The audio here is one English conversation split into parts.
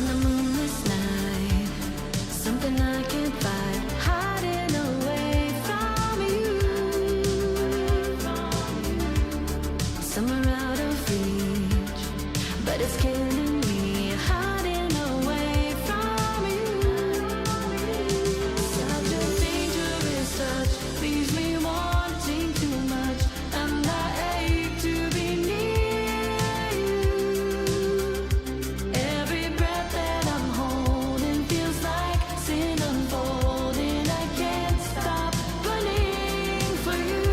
On a moonless night, something I can't fight, hiding away from you. Somewhere out of reach, but it's killing me, hiding away from you. Such a dangerous touch leaves me wanting too much, and I ache to be near you. Every breath that I'm holding feels like sin unfolding. I can't stop burning for you.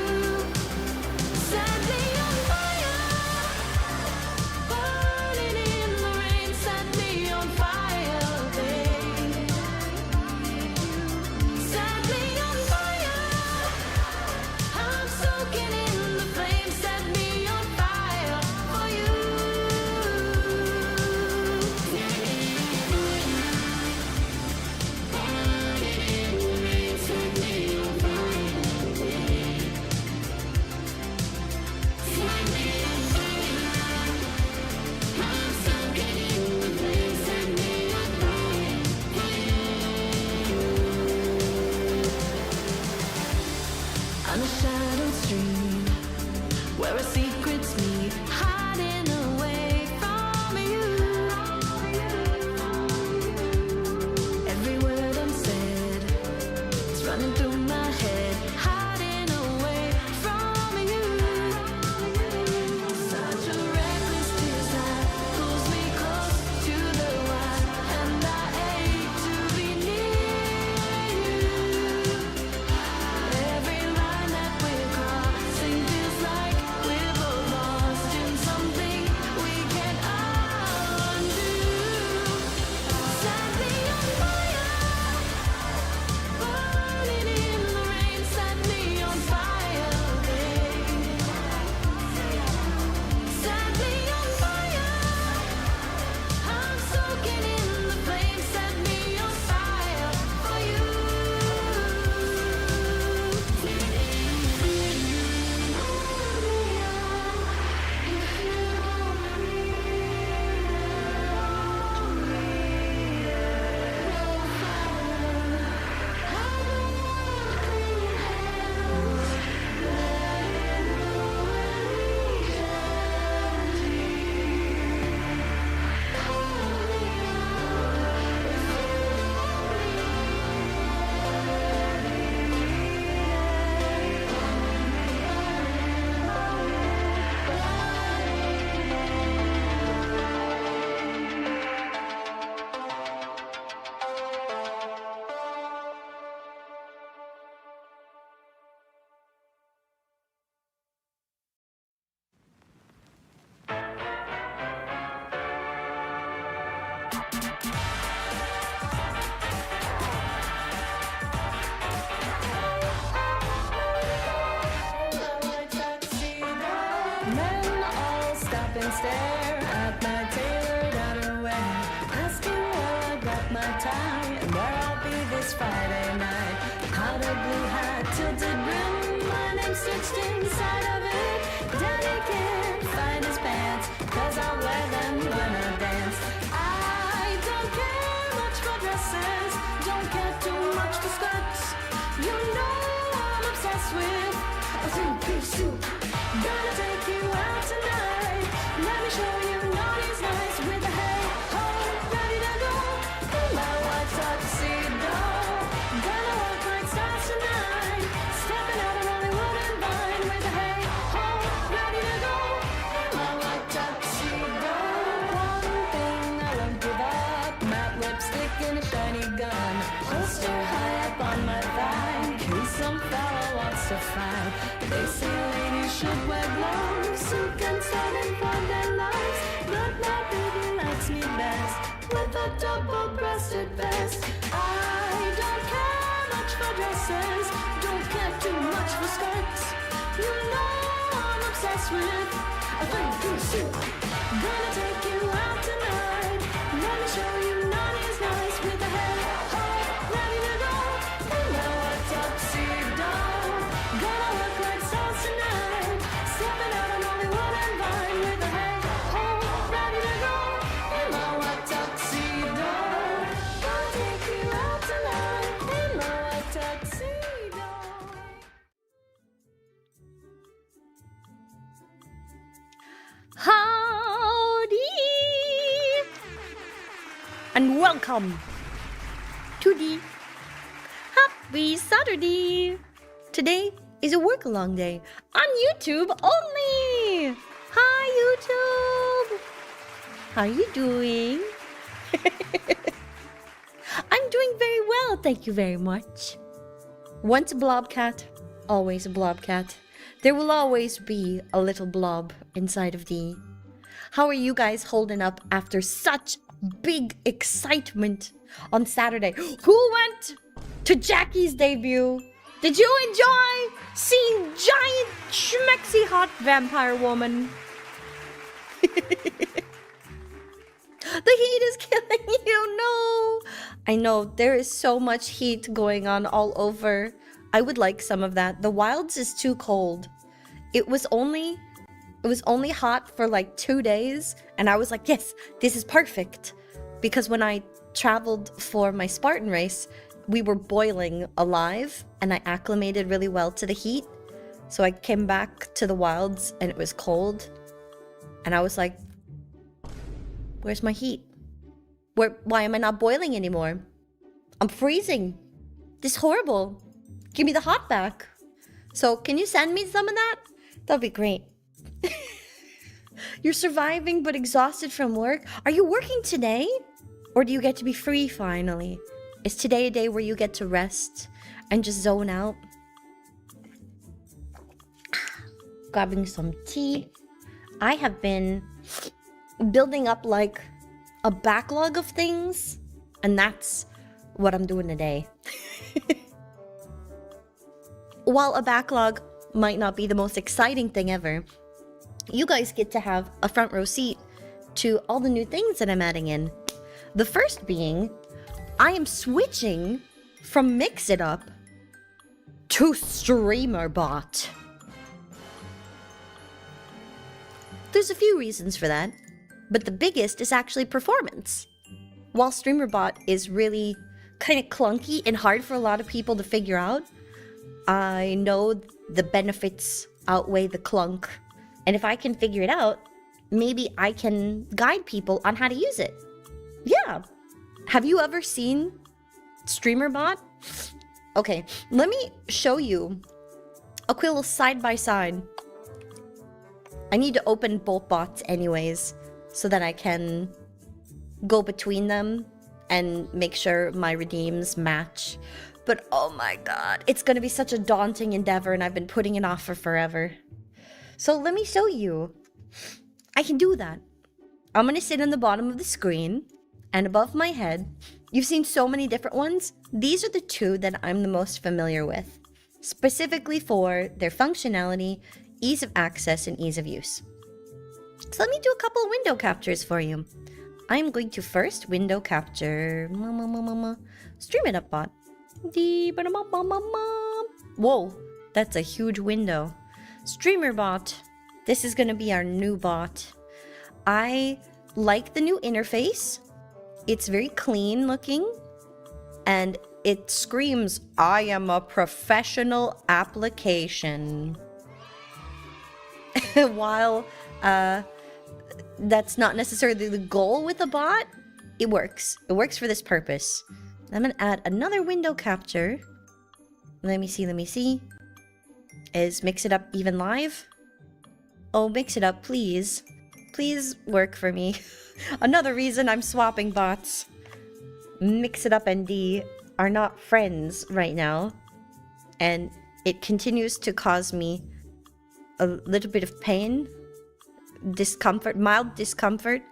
Set me on fire, burning in the rain. Set me on fire, babe. Set me on fire, I'm soaking in the flames. Set me on fire for you. On a shadowed stream, where our secrets meet, hiding away from you. Every word unsaid is running through my head, hiding away from you. Such a reckless desire pulls me close to the wire, and I ache to be near you. Every line that we're crossing feels like we're both lost in something we can't undo. Set me on fire, burning in the rain. Set me on fire, babe. Set me on fire, I'm soaking in the flames. Set me on fire for you. Men all stop and stare at my tailored outerwear, asking where I got my tie and where I'll be this Friday night. Caught a blue hat, tilted brim, my name stitched inside of it. Daddy can't find his pants, 'cause I wear them when I dance. I don't care much for dresses, don't care too much for skirts. You know I'm obsessed with a three-piece suit. Gonna take you out tonight. Let me show you naughty's nice with a hey ho, ready to go. In my white tuxedo, gonna walk like stars tonight. Stepping out on only wooden vine with a hey ho, ready to go. In my white tuxedo. One thing I won't give up, matte lipstick and a shiny gun. Holster high up on my thigh, in case some fella wants to fight. They say ladies should wear gloves who can stand in for their lives, but my baby likes me best with a double-breasted vest. I don't care much for dresses, don't care too much for skirts. You know I'm obsessed with a three-piece suit. Gonna take you out tonight. Let me show you naughty's nice with a hey ho, ready to go. In my white tuxedo, gonna look like stars tonight. Stepping out on only wooden vine with a hey ho, ready to go. In my white tuxedo. and welcome to the Happy Saturday. Today is a Workalong day on YouTube only. Hi YouTube. How are you doing? I'm doing very well, thank you very much. Once a blobcat, always a blobcat. There will always be a little blob inside of thee. How are you guys holding up after such big excitement on Saturday? Who went to Jackie's debut? Did you enjoy seeing giant schmexy hot vampire woman? The heat is killing you, no! I know, there is so much heat going on all over. I would like some of that. The wilds is too cold. It was only hot for like 2 days, and I was like, yes, this is perfect. Because when I traveled for my Spartan race, we were boiling alive, and I acclimated really well to the heat. So I came back to the wilds, and it was cold. And I was like, where's my heat? Why am I not boiling anymore? I'm freezing. This is horrible. Give me the hot back. So can you send me some of that? That'd be great. You're surviving but exhausted from work. Are you working today? Or do you get to be free finally? Is today a day where you get to rest and just zone out? Grabbing some tea. I have been building up like a backlog of things, and that's what I'm doing today. While a backlog might not be the most exciting thing ever, you guys get to have a front row seat to all the new things that I'm adding in. The first being, I am switching from Mix It Up to StreamerBot. There's a few reasons for that, but the biggest is actually performance. While StreamerBot is really kind of clunky and hard for a lot of people to figure out, I know the benefits outweigh the clunk. And if I can figure it out, maybe I can guide people on how to use it. Yeah. Have you ever seen StreamerBot? Okay, let me show you a quick little side-by-side. I need to open both bots anyways, so that I can go between them and make sure my redeems match. But oh my god, it's gonna be such a daunting endeavor, and I've been putting it off for forever. So let me show you. I can do that. I'm gonna sit on the bottom of the screen, and above my head, you've seen so many different ones. These are the two that I'm the most familiar with, specifically for their functionality, ease of access, and ease of use. So let me do a couple of window captures for you. I'm going to first window capture Stream It Up bot. Whoa, that's a huge window. StreamerBot. This is gonna be our new bot. I like the new interface. It's very clean looking, and it screams, I am a professional application. While that's not necessarily the goal with a bot, it works. It works for this purpose. I'm gonna add another window capture. Let me see. Is Mix It Up even live? Oh, Mix It Up, please. Please work for me. Another reason I'm swapping bots. Mix It Up and D are not friends right now, and it continues to cause me a little bit of pain, discomfort, mild discomfort.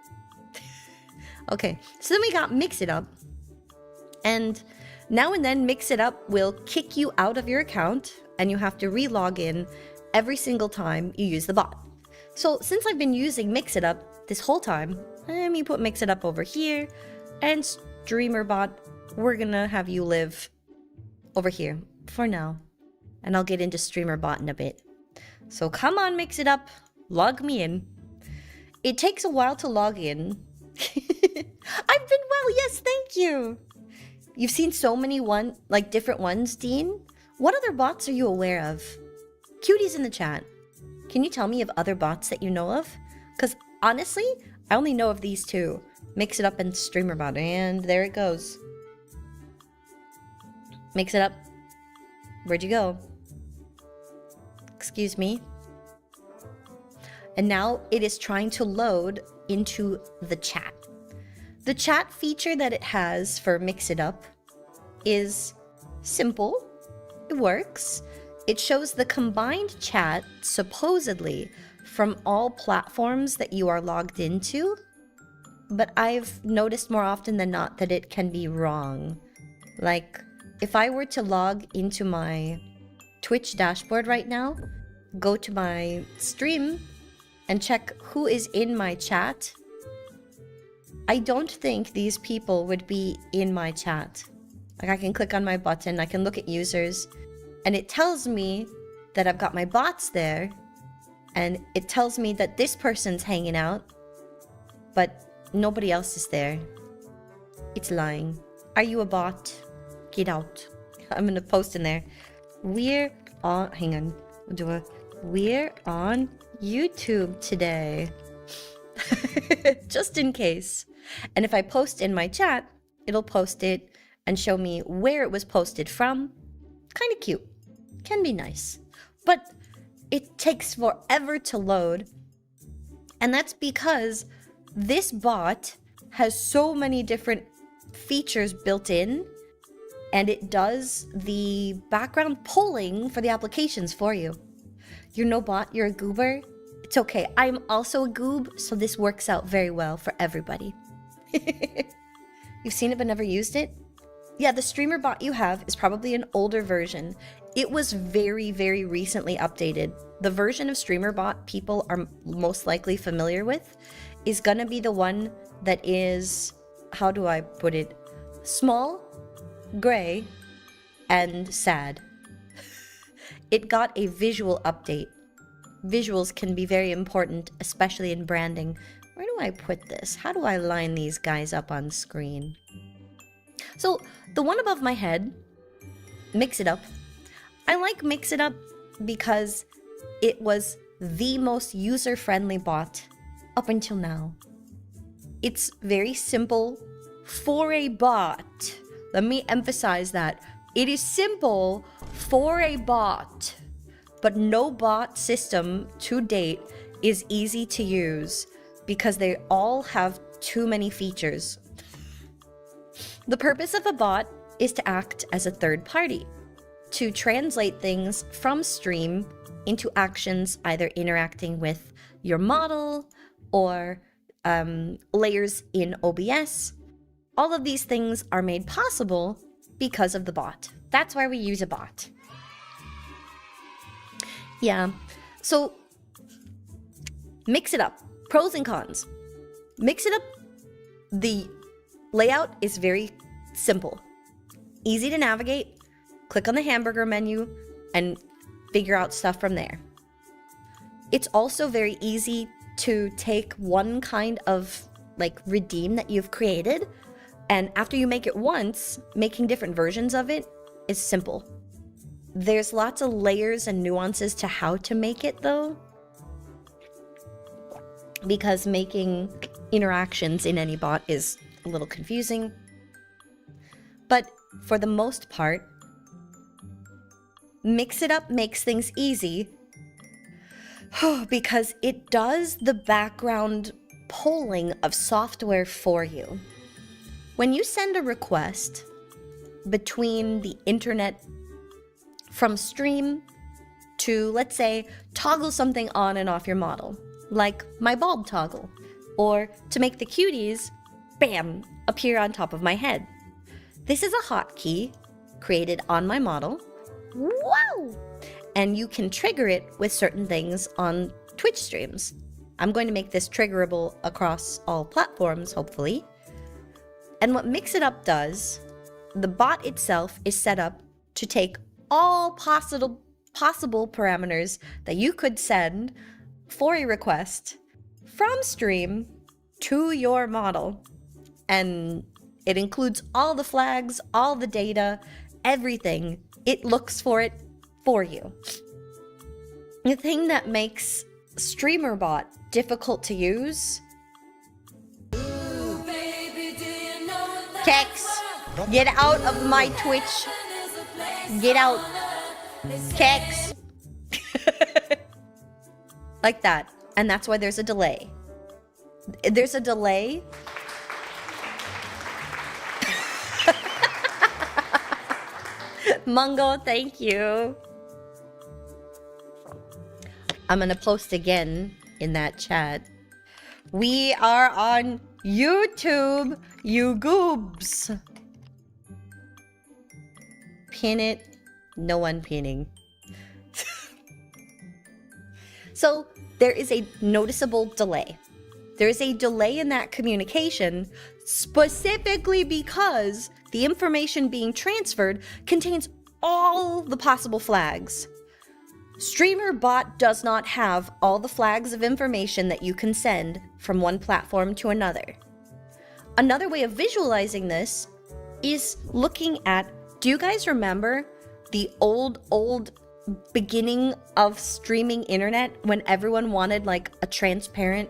Okay, so then we got Mix It Up. And now and then Mix It Up will kick you out of your account, and you have to re-log in every single time you use the bot. So since I've been using Mix It Up this whole time, let me put Mix It Up over here, and StreamerBot, we're gonna have you live over here for now. And I'll get into StreamerBot in a bit. So come on, Mix It Up, log me in. It takes a while to log in. I've been well, yes, thank you. You've seen so many different ones, Dean. What other bots are you aware of? Cuties in the chat. Can you tell me of other bots that you know of? Because honestly, I only know of these two. Mix it up and streamer bot, and there it goes. Mix it up. Where'd you go? Excuse me. And now it is trying to load into the chat. The chat feature that it has for Mix It Up is simple. It works. It shows the combined chat, supposedly, from all platforms that you are logged into. But I've noticed more often than not that it can be wrong. Like, if I were to log into my Twitch dashboard right now, go to my stream, and check who is in my chat, I don't think these people would be in my chat. Like, I can click on my button, I can look at users, and it tells me that I've got my bots there, and it tells me that this person's hanging out, but nobody else is there. It's lying. Are you a bot? Get out. I'm gonna post in there. We're on, hang on, we're on YouTube today. Just in case. And if I post in my chat, it'll post it and show me where it was posted from. Kind of cute. Can be nice. But it takes forever to load. And that's because this bot has so many different features built in, and it does the background polling for the applications for you. You're no bot, you're a goober. It's okay. I'm also a goob, so this works out very well for everybody. You've seen it but never used it? Yeah, the streamer bot you have is probably an older version. It was very, very recently updated. The version of streamer bot people are most likely familiar with is gonna be the one that is, how do I put it? Small, gray, and sad. It got a visual update. Visuals can be very important, especially in branding. Where do I put this? How do I line these guys up on screen? So, the one above my head, Mix It Up. I like Mix It Up because it was the most user-friendly bot up until now. It's very simple for a bot. Let me emphasize that. It is simple for a bot, but no bot system to date is easy to use because they all have too many features. The purpose of a bot is to act as a third party, to translate things from stream into actions, either interacting with your model or layers in OBS. All of these things are made possible because of the bot. That's why we use a bot. Yeah, so Mix It Up. Pros and cons. Mix It Up, the layout is very simple. Easy to navigate. Click on the hamburger menu and figure out stuff from there. It's also very easy to take one kind of like redeem that you've created, and after you make it once, making different versions of it is simple. There's lots of layers and nuances to how to make it though, because making interactions in any bot is a little confusing. But for the most part, Mix It Up makes things easy because it does the background polling of software for you. When you send a request between the internet from stream to, let's say, toggle something on and off your model, like my bulb toggle, or to make the cuties, bam, appear on top of my head. This is a hotkey created on my model. Wow! And you can trigger it with certain things on Twitch streams. I'm going to make this triggerable across all platforms, hopefully. And what Mix It Up does, the bot itself is set up to take all possible parameters that you could send for a request from stream to your model. And it includes all the flags, all the data, everything. It looks for it for you. The thing that makes StreamerBot difficult to use Kex, get out of my Twitch. Get out. Kex. Like that. And that's why there's a delay. There's a delay. Mungo, thank you. I'm gonna post again in that chat. We are on YouTube, you goobs. Pin it. No one pinning. So there is a noticeable delay. There is a delay in that communication specifically because the information being transferred contains all the possible flags. StreamerBot does not have all the flags of information that you can send from one platform to another. Another way of visualizing this is looking at, do you guys remember the old beginning of streaming internet when everyone wanted like a transparent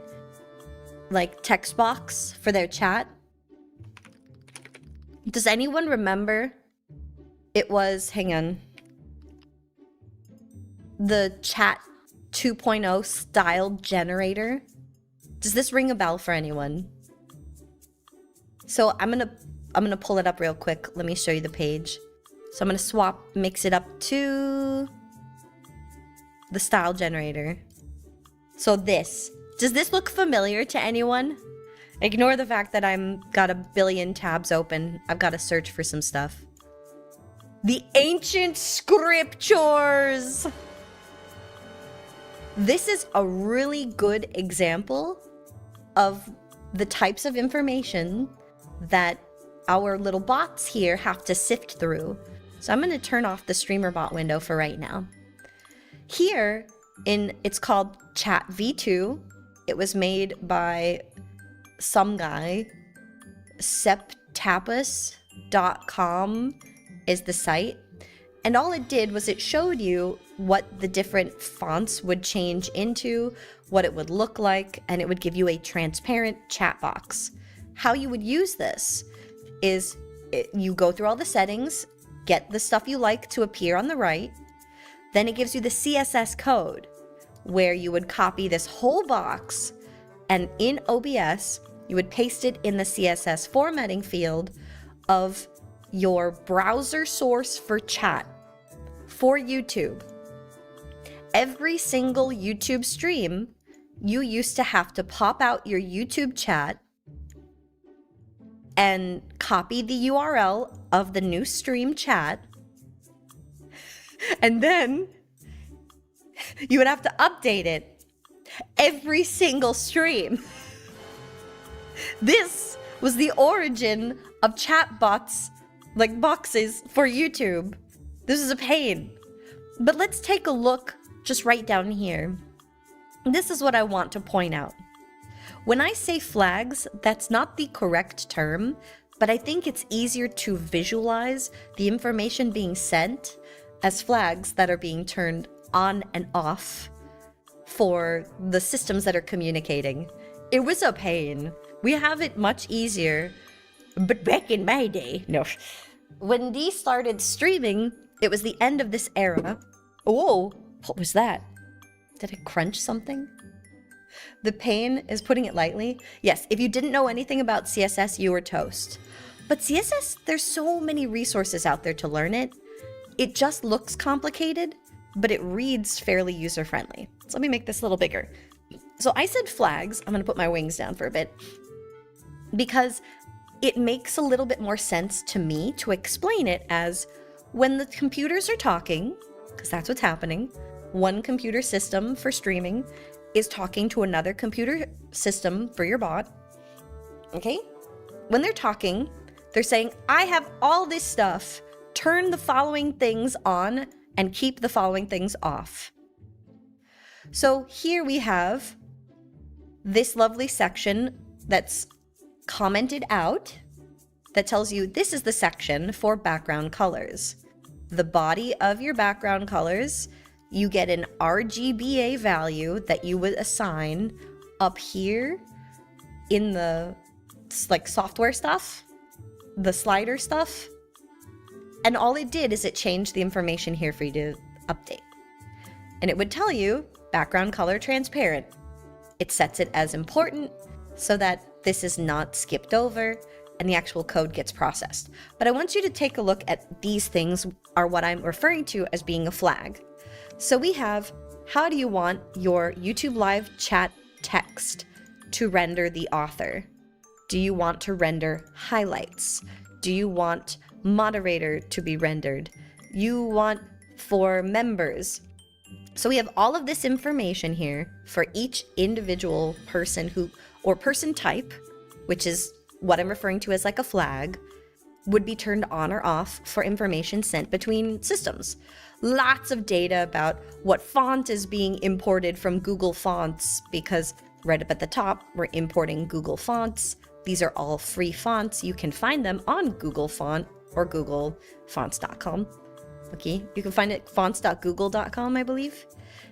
like text box for their chat? Does anyone remember? It was, hang on, the chat 2.0 style generator. Does this ring a bell for anyone? So I'm gonna pull it up real quick. Let me show you the page. So I'm gonna mix it up to the style generator. So does this look familiar to anyone? Ignore the fact that I'm got a billion tabs open. I've got to search for some stuff. The ancient scriptures. This is a really good example of the types of information that our little bots here have to sift through. So I'm going to turn off the streamer bot window for right now. Here, it's called Chat V2. It was made by some guy. Septapus.com is the site. And all it did was it showed you what the different fonts would change into, what it would look like, and it would give you a transparent chat box. How you would use this is you go through all the settings, get the stuff you like to appear on the right, then it gives you the CSS code where you would copy this whole box, and in OBS, you would paste it in the CSS formatting field of your browser source for chat for YouTube. Every single YouTube stream, you used to have to pop out your YouTube chat and copy the URL of the new stream chat, and then you would have to update it every single stream. This was the origin of chat bots, like boxes for YouTube. This is a pain. But let's take a look just right down here. This is what I want to point out. When I say flags, that's not the correct term, but I think it's easier to visualize the information being sent as flags that are being turned on and off for the systems that are communicating. It was a pain. We have it much easier, but back in my day, no. When Dee started streaming, it was the end of this era. Oh, what was that? Did I crunch something? The pain is putting it lightly. Yes, if you didn't know anything about CSS, you were toast. But CSS, there's so many resources out there to learn it. It just looks complicated, but it reads fairly user-friendly. So let me make this a little bigger. So I said flags. I'm going to put my wings down for a bit because it makes a little bit more sense to me to explain it as when the computers are talking, because that's what's happening. One computer system for streaming is talking to another computer system for your bot. Okay? When they're talking, they're saying, I have all this stuff. Turn the following things on and keep the following things off. So here we have this lovely section that's commented out that tells you this is the section for background colors. The body of your background colors, you get an RGBA value that you would assign up here in the like software stuff. the slider stuff. And all it did is it changed the information here for you to update. And it would tell you background color transparent. It sets it as important so that this is not skipped over and the actual code gets processed. But I want you to take a look at these things are what I'm referring to as being a flag. So we have, how do you want your YouTube live chat text to render the author? Do you want to render highlights? Do you want moderator to be rendered? You want for members. So we have all of this information here for each individual person who, or person type, which is what I'm referring to as like a flag, would be turned on or off for information sent between systems. Lots of data about what font is being imported from Google Fonts, because right up at the top, we're importing Google Fonts. These are all free fonts. You can find them on Google Font or googlefonts.com. Okay, you can find it at fonts.google.com, I believe.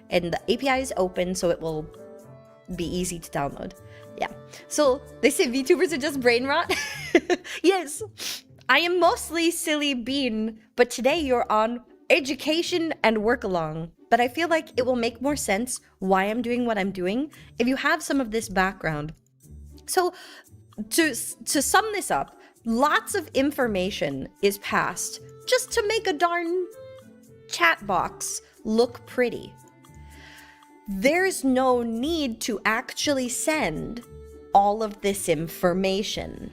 And the API is open, so it will be easy to download. Yeah. So they say VTubers are just brain rot. Yes, I am mostly silly bean, but today you're on education and Workalong. But I feel like it will make more sense why I'm doing what I'm doing if you have some of this background. So to sum this up, lots of information is passed just to make a darn chat box look pretty. There's no need to actually send all of this information.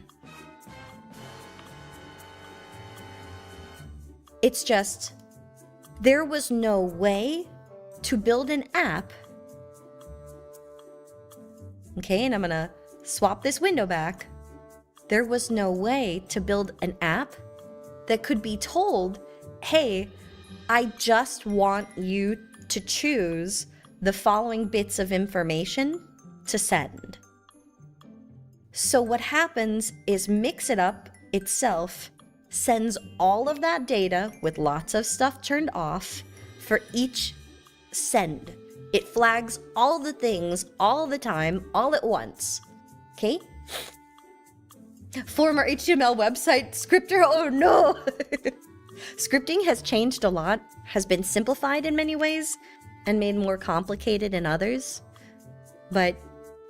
It's just, there was no way to build an app. Okay, and I'm gonna swap this window back. There was no way to build an app that could be told, hey, I just want you to choose the following bits of information to send. So what happens is Mix It Up itself sends all of that data with lots of stuff turned off for each send. It flags all the things all the time, all at once. Okay? Former HTML website scripter, oh no! Scripting has changed a lot, has been simplified in many ways, and made more complicated in others. But,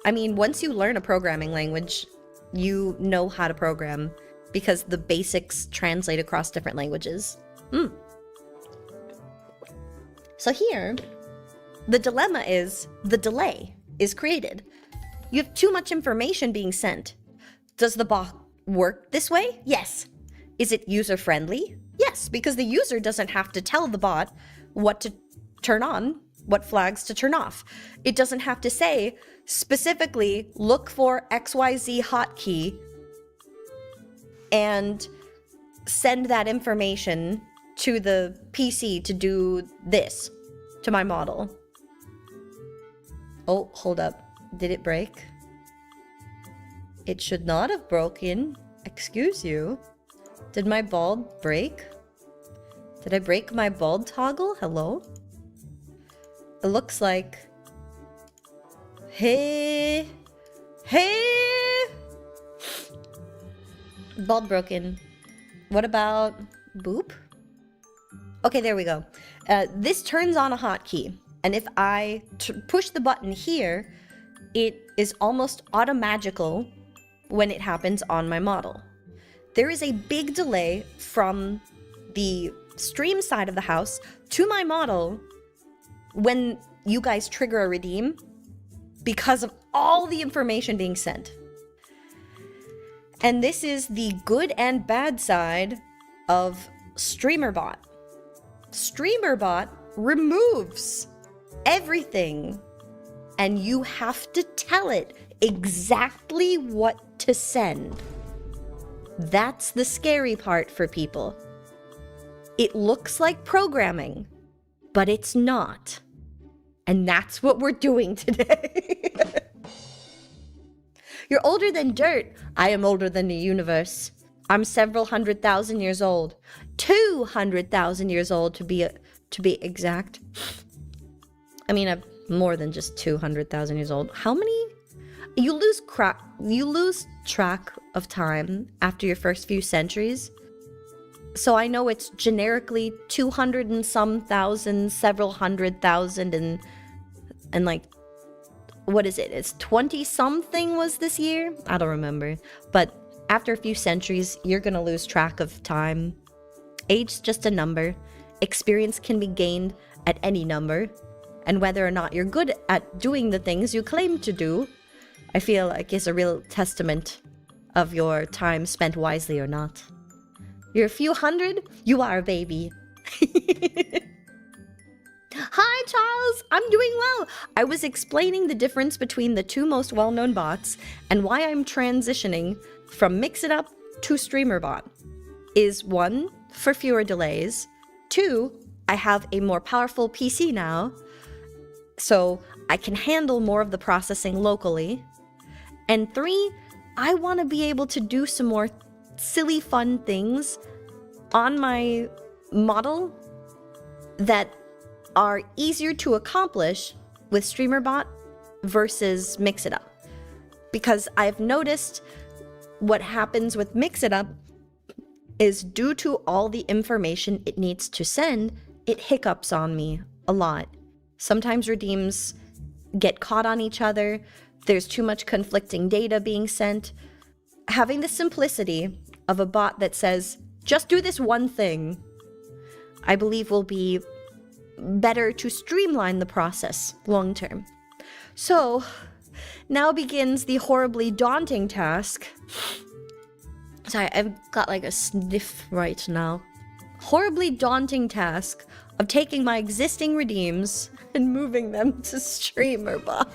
I mean, once you learn a programming language, you know how to program, because the basics translate across different languages. So here, the dilemma is, the delay is created. You have too much information being sent. Does the bot work this way? Yes. Is it user-friendly? Yes, because the user doesn't have to tell the bot what to turn on, what flags to turn off. It doesn't have to say, specifically, look for XYZ hotkey and send that information to the PC to do this, to my model. Oh, hold up. Did it break? It should not have broken. Excuse you. Did my bulb break? Did I break my bulb toggle? Hello? It looks like... Hey! Hey! Bulb broken. What about... Boop? Okay, there we go. This turns on a hotkey. And if I push the button here, it is almost automagical when it happens on my model. There is a big delay from the stream side of the house to my model when you guys trigger a redeem because of all the information being sent. And this is the good and bad side of StreamerBot. StreamerBot removes everything, and you have to tell it exactly what to send. That's the scary part for people. It looks like programming, but it's not. And that's what we're doing today. You're older than dirt. I am older than the universe. I'm several 100,000 years old. 200,000 years old to be exact. I mean, I'm more than just 200,000 years old. How many? you lose track of time after your first few centuries. So I know it's generically 200 and some thousand, several hundred thousand, and like, what is it? It's 20 something was this year? I don't remember. But after a few centuries, you're gonna lose track of time. Age's just a number. Experience can be gained at any number. And whether or not you're good at doing the things you claim to do, I feel like is a real testament of your time spent wisely or not. You're a few hundred, you are a baby. Hi, Charles! I'm doing well! I was explaining the difference between the two most well-known bots and why I'm transitioning from Mix It Up to StreamerBot. Is 1, for fewer delays. 2, I have a more powerful PC now, so I can handle more of the processing locally. And 3, I want to be able to do some more silly fun things on my model that are easier to accomplish with StreamerBot versus Mix It Up. Because I've noticed what happens with Mix It Up is due to all the information it needs to send, it hiccups on me a lot. Sometimes redeems get caught on each other, there's too much conflicting data being sent. Having the simplicity of a bot that says, just do this one thing, I believe will be better to streamline the process long term. So, now begins the horribly daunting task. Sorry, I've got like a sniff right now. Horribly daunting task of taking my existing redeems and moving them to StreamerBot.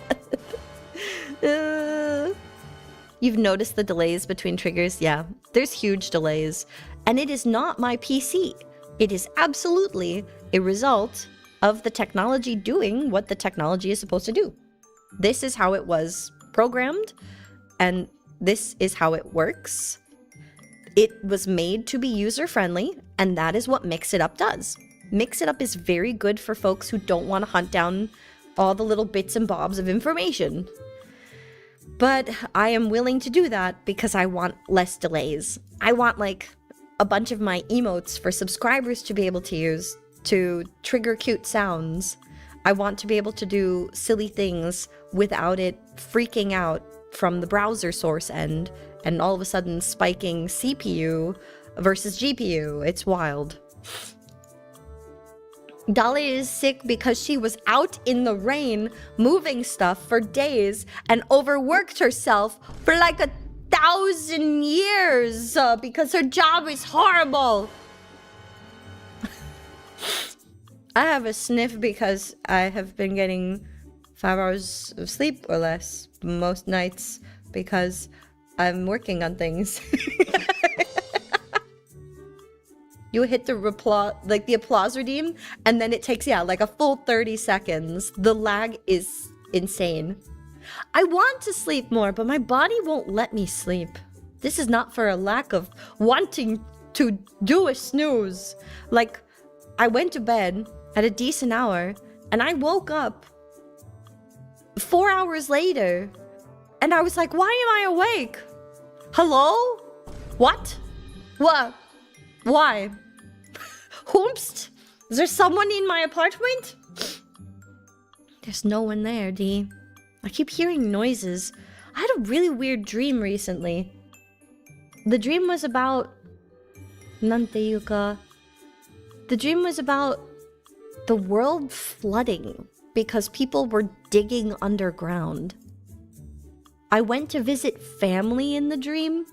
You've noticed the delays between triggers? Yeah, there's huge delays. And it is not my PC. It is absolutely a result of the technology doing what the technology is supposed to do. This is how it was programmed, and this is how it works. It was made to be user-friendly, and that is what Mix It Up does. Mix It Up is very good for folks who don't want to hunt down all the little bits and bobs of information. But I am willing to do that because I want less delays. I want like a bunch of my emotes for subscribers to be able to use to trigger cute sounds. I want to be able to do silly things without it freaking out from the browser source end and all of a sudden spiking CPU versus GPU. It's wild. Dolly is sick because she was out in the rain moving stuff for days and overworked herself for like 1,000 years because her job is horrible. I have a sniff because I have been getting 5 hours of sleep or less most nights because I'm working on things. You hit the applause redeem, and then it takes, like a full 30 seconds. The lag is insane. I want to sleep more, but my body won't let me sleep. This is not for a lack of wanting to do a snooze. Like, I went to bed at a decent hour, and I woke up 4 hours later, and I was like, why am I awake? Hello? What? What? Why? Whoops? Is there someone in my apartment? There's no one there, D. I keep hearing noises. I had a really weird dream recently. The dream was about... Nanteyuka. The dream was about the world flooding because people were digging underground. I went to visit family in the dream,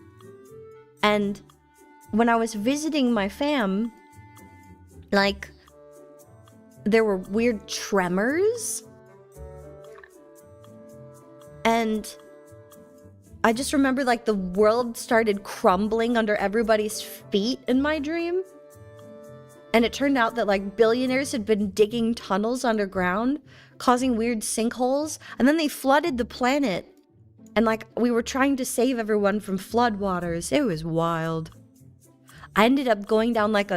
and when I was visiting my fam, like, there were weird tremors, and I just remember, like, the world started crumbling under everybody's feet in my dream, and it turned out that, like, billionaires had been digging tunnels underground, causing weird sinkholes, and then they flooded the planet, and, like, we were trying to save everyone from floodwaters. It was wild. I ended up going down like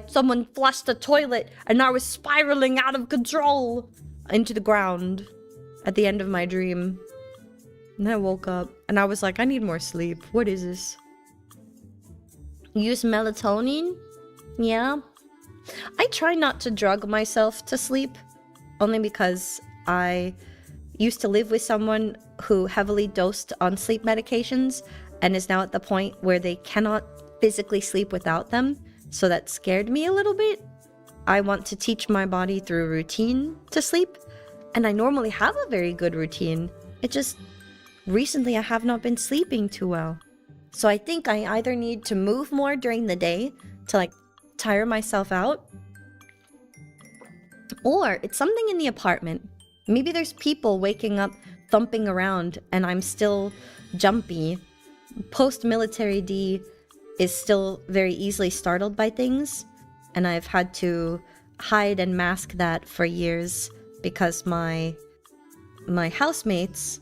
someone flushed the toilet and I was spiraling out of control into the ground at the end of my dream. And then I woke up and I was like, I need more sleep. What is this? Use melatonin? Yeah. I try not to drug myself to sleep, only because I used to live with someone who heavily dosed on sleep medications and is now at the point where they cannot physically sleep without them. So that scared me a little bit. I want to teach my body through routine to sleep, and I normally have a very good routine. It just, recently I have not been sleeping too well. So I think I either need to move more during the day to like tire myself out, or it's something in the apartment. Maybe there's people waking up, thumping around, and I'm still jumpy. Post-military D is still very easily startled by things, and I've had to hide and mask that for years because my housemates,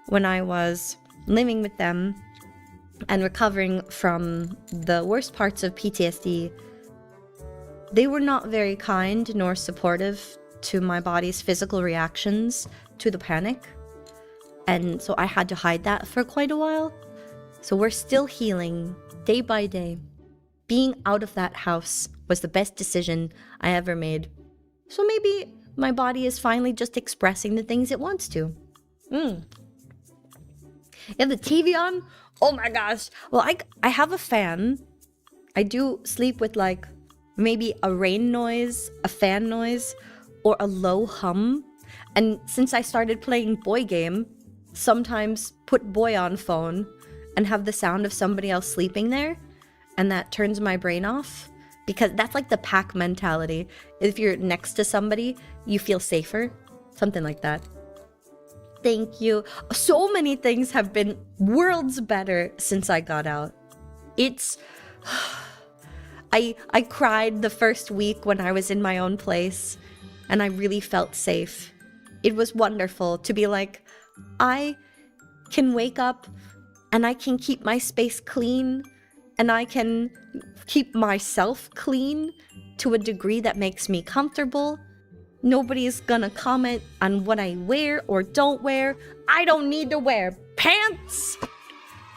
when I was living with them and recovering from the worst parts of PTSD, they were not very kind nor supportive to my body's physical reactions to the panic. And so I had to hide that for quite a while. So we're still healing day by day. Being out of that house was the best decision I ever made. So maybe my body is finally just expressing the things it wants to. You have the TV on? Oh my gosh. Well, I have a fan. I do sleep with like maybe a rain noise, a fan noise, or a low hum. And since I started playing boy game, sometimes put boy on phone and have the sound of somebody else sleeping there, and that turns my brain off, because that's like the pack mentality. If you're next to somebody, you feel safer. Something like that. Thank you. So many things have been worlds better since I got out. It's... I cried the first week when I was in my own place, and I really felt safe. It was wonderful to be like, I can wake up and I can keep my space clean, and I can keep myself clean to a degree that makes me comfortable. Nobody's gonna comment on what I wear or don't wear. I don't need to wear pants.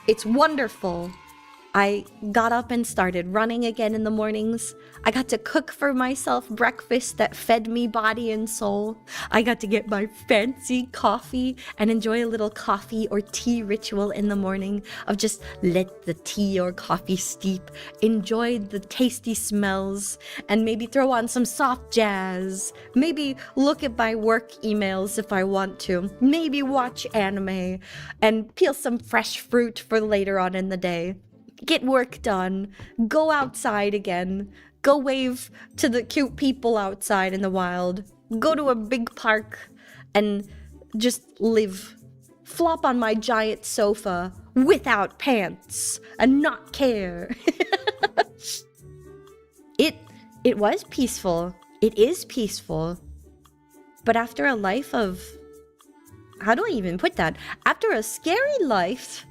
It's wonderful. I got up and started running again in the mornings. I got to cook for myself breakfast that fed me body and soul. I got to get my fancy coffee and enjoy a little coffee or tea ritual in the morning of just let the tea or coffee steep, enjoy the tasty smells, and maybe throw on some soft jazz. Maybe look at my work emails if I want to. Maybe watch anime and peel some fresh fruit for later on in the day. Get work done, go outside again, go wave to the cute people outside in the wild, go to a big park and just live. Flop on my giant sofa without pants and not care. It was peaceful. It is peaceful. But after a life of... how do I even put that? After a scary life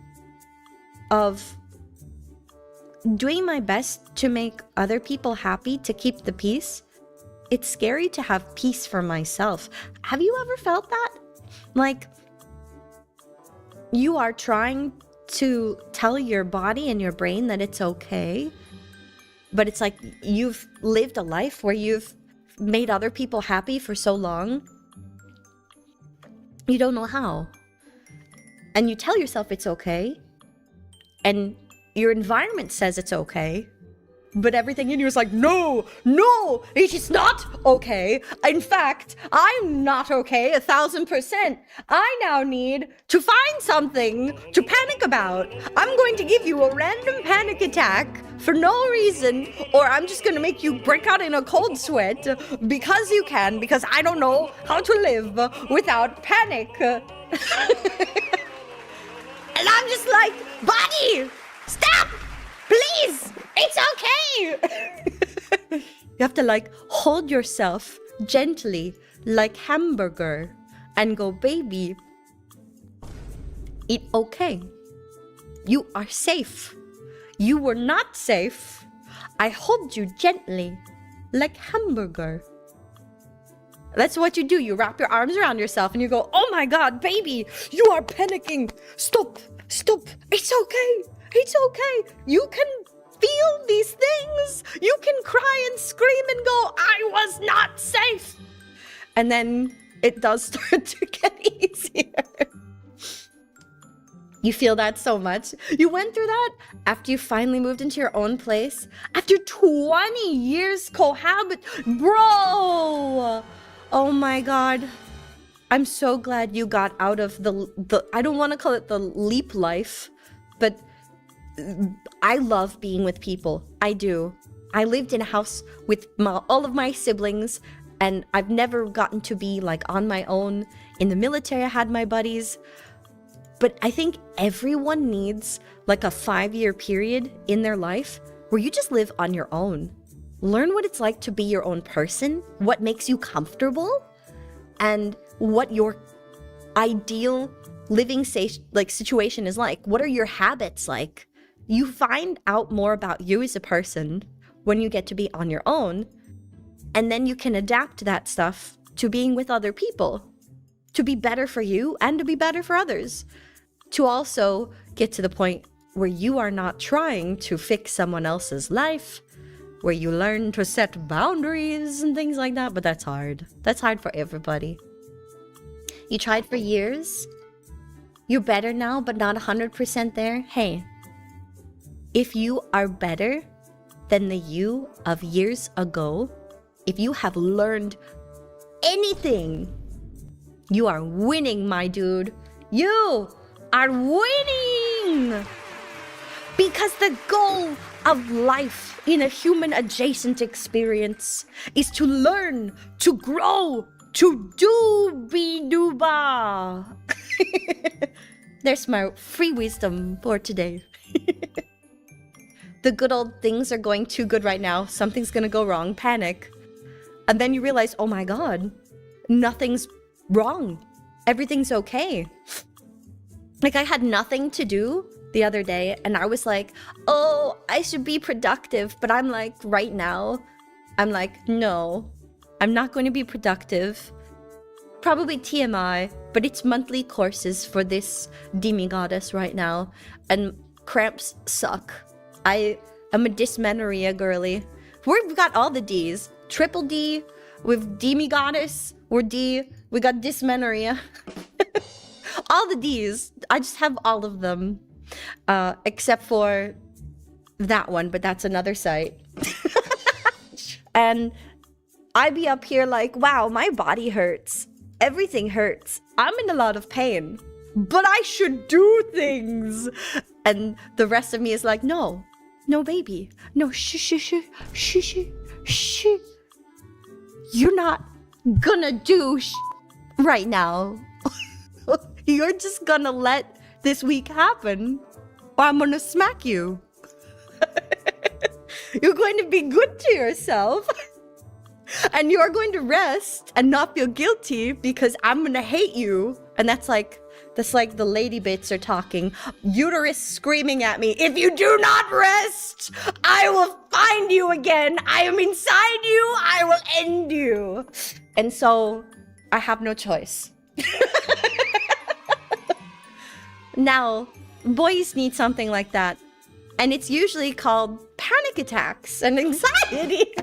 of doing my best to make other people happy to keep the peace, it's scary to have peace for myself. Have you ever felt that? Like, you are trying to tell your body and your brain that it's okay, but it's like you've lived a life where you've made other people happy for so long, you don't know how. And you tell yourself it's okay, and your environment says it's okay, but everything in you is like, no, it is not okay. In fact, I'm not okay 1,000%. I now need to find something to panic about. I'm going to give you a random panic attack for no reason, or I'm just going to make you break out in a cold sweat because you can, because I don't know how to live without panic. And I'm just like, body! Stop! Please! It's okay! You have to like hold yourself gently like hamburger and go, baby, it's okay. You are safe. You were not safe. I hold you gently like hamburger. That's what you do. You wrap your arms around yourself and you go, oh my God, baby, you are panicking. Stop. It's okay. It's okay. You can feel these things. You can cry and scream and go, I was not safe. And then it does start to get easier. You feel that so much. You went through that after you finally moved into your own place. After 20 years cohabit. Bro! Oh my God. I'm so glad you got out of the I don't want to call it the leap life, but I love being with people. I do. I lived in a house with all of my siblings, and I've never gotten to be like on my own. In the military, I had my buddies. But I think everyone needs like a 5-year period in their life where you just live on your own. Learn what it's like to be your own person, what makes you comfortable, and what your ideal living situation is like. What are your habits like? You find out more about you as a person when you get to be on your own, and then you can adapt that stuff to being with other people, to be better for you and to be better for others. To also get to the point where you are not trying to fix someone else's life, where you learn to set boundaries and things like that. But that's hard. That's hard for everybody. You tried for years. You're better now, but not 100% there. Hey, if you are better than the you of years ago, if you have learned anything, you are winning, my dude. You are winning! Because the goal of life in a human adjacent experience is to learn, to grow, to dooba. There's my free wisdom for today. The good old things are going too good right now. Something's gonna go wrong. Panic. And then you realize, oh my God, nothing's wrong. Everything's okay. Like, I had nothing to do the other day, and I was like, oh, I should be productive. But I'm like, right now, I'm like, no, I'm not going to be productive. Probably TMI, but it's monthly courses for this demigoddess right now, and cramps suck. I am a dysmenorrhea girly. We've got all the Ds. Triple D, with demigoddess, we're D, we got dysmenorrhea. All the Ds. I just have all of them. Except for that one, but that's another site. And I be up here like, wow, my body hurts. Everything hurts. I'm in a lot of pain. But I should do things. And the rest of me is like, no, baby. No, shh. You're not gonna do right now. You're just gonna let this week happen, or I'm gonna smack you. You're going to be good to yourself, and you're going to rest and not feel guilty because I'm gonna hate you. And that's like the lady bits are talking. Uterus screaming at me, if you do not rest, I will find you again. I am inside you. I will end you. And so I have no choice. Now, boys need something like that. And it's usually called panic attacks and anxiety.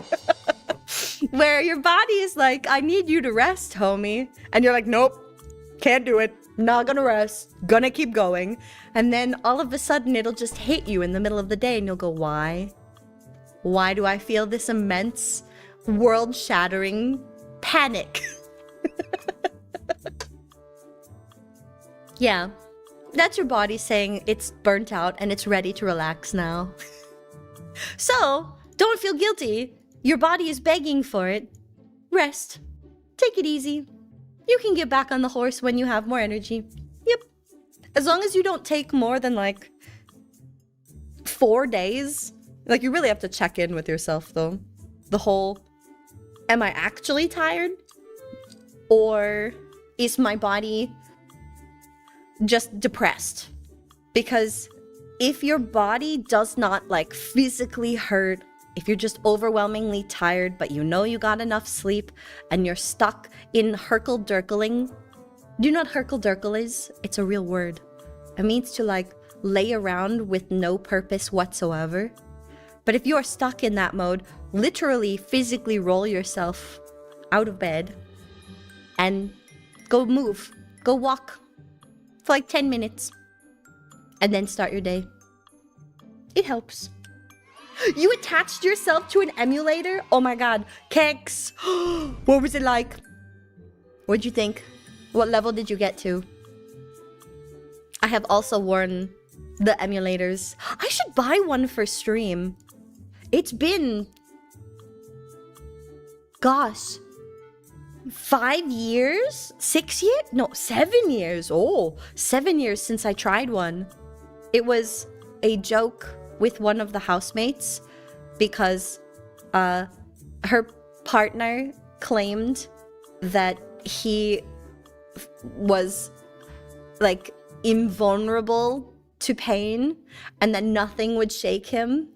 Where your body is like, I need you to rest, homie. And you're like, nope, can't do it. Not gonna rest. Gonna keep going. And then all of a sudden, it'll just hit you in the middle of the day and you'll go, why? Why do I feel this immense, world-shattering panic? Yeah. That's your body saying it's burnt out and it's ready to relax now. So, don't feel guilty. Your body is begging for it. Rest. Take it easy. You can get back on the horse when you have more energy. Yep. As long as you don't take more than like 4 days. Like, you really have to check in with yourself though. The whole, am I actually tired? Or is my body just depressed? Because if your body does not like physically hurt if you're just overwhelmingly tired, but you know you got enough sleep and you're stuck in herkle-durkling. Do you know what herkle-durkle is? It's a real word. It means to like lay around with no purpose whatsoever. But if you are stuck in that mode, literally physically roll yourself out of bed and go move, go walk for like 10 minutes and then start your day. It helps. You attached yourself to an emulator? Oh my god. Kex. What was it like? What'd you think? What level did you get to? I have also worn the emulators. I should buy one for stream. It's been... gosh. 5 years? 6 years? No, 7 years. Oh, 7 years since I tried one. It was a joke with one of the housemates because her partner claimed that he was like invulnerable to pain and that nothing would shake him.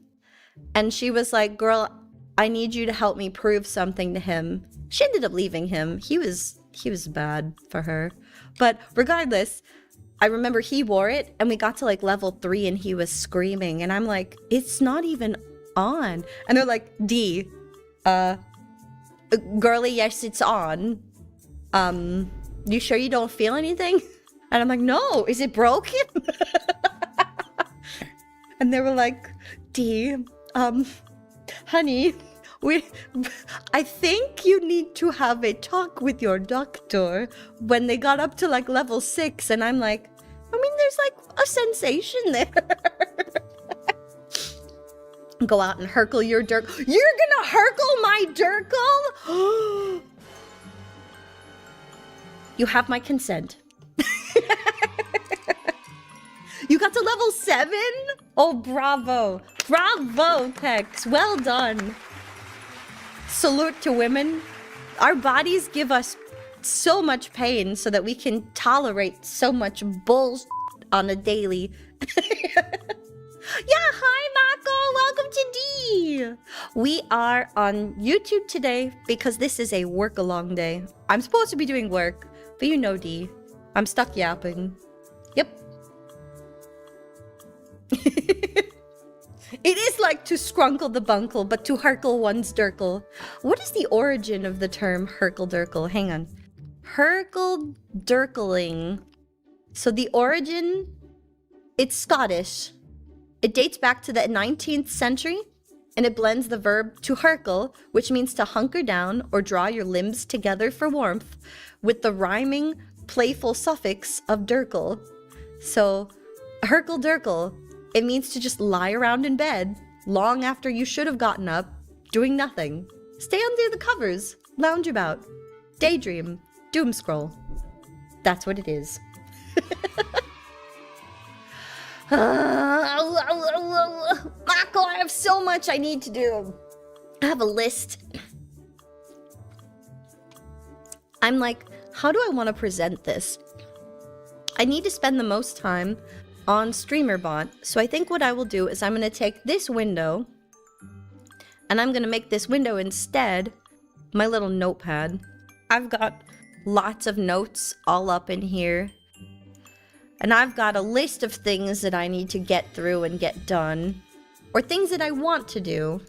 And she was like, girl, I need you to help me prove something to him. She ended up leaving him. He was bad for her. But regardless, I remember he wore it and we got to like level 3 and he was screaming and I'm like, it's not even on. And they're like, D, girly, yes, it's on. You sure you don't feel anything? And I'm like, no, is it broken? And they were like, D, honey, I think you need to have a talk with your doctor. When they got up to like level 6 and I'm like, I mean, there's like a sensation there. Go out and herkle your dirk. You're gonna herkle my dirkle? You have my consent. You got to level 7? Oh, bravo. Bravo, Kex. Well done. Salute to women. Our bodies give us so much pain so that we can tolerate so much bullshit on a daily. Yeah, hi Mako, welcome to D. We are on YouTube today because this is a work-along day. I'm supposed to be doing work, but you know D. I'm stuck yapping. Yep. It is like to scrunkle the bunkle, but to herkle one's dirkle. What is the origin of the term herkle-durkle? Hang on. Herkle-durkling. So the origin, it's Scottish. It dates back to the 19th century, and it blends the verb to herkle, which means to hunker down or draw your limbs together for warmth, with the rhyming, playful suffix of durkle. So, herkle-durkle, it means to just lie around in bed, long after you should have gotten up, doing nothing. Stay under the covers, lounge about, daydream, doom scroll. That's what it is. Mako, I have so much I need to do. I have a list. I'm like, how do I want to present this? I need to spend the most time on StreamerBot. So I think what I will do is I'm going to take this window and I'm going to make this window instead my little notepad. I've got lots of notes all up in here. And I've got a list of things that I need to get through and get done. Or things that I want to do.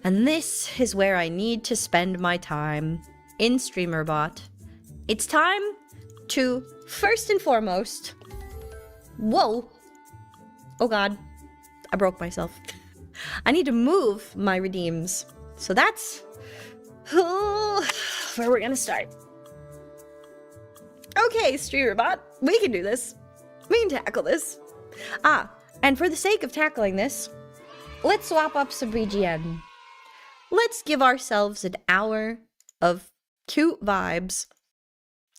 And this is where I need to spend my time in StreamerBot. It's time to, first and foremost... Whoa! Oh god. I broke myself. I need to move my redeems. So that's... where we're gonna start. Okay, StreamerBot. We can do this. We can tackle this. And for the sake of tackling this, let's swap up some BGN. Let's give ourselves an hour of cute vibes.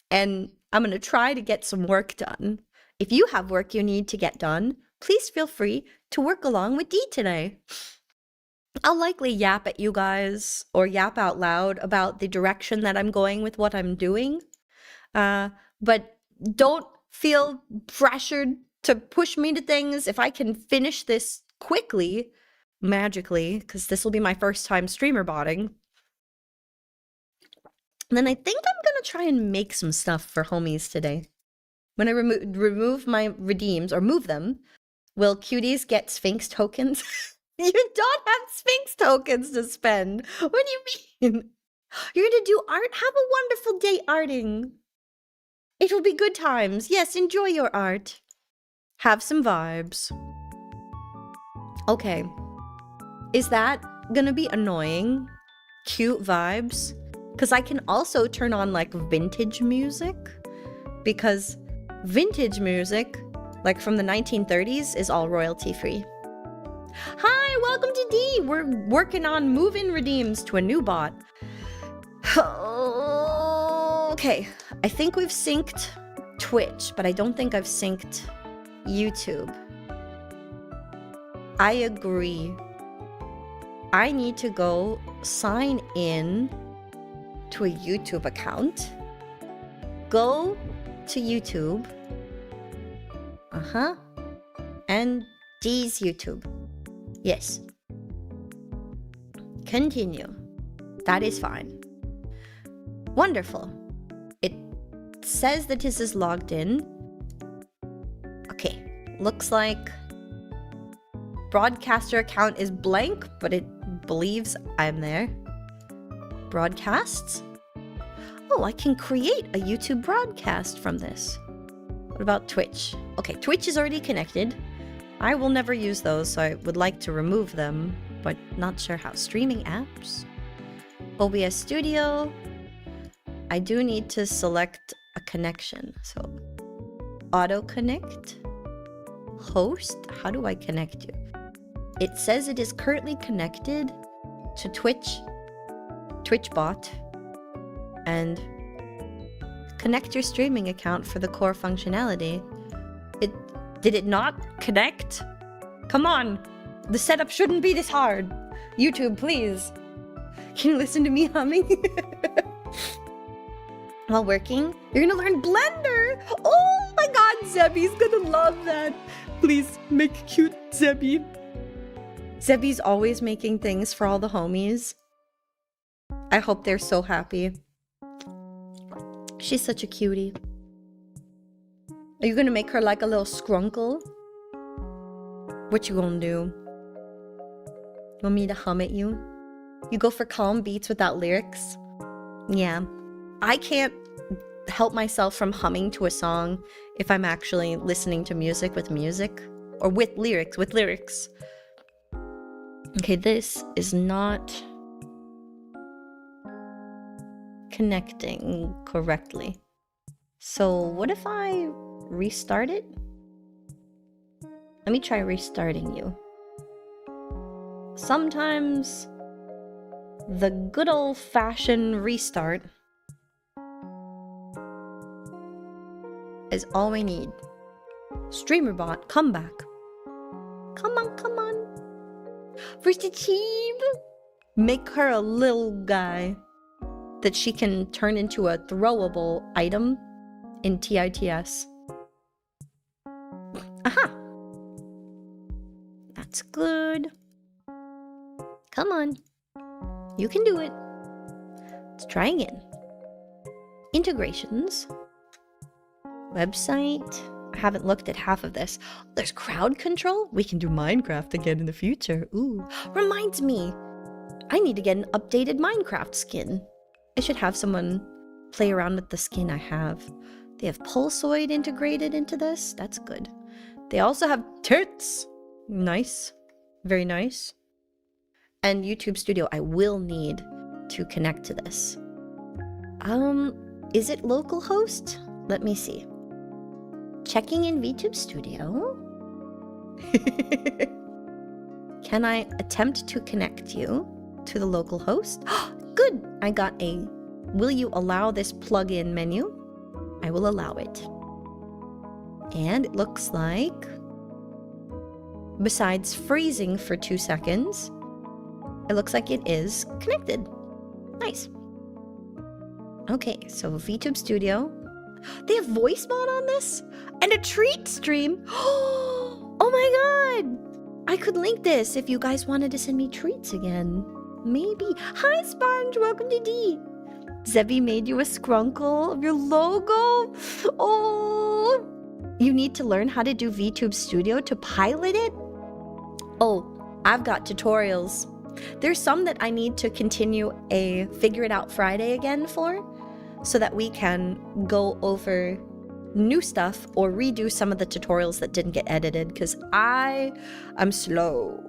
And I'm gonna try to get some work done. If you have work you need to get done, please feel free to work along with D today. I'll likely yap at you guys, or yap out loud about the direction that I'm going with what I'm doing. But don't feel pressured to push me to things. If I can finish this quickly, magically, because this will be my first time streamer botting. And then I think I'm gonna try and make some stuff for homies today. When I remove my redeems, or move them, will cuties get Sphinx tokens? You don't have Sphinx tokens to spend. What do you mean? You're gonna do art? Have a wonderful day arting. It will be good times. Yes, enjoy your art. Have some vibes. Okay. Is that gonna be annoying? Cute vibes? Because I can also turn on like vintage music. Because vintage music, like from the 1930s, is all royalty free. Hi, welcome to D. We're working on moving redeems to a new bot. Okay, I think we've synced Twitch, but I don't think I've synced YouTube. I agree. I need to go sign in to a YouTube account. Go to YouTube. And D's YouTube. Yes. Continue. That is fine. Wonderful. It says that this is logged in. Okay. Looks like broadcaster account is blank, but it believes I'm there. Broadcasts? Oh, I can create a YouTube broadcast from this. What about Twitch? Okay, Twitch is already connected. I will never use those, so I would like to remove them, but not sure how. Streaming apps? OBS Studio. I do need to select a connection, so auto connect. Host? How do I connect you? It says it is currently connected to Twitchbot, and connect your streaming account for the core functionality. Did it not connect? Come on, the setup shouldn't be this hard. YouTube, please. Can you listen to me humming? While working, you're gonna learn Blender. Oh my god, Zebby's gonna love that. Please make cute Zebby. Zebby's always making things for all the homies. I hope they're so happy. She's such a cutie. Are you gonna make her like a little scrunkle? What you gonna do? You want me to hum at you? You go for calm beats without lyrics? Yeah. I can't help myself from humming to a song if I'm actually listening to music. Or with lyrics. Okay, this is not connecting correctly. So what if I restart it? Let me try restarting you. Sometimes the good old-fashioned restart is all we need. StreamerBot, come back. Come on. First achieve. Make her a little guy that she can turn into a throwable item in TITS. Aha! That's good. Come on. You can do it. Let's try again. Integrations. Website. I haven't looked at half of this. There's crowd control. We can do Minecraft again in the future. Ooh. Reminds me. I need to get an updated Minecraft skin. I should have someone play around with the skin I have. They have Pulsoid integrated into this. That's good. They also have tits. Nice. Very nice. And YouTube Studio, I will need to connect to this. Is it localhost? Let me see. Checking in VTube Studio. Can I attempt to connect you to the local host? Good! I got a will you allow this plugin menu? I will allow it. And it looks like, besides freezing for 2 seconds, it looks like it is connected. Nice. Okay, so VTube Studio. They have voice mod on this? And a treat stream? Oh my god! I could link this if you guys wanted to send me treats again. Maybe. Hi, Sponge. Welcome to D. Zebi made you a scrunkle of your logo. Oh. You need to learn how to do VTube Studio to pilot it? Oh, I've got tutorials. There's some that I need to continue a Figure It Out Friday again for, so that we can go over new stuff or redo some of the tutorials that didn't get edited, because I'm slow.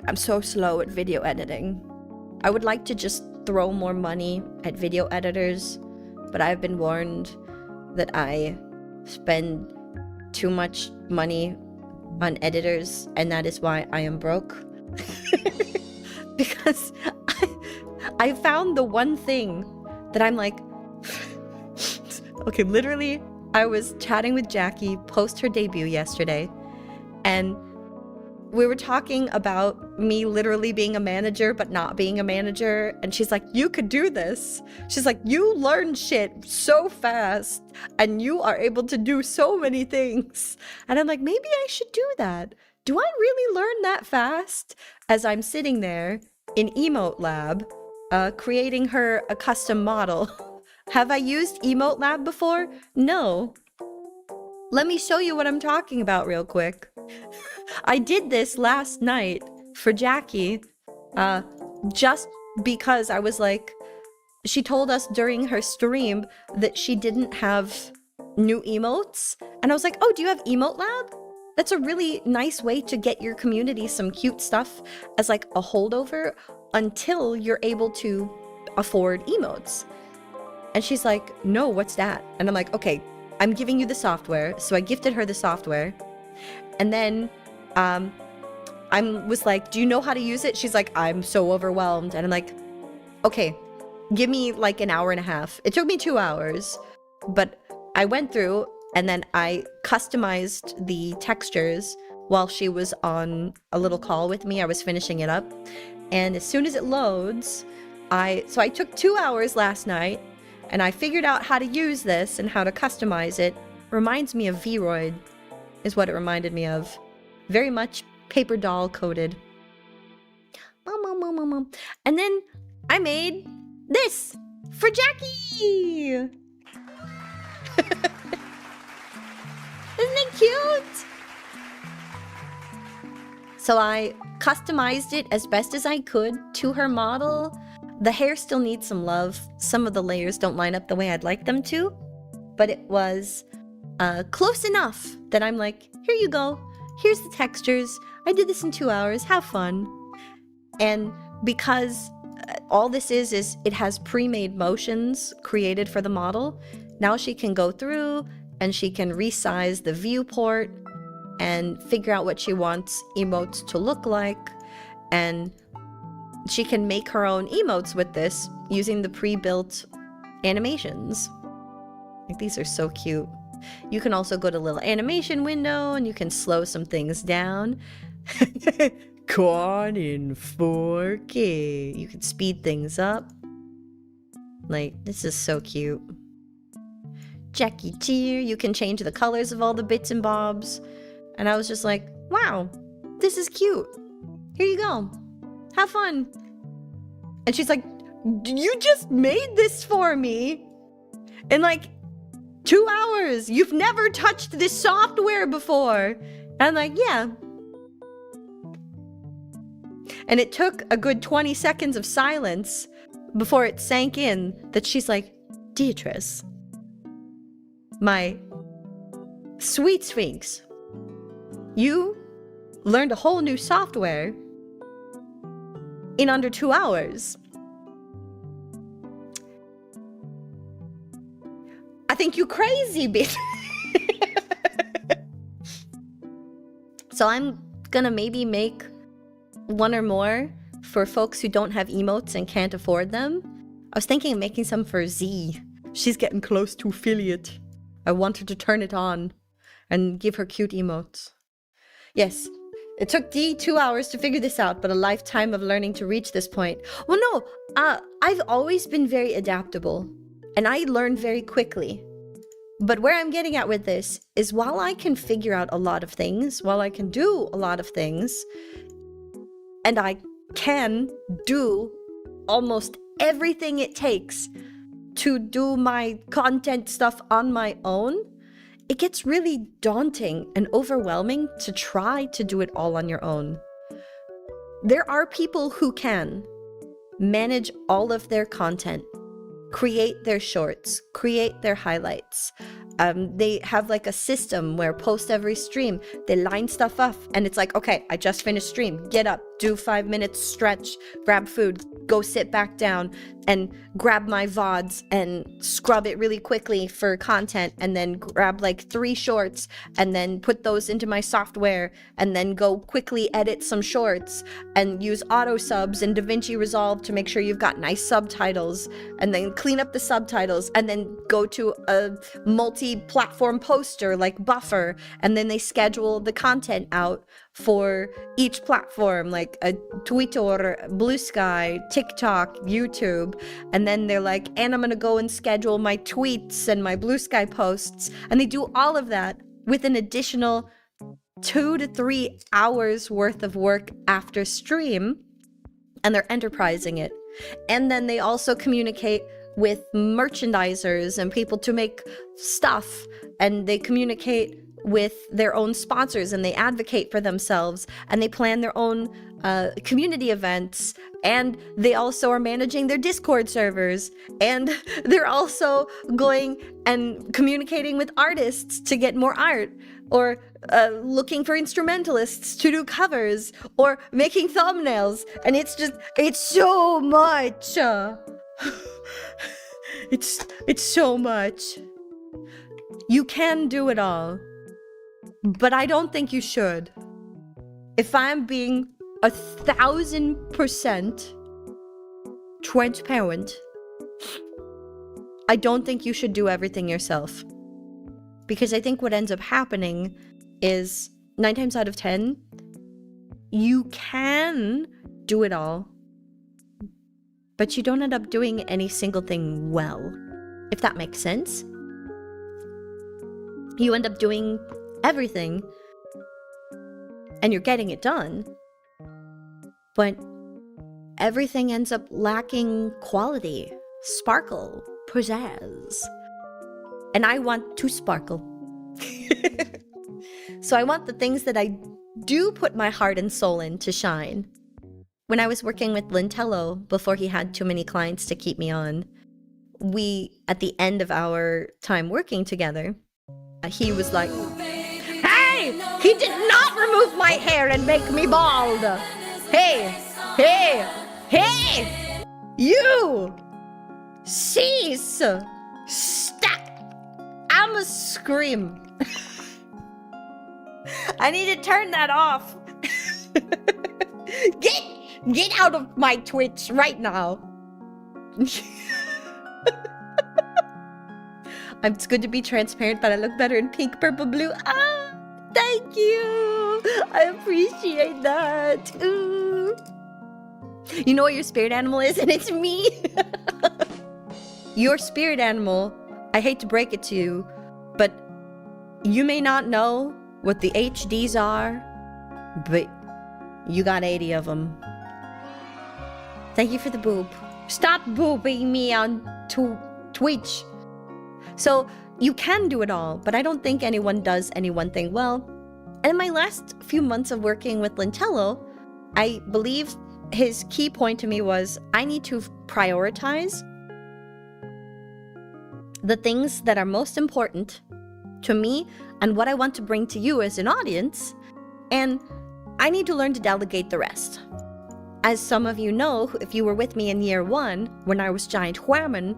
I'm so slow at video editing. I would like to just throw more money at video editors, but I've been warned that I spend too much money on editors, and that is why I am broke. Because I found the one thing that I'm like, okay, literally, I was chatting with Jackie post her debut yesterday, and we were talking about me literally being a manager but not being a manager, and she's like, you could do this. She's like, you learn shit so fast and you are able to do so many things. And I'm like, maybe I should do that. Do I really learn that fast? As I'm sitting there in Emote Lab, creating her a custom model. Have I used Emote Lab before? No. Let me show you what I'm talking about real quick. I did this last night for Jackie, just because I was like, she told us during her stream that she didn't have new emotes. And I was like, oh, do you have Emote Lab? That's a really nice way to get your community some cute stuff as like a holdover until you're able to afford emotes. And she's like, no, what's that? And I'm like, okay, I'm giving you the software. So I gifted her the software. And then I was like, do you know how to use it? She's like, I'm so overwhelmed. And I'm like, okay, give me like an hour and a half. It took me 2 hours, but I went through and then I customized the textures while she was on a little call with me. I was finishing it up. And as soon as it loads, I took 2 hours last night and I figured out how to use this and how to customize it. Reminds me of Vroid is what it reminded me of. Very much paper doll coated. And then I made this for Jackie. Isn't it cute? So I customized it as best as I could to her model. The hair still needs some love. Some of the layers don't line up the way I'd like them to, but it was close enough that I'm like, here you go. Here's the textures. I did this in 2 hours. Have fun. And because all this is it has pre-made motions created for the model, now she can go through and she can resize the viewport and figure out what she wants emotes to look like. And she can make her own emotes with this using the pre-built animations. Like, these are so cute. You can also go to a little animation window and you can slow some things down. Gone in 4K. You can speed things up. Like, this is so cute. Jackie Cheer, you can change the colors of all the bits and bobs. And I was just like, wow, this is cute. Here you go. Have fun. And she's like, you just made this for me in like 2 hours. You've never touched this software before. And I'm like, yeah. And it took a good 20 seconds of silence before it sank in that she's like, Beatrice, my sweet Sphinx, you learned a whole new software in under 2 hours. I think you crazy, bitch. So I'm gonna maybe make one or more for folks who don't have emotes and can't afford them. I was thinking of making some for Z. She's getting close to affiliate. I want her to turn it on and give her cute emotes. Yes, it took D 2 hours to figure this out, but a lifetime of learning to reach this point. Well, no, I've always been very adaptable, and I learn very quickly. But where I'm getting at with this is while I can figure out a lot of things, while I can do a lot of things, and I can do almost everything it takes to do my content stuff on my own, it gets really daunting and overwhelming to try to do it all on your own. There are people who can manage all of their content, create their shorts, create their highlights. They have like a system where post every stream, they line stuff up and it's like, okay, I just finished stream, get up, do 5 minutes, stretch, grab food, go sit back down and grab my VODs and scrub it really quickly for content, and then grab like 3 shorts and then put those into my software and then go quickly edit some shorts and use auto subs and DaVinci Resolve to make sure you've got nice subtitles, and then clean up the subtitles and then go to a multi-platform poster like Buffer, and then they schedule the content out for each platform like a Twitter, Blue Sky, TikTok, YouTube, and then they're like, and I'm gonna go and schedule my tweets and my Blue Sky posts, and they do all of that with an additional 2 to 3 hours worth of work after stream, and they're enterprising it. And then they also communicate with merchandisers and people to make stuff, and they communicate with their own sponsors, and they advocate for themselves, and they plan their own community events, and they also are managing their Discord servers, and they're also going and communicating with artists to get more art, or looking for instrumentalists to do covers, or making thumbnails, and it's so much. It's so much. You can do it all, but I don't think you should. If I'm being 1,000% transparent, I don't think you should do everything yourself. Because I think what ends up happening is 9 times out of 10, you can do it all, but you don't end up doing any single thing well, if that makes sense. You end up doing everything, and you're getting it done, but everything ends up lacking quality, sparkle, pizzazz. And I want to sparkle. So I want the things that I do put my heart and soul in to shine. When I was working with Lintello, before he had too many clients to keep me on, at the end of our time working together, he was like, "Hey, he did not remove my hair and make me bald. Hey, you, cease, stop. I'ma scream." I need to turn that off. Get out of my Twitch right now. It's good to be transparent, but I look better in pink, purple, blue. Ah, thank you. I appreciate that. Ooh. You know what your spirit animal is, and it's me. Your spirit animal, I hate to break it to you, but you may not know what the HDs are, but you got 80 of them. Thank you for the boop. Stop booping me on Twitch. So you can do it all, but I don't think anyone does any one thing well. And in my last few months of working with Lintello, I believe his key point to me was I need to prioritize the things that are most important to me and what I want to bring to you as an audience, and I need to learn to delegate the rest. As some of you know, if you were with me in year 1, when I was Giant Whammon,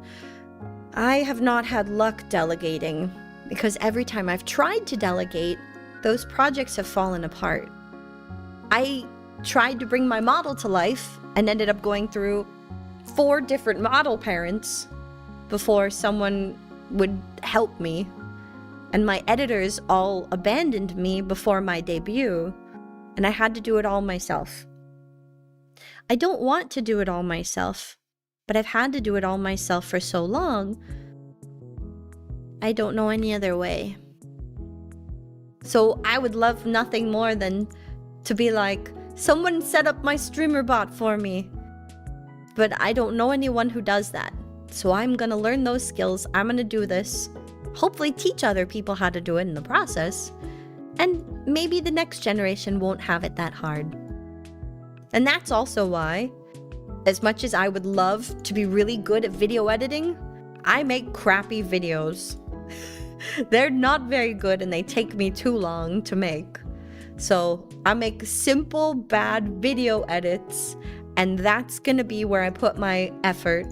I have not had luck delegating, because every time I've tried to delegate, those projects have fallen apart. I tried to bring my model to life and ended up going through 4 different model parents before someone would help me. And my editors all abandoned me before my debut, and I had to do it all myself. I don't want to do it all myself, but I've had to do it all myself for so long, I don't know any other way. So I would love nothing more than to be like, Someone set up my streamer bot for me. But I don't know anyone who does that. So I'm gonna learn those skills. I'm gonna do this. Hopefully teach other people how to do it in the process. And maybe the next generation won't have it that hard. And that's also why, as much as I would love to be really good at video editing, I make crappy videos. They're not very good and they take me too long to make. So I make simple, bad video edits, and that's gonna be where I put my effort.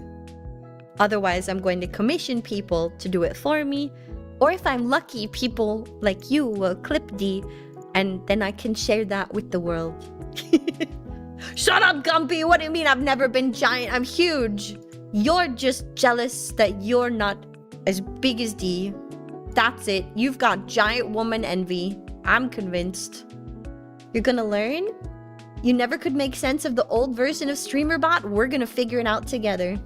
Otherwise, I'm going to commission people to do it for me. Or if I'm lucky, people like you will clip D, and then I can share that with the world. Shut up, Gumpy! What do you mean I've never been giant? I'm huge! You're just jealous that you're not as big as D. That's it. You've got giant woman envy. I'm convinced. You're gonna learn? You never could make sense of the old version of StreamerBot? We're gonna figure it out together.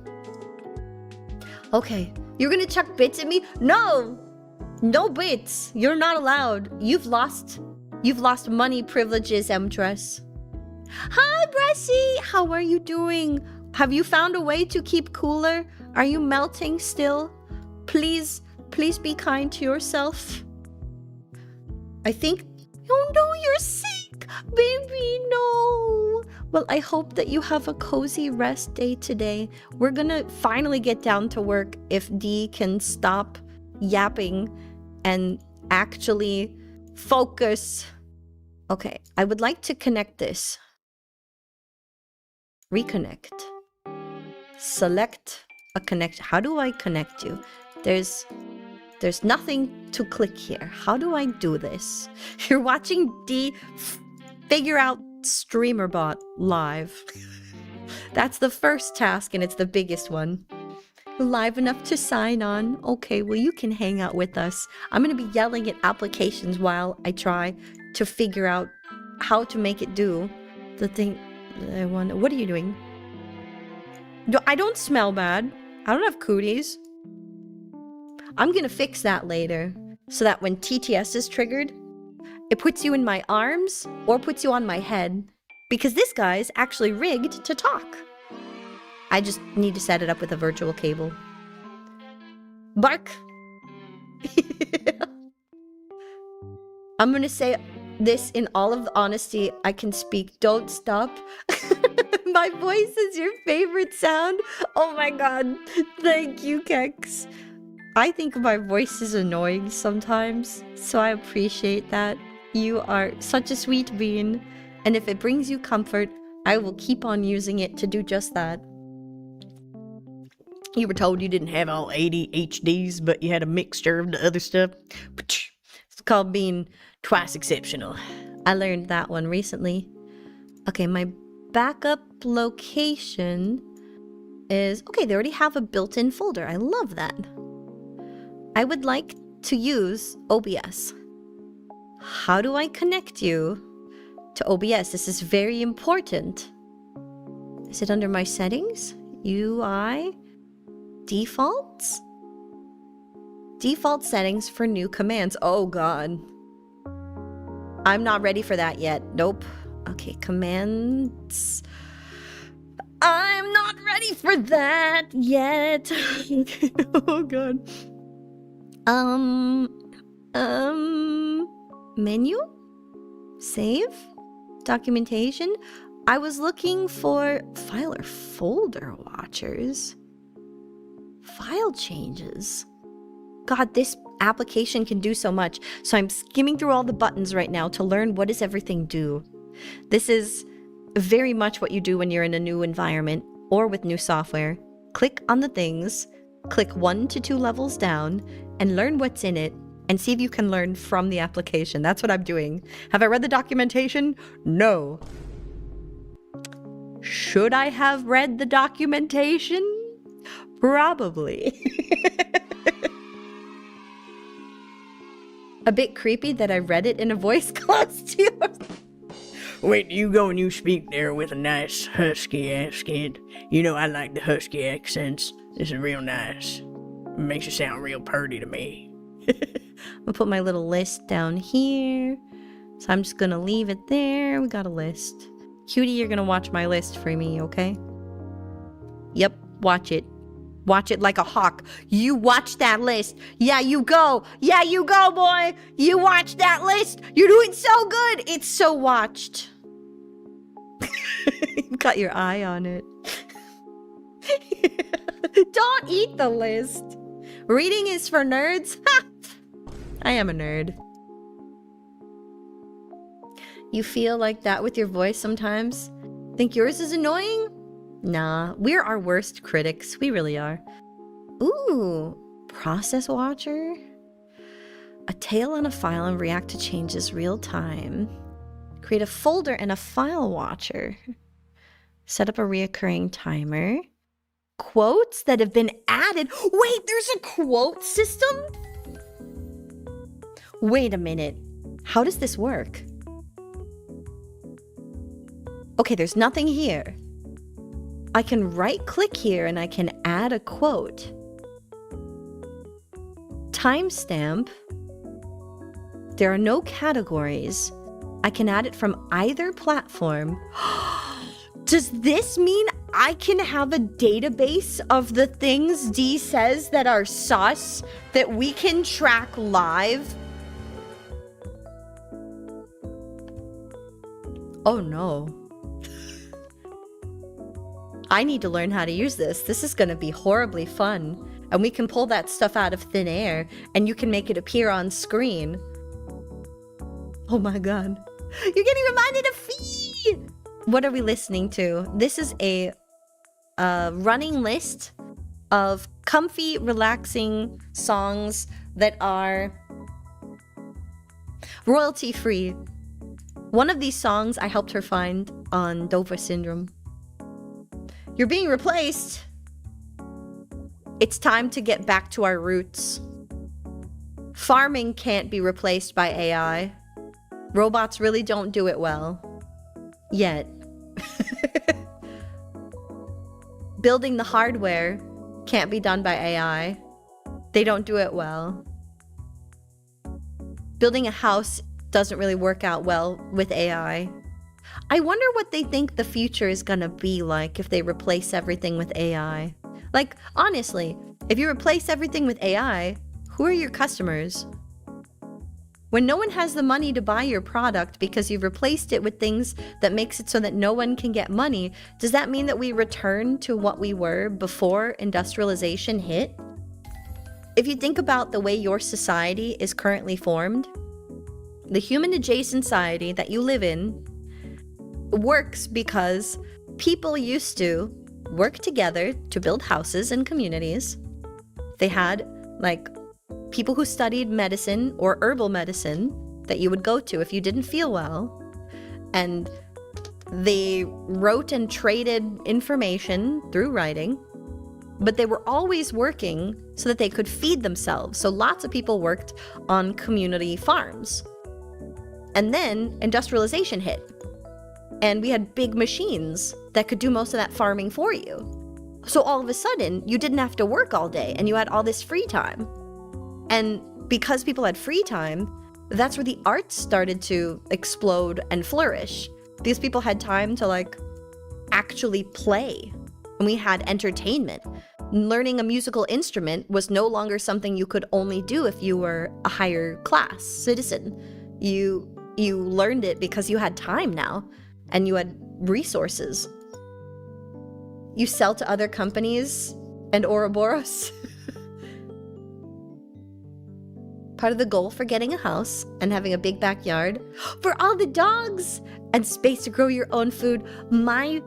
Okay. You're gonna chuck bits at me? No! No bits. You're not allowed. You've lost money privileges, Empress. Hi, Bressie! How are you doing? Have you found a way to keep cooler? Are you melting still? Please be kind to yourself. I think... Oh no, you're sick! Baby, no! Well, I hope that you have a cozy rest day today. We're gonna finally get down to work if Dee can stop yapping and actually focus. Okay, I would like to connect this. Reconnect. Select a connection. How do I connect you? There's nothing to click here. How do I do this? You're watching D figure out StreamerBot live. That's the first task and it's the biggest one. Live enough to sign on. Okay, well you can hang out with us. I'm gonna be yelling at applications while I try to figure out how to make it do the thing that I want. What are you doing? I don't smell bad. I don't have cooties. I'm gonna fix that later so that when TTS is triggered, it puts you in my arms or puts you on my head because this guy's actually rigged to talk. I just need to set it up with a virtual cable. Bark! I'm gonna say this in all of the honesty I can speak. Don't stop. My voice is your favorite sound. Oh my god. Thank you, Kex. I think my voice is annoying sometimes, so I appreciate that. You are such a sweet bean, and if it brings you comfort, I will keep on using it to do just that. You were told you didn't have all 80 HDs, but you had a mixture of the other stuff. It's called being twice exceptional. I learned that one recently. Okay, my backup location is... Okay, they already have a built-in folder. I love that. I would like to use OBS. How do I connect you to OBS? This is very important. Is it under my settings? UI? Defaults? Default settings for new commands. Oh god. I'm not ready for that yet. Nope. Okay, commands. I'm not ready for that yet. Oh god. Menu? Save? Documentation? I was looking for file or folder watchers. File changes. God, this application can do so much. So I'm skimming through all the buttons right now to learn what does everything do. This is very much what you do when you're in a new environment or with new software. Click on the things, click 1 to 2 levels down, and learn what's in it, and see if you can learn from the application. That's what I'm doing. Have I read the documentation? No. Should I have read the documentation? Probably. A bit creepy that I read it in a voice close to yours. Wait, you go and you speak there with a nice husky accent. You know I like the husky accents. This is real nice. It makes you sound real purty to me. I'll put my little list down here. So I'm just gonna leave it there. We got a list. Cutie, you're gonna watch my list for me, okay? Yep, watch it. Watch it like a hawk. You watch that list. Yeah, you go. Yeah, you go, boy. You watch that list. You're doing so good. It's so watched. You've got your eye on it. Don't eat the list. Reading is for nerds. Ha! I am a nerd. You feel like that with your voice sometimes? Think yours is annoying? Nah, we're our worst critics. We really are. Ooh, process watcher. A tail on a file and react to changes real time. Create a folder and a file watcher. Set up a reoccurring timer. Quotes that have been added. Wait, there's a quote system? Wait a minute. How does this work? Okay, there's nothing here. I can right-click here and I can add a quote. Timestamp. There are no categories. I can add it from either platform. Does this mean I can have a database of the things D says that are sus that we can track live? Oh no. I need to learn how to use this. This is going to be horribly fun. And we can pull that stuff out of thin air and you can make it appear on screen. Oh my god. You're getting reminded of Fee! What are we listening to? This is a running list of comfy, relaxing songs that are royalty-free. One of these songs I helped her find on Dover Syndrome. You're being replaced. It's time to get back to our roots. Farming can't be replaced by AI. Robots really don't do it well. Yet. Building the hardware can't be done by AI. They don't do it well. Building a house doesn't really work out well with AI. I wonder what they think the future is gonna be like if they replace everything with AI. Like, honestly, if you replace everything with AI, who are your customers? When no one has the money to buy your product because you've replaced it with things that makes it so that no one can get money, does that mean that we return to what we were before industrialization hit? If you think about the way your society is currently formed, the human adjacent society that you live in works because people used to work together to build houses and communities. They had, like, people who studied medicine or herbal medicine that you would go to if you didn't feel well. And they wrote and traded information through writing, but they were always working so that they could feed themselves. So lots of people worked on community farms. And then industrialization hit. And we had big machines that could do most of that farming for you. So all of a sudden, you didn't have to work all day and you had all this free time. And because people had free time, that's where the arts started to explode and flourish. Because people had time to, like, actually play. And we had entertainment. Learning a musical instrument was no longer something you could only do if you were a higher class citizen. You learned it because you had time now. And you had resources. You sell to other companies and Ouroboros. Part of the goal for getting a house and having a big backyard for all the dogs and space to grow your own food. My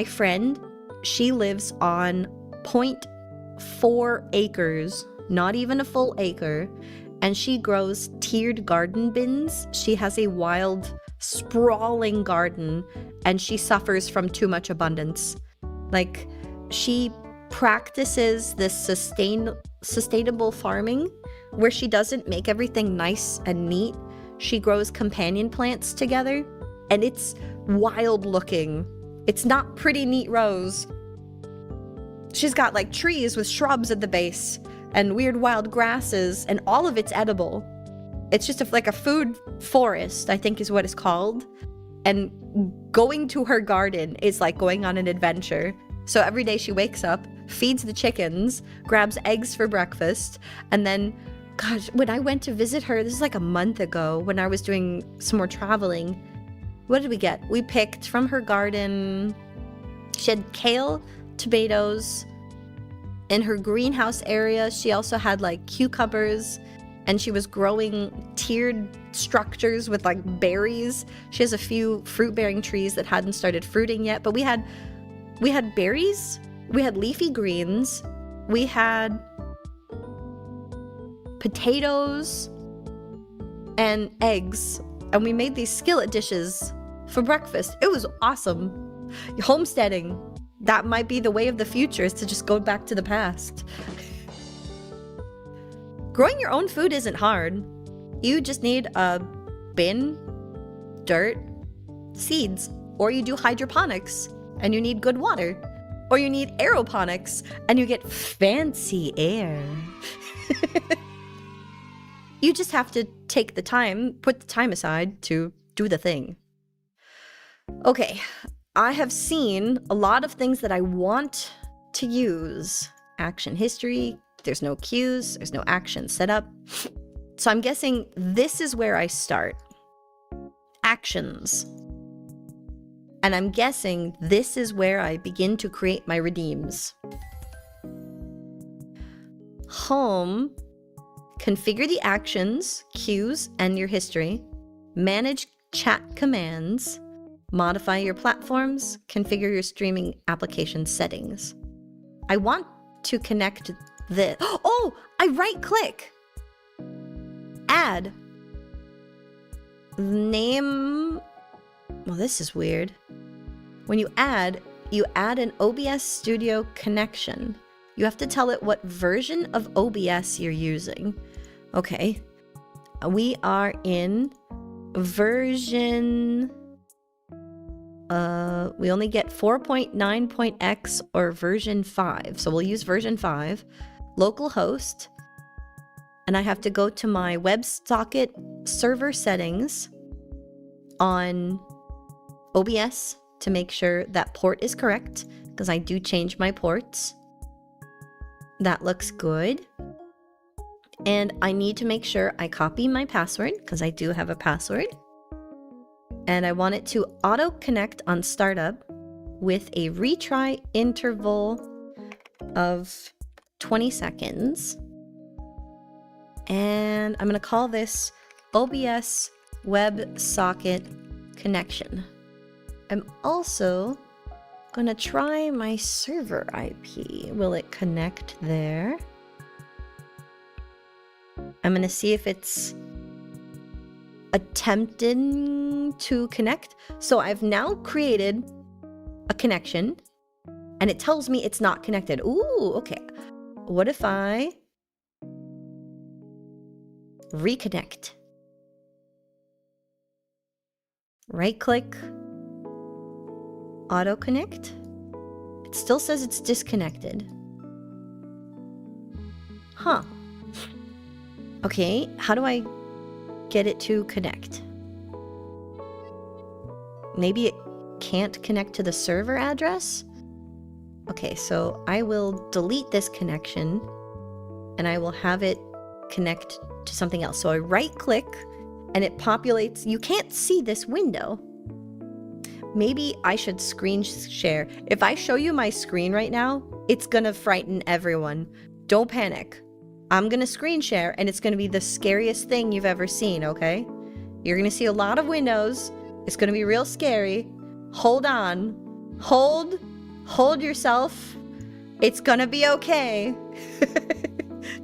friend, she lives on 0.4 acres, not even a full acre, and she grows tiered garden bins. She has a wild, sprawling garden, and she suffers from too much abundance. Like, she practices this sustainable farming where she doesn't make everything nice and neat. She grows companion plants together, and it's wild looking. It's not pretty neat rows. She's got, like, trees with shrubs at the base and weird wild grasses, and all of it's edible. It's just like a food forest, I think is what it's called. And going to her garden is like going on an adventure. So every day she wakes up, feeds the chickens, grabs eggs for breakfast, and then, gosh, when I went to visit her, this is like a month ago when I was doing some more traveling, what did we get? We picked from her garden, she had kale, tomatoes. In her greenhouse area, she also had like cucumbers, and she was growing tiered structures with like berries. She has a few fruit-bearing trees that hadn't started fruiting yet, but we had berries, we had leafy greens, we had potatoes and eggs, and we made these skillet dishes for breakfast. It was awesome. Homesteading, that might be the way of the future, is to just go back to the past. Growing your own food isn't hard. You just need a bin, dirt, seeds, or you do hydroponics and you need good water, or you need aeroponics and you get fancy air. You just have to take the time, put the time aside to do the thing. Okay, I have seen a lot of things that I want to use. Action history, there's no cues, there's no action set up. So I'm guessing this is where I start. Actions. And I'm guessing this is where I begin to create my redeems. Home. Configure the actions, cues, and your history. Manage chat commands. Modify your platforms. Configure your streaming application settings. I want to connect this. Oh, I right click. Add. Name. Well, this is weird. When you add an OBS Studio connection. You have to tell it what version of OBS you're using. Okay. We are in version... we only get 4.9.x or version 5. So we'll use version 5. Localhost. And I have to go to my WebSocket server settings on OBS to make sure that port is correct, because I do change my ports. That looks good. And I need to make sure I copy my password, because I do have a password. And I want it to auto connect on startup with a retry interval of 20 seconds. And I'm going to call this OBS WebSocket connection. I'm also going to try my server IP. Will it connect there? I'm going to see if it's attempting to connect. So I've now created a connection and it tells me it's not connected. Ooh, okay. What if I reconnect? Right click, auto connect. It still says it's disconnected. Huh. Okay, how do I get it to connect? Maybe it can't connect to the server address? Okay, so I will delete this connection and I will have it connect to something else. So I right click and it populates. You can't see this window. Maybe I should screen share. If I show you my screen right now, it's gonna frighten everyone. Don't panic. I'm gonna screen share and it's gonna be the scariest thing you've ever seen, okay? You're gonna see a lot of windows. It's gonna be real scary. Hold on. Hold yourself. It's gonna be okay.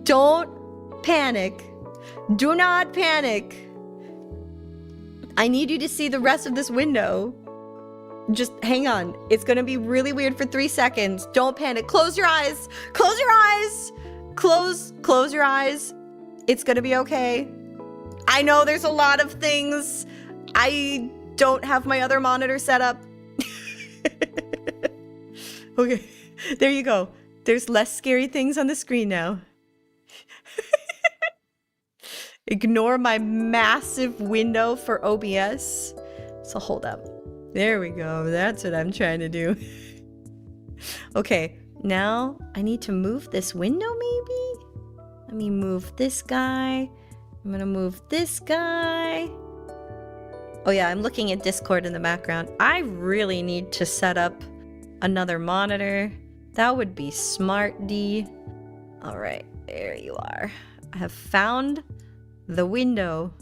Don't panic. Do not panic. I need you to see the rest of this window. Just hang on. It's gonna be really weird for 3 seconds. Don't panic. Close your eyes. Close your eyes. Close your eyes. It's gonna be okay. I know there's a lot of things. I don't have my other monitor set up. Okay, there you go. There's less scary things on the screen now. Ignore my massive window for OBS. So hold up. There we go. That's what I'm trying to do. Okay, now I need to move this window maybe? Let me move this guy. I'm gonna move this guy. Oh yeah, I'm looking at Discord in the background. I really need to set up another monitor. That would be smart, D. All right, there you are. I have found the window.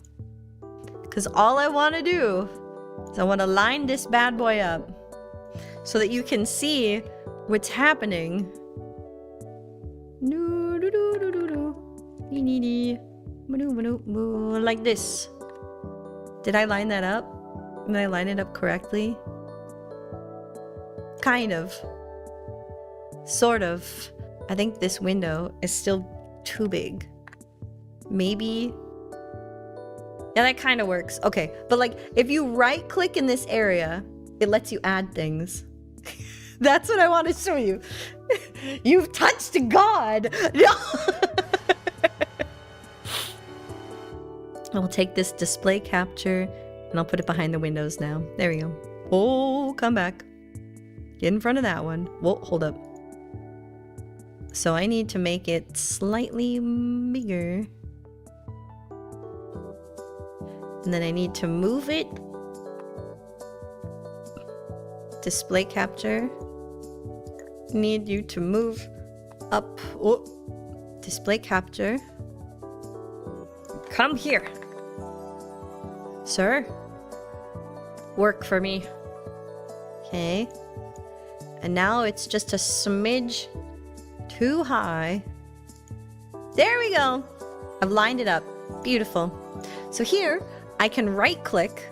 Because all I want to do is I want to line this bad boy up so that you can see what's happening. Like this. Did I line that up? Did I line it up correctly? Kind of. Sort of. I think this window is still too big. Maybe. Yeah, that kind of works. Okay, but like if you right click in this area, it lets you add things. That's what I want to show you. You've touched God. No. I'll take this display capture and I'll put it behind the windows now. There we go. Oh, come back. Get in front of that one. Whoa, hold up. So I need to make it slightly bigger. And then I need to move it. Display capture. Need you to move up. Oh. Display capture. Come here. Sir. Work for me. Okay. And now it's just a smidge too high. There we go. I've lined it up. Beautiful. So here, I can right click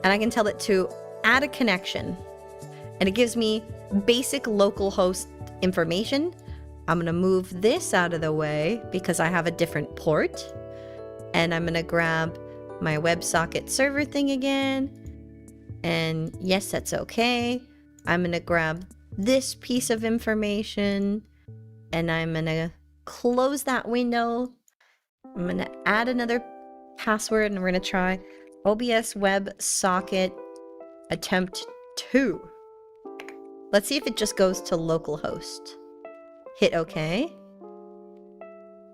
and I can tell it to add a connection. And it gives me basic localhost information. I'm gonna move this out of the way because I have a different port. And I'm gonna grab my WebSocket server thing again. And yes, that's okay. I'm gonna grab this piece of information and I'm gonna close that window. I'm gonna add another password and we're gonna try OBS WebSocket attempt 2. Let's see if it just goes to localhost. Hit OK.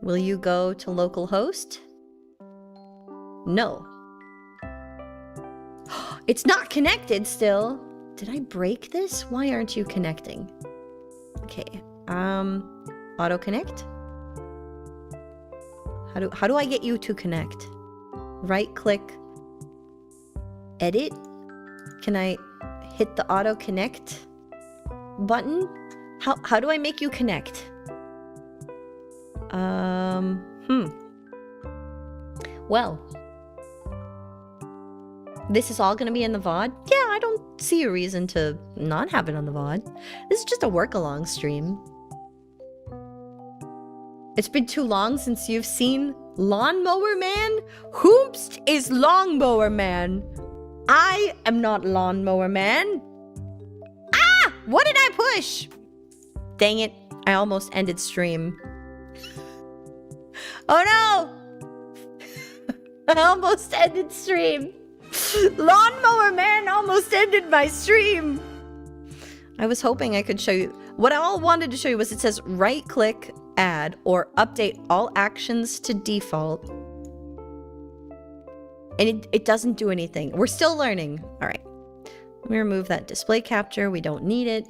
Will you go to localhost? No. It's not connected still. Did I break this? Why aren't you connecting? Okay. Auto connect? How do I get you to connect? Right click. Edit. Can I hit the auto connect button? How do I make you connect? Well, this is all gonna be in the VOD? Yeah, I don't see a reason to not have it on the VOD. This is just a Workalong stream. It's been too long since you've seen Lawnmower Man? Whomst is Longmower Man? I am not Lawnmower Man. Ah! What did I push? Dang it, I almost ended stream. Oh no! I almost ended stream. Lawnmower Man almost ended my stream. I was hoping I could show you. What I all wanted to show you was it says right click, add, or update all actions to default. And it doesn't do anything. We're still learning. All right. Let me remove that display capture. We don't need it.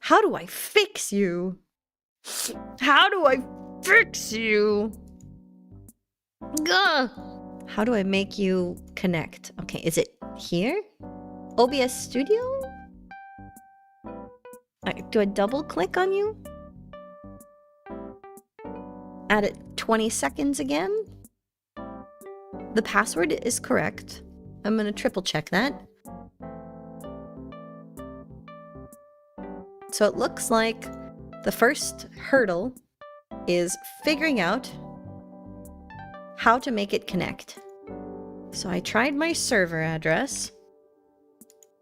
How do I fix you? How do I fix you? Gah! How do I make you connect? Okay, is it here? OBS Studio? Do I double click on you? Add it 20 seconds again? The password is correct. I'm gonna triple check that. So it looks like the first hurdle is figuring out how to make it connect. So I tried my server address.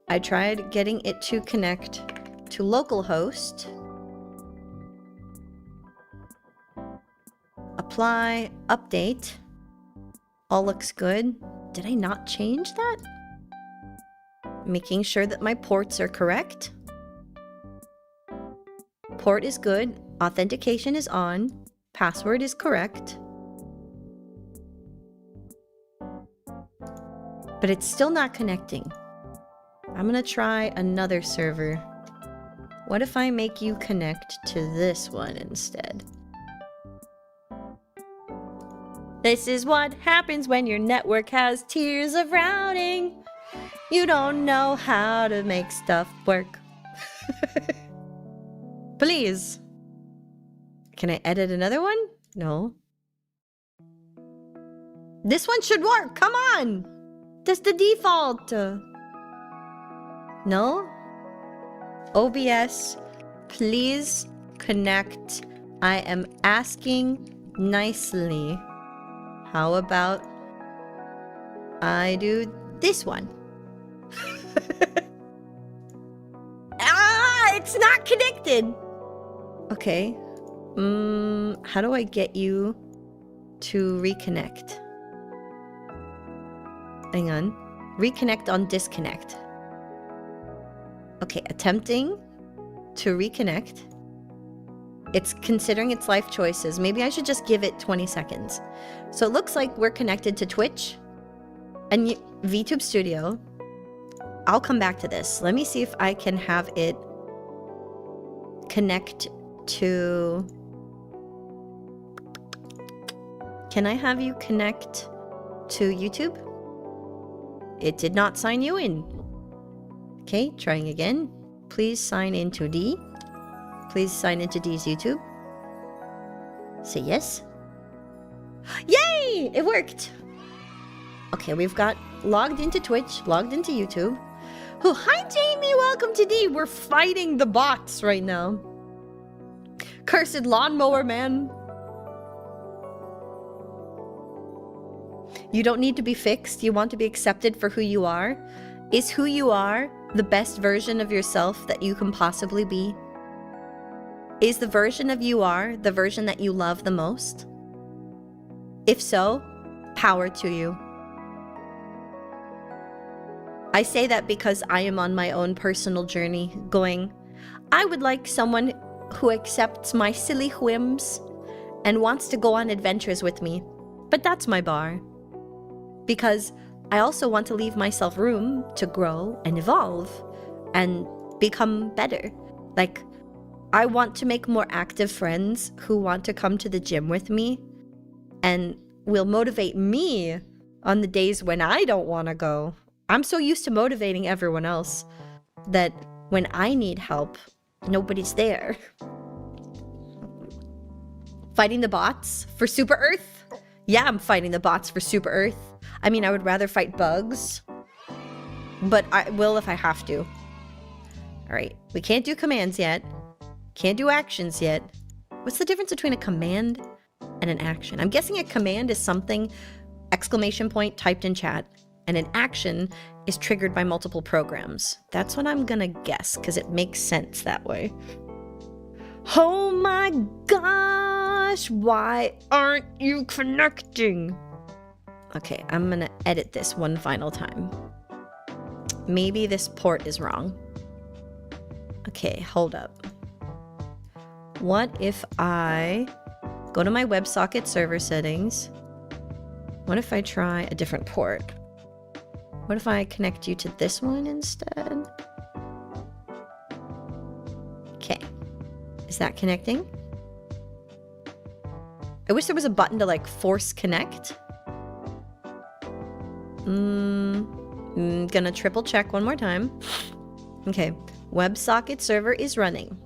I tried getting it to connect to localhost. Apply, update. All looks good. Did I not change that? making sure that my ports are correct. Port is good. Authentication is on. Password is correct. But it's still not connecting. I'm gonna try another server. What if I make you connect to this one instead? This is what happens when your network has tiers of routing. You don't know how to make stuff work. Please. Can I edit another one? No. This one should work. Come on. That's the default. No? OBS, please connect. I am asking nicely. How about I do this one? Ah, it's not connected. Okay. How do I get you to reconnect? Hang on. Reconnect on disconnect. Okay, attempting to reconnect. It's considering its life choices. Maybe I should just give it 20 seconds. So it looks like we're connected to Twitch and VTube Studio. I'll come back to this. Let me see if I can have it connect to... Can I have you connect to YouTube? It did not sign you in. Okay, trying again. Please sign into D. Please sign into D's YouTube. Say yes. Yay! It worked! Okay, we've got logged into Twitch, logged into YouTube. Oh, hi Jamie, welcome to D. We're fighting the bots right now. Cursed lawnmower man. You don't need to be fixed. You want to be accepted for who you are. Is who you are the best version of yourself that you can possibly be? Is the version of you are the version that you love the most? If so, power to you. I say that because I am on my own personal journey going, I would like someone who accepts my silly whims and wants to go on adventures with me. But that's my bar. Because I also want to leave myself room to grow and evolve and become better. Like, I want to make more active friends who want to come to the gym with me and will motivate me on the days when I don't want to go. I'm so used to motivating everyone else that when I need help, nobody's there. Fighting the bots for Super Earth? Yeah, I'm fighting the bots for Super Earth. I mean, I would rather fight bugs, but I will if I have to. All right, we can't do commands yet. Can't do actions yet. What's the difference between a command and an action? I'm guessing a command is something, exclamation point, typed in chat, and an action is triggered by multiple programs. That's what I'm gonna guess, because it makes sense that way. Oh my gosh, why aren't you connecting? Okay, I'm gonna edit this one final time. Maybe this port is wrong. Okay, hold up. What if I go to my WebSocket server settings? What if I try a different port? What if I connect you to this one instead? Okay. Is that connecting? I wish there was a button to like force connect. Gonna triple check one more time. Okay. WebSocket server is running.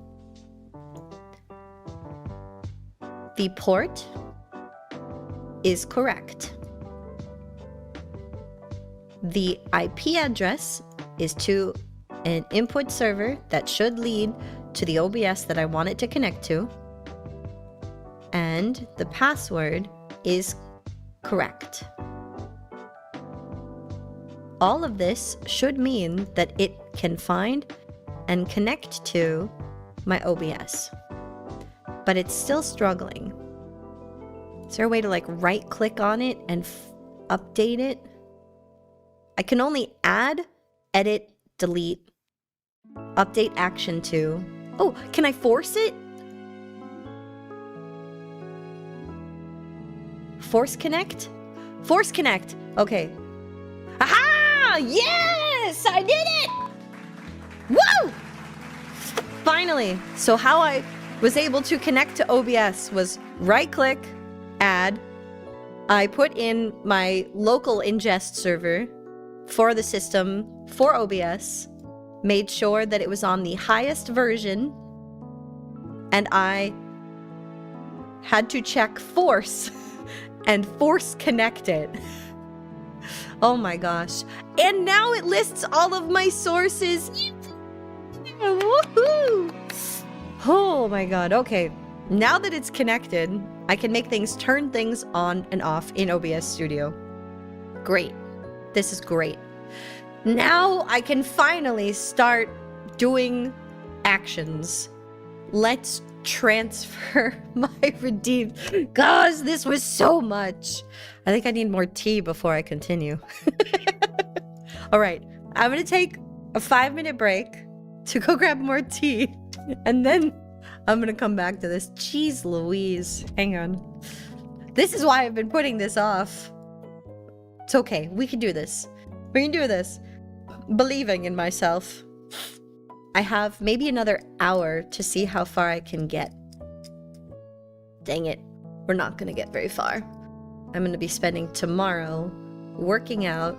The port is correct. The IP address is to an input server that should lead to the OBS that I want it to connect to. And the password is correct. All of this should mean that it can find and connect to my OBS. But it's still struggling. Is there a way to like right click on it and update it? I can only add, edit, delete, update action to. Oh, can I force it? Force connect? Force connect. Okay. Aha! Yes! I did it! Woo! Finally. So how I was able to connect to OBS was right click, add. I put in my local ingest server for the system for OBS, made sure that it was on the highest version, and I had to check force and force connect it. Oh my gosh. And now it lists all of my sources. Woohoo! Oh my god. Okay. Now that it's connected, I can make things, turn things on and off in OBS Studio. Great. This is great. Now I can finally start doing actions. Let's transfer my redeemed. Guys, this was so much. I think I need more tea before I continue. All right, I'm gonna take a 5-minute break to go grab more tea, and then I'm gonna come back to this. Jeez Louise, hang on. This is why I've been putting this off. It's okay, we can do this. We can do this. Believing in myself. I have maybe another hour to see how far I can get. Dang it, we're not gonna get very far. I'm gonna be spending tomorrow working out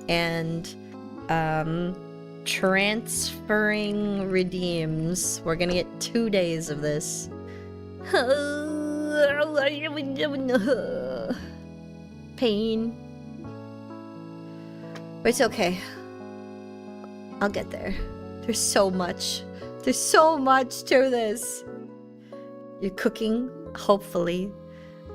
and transferring redeems. We're gonna get 2 days of this. Pain. But it's okay. I'll get there. There's so much. There's so much to this. You're cooking, hopefully.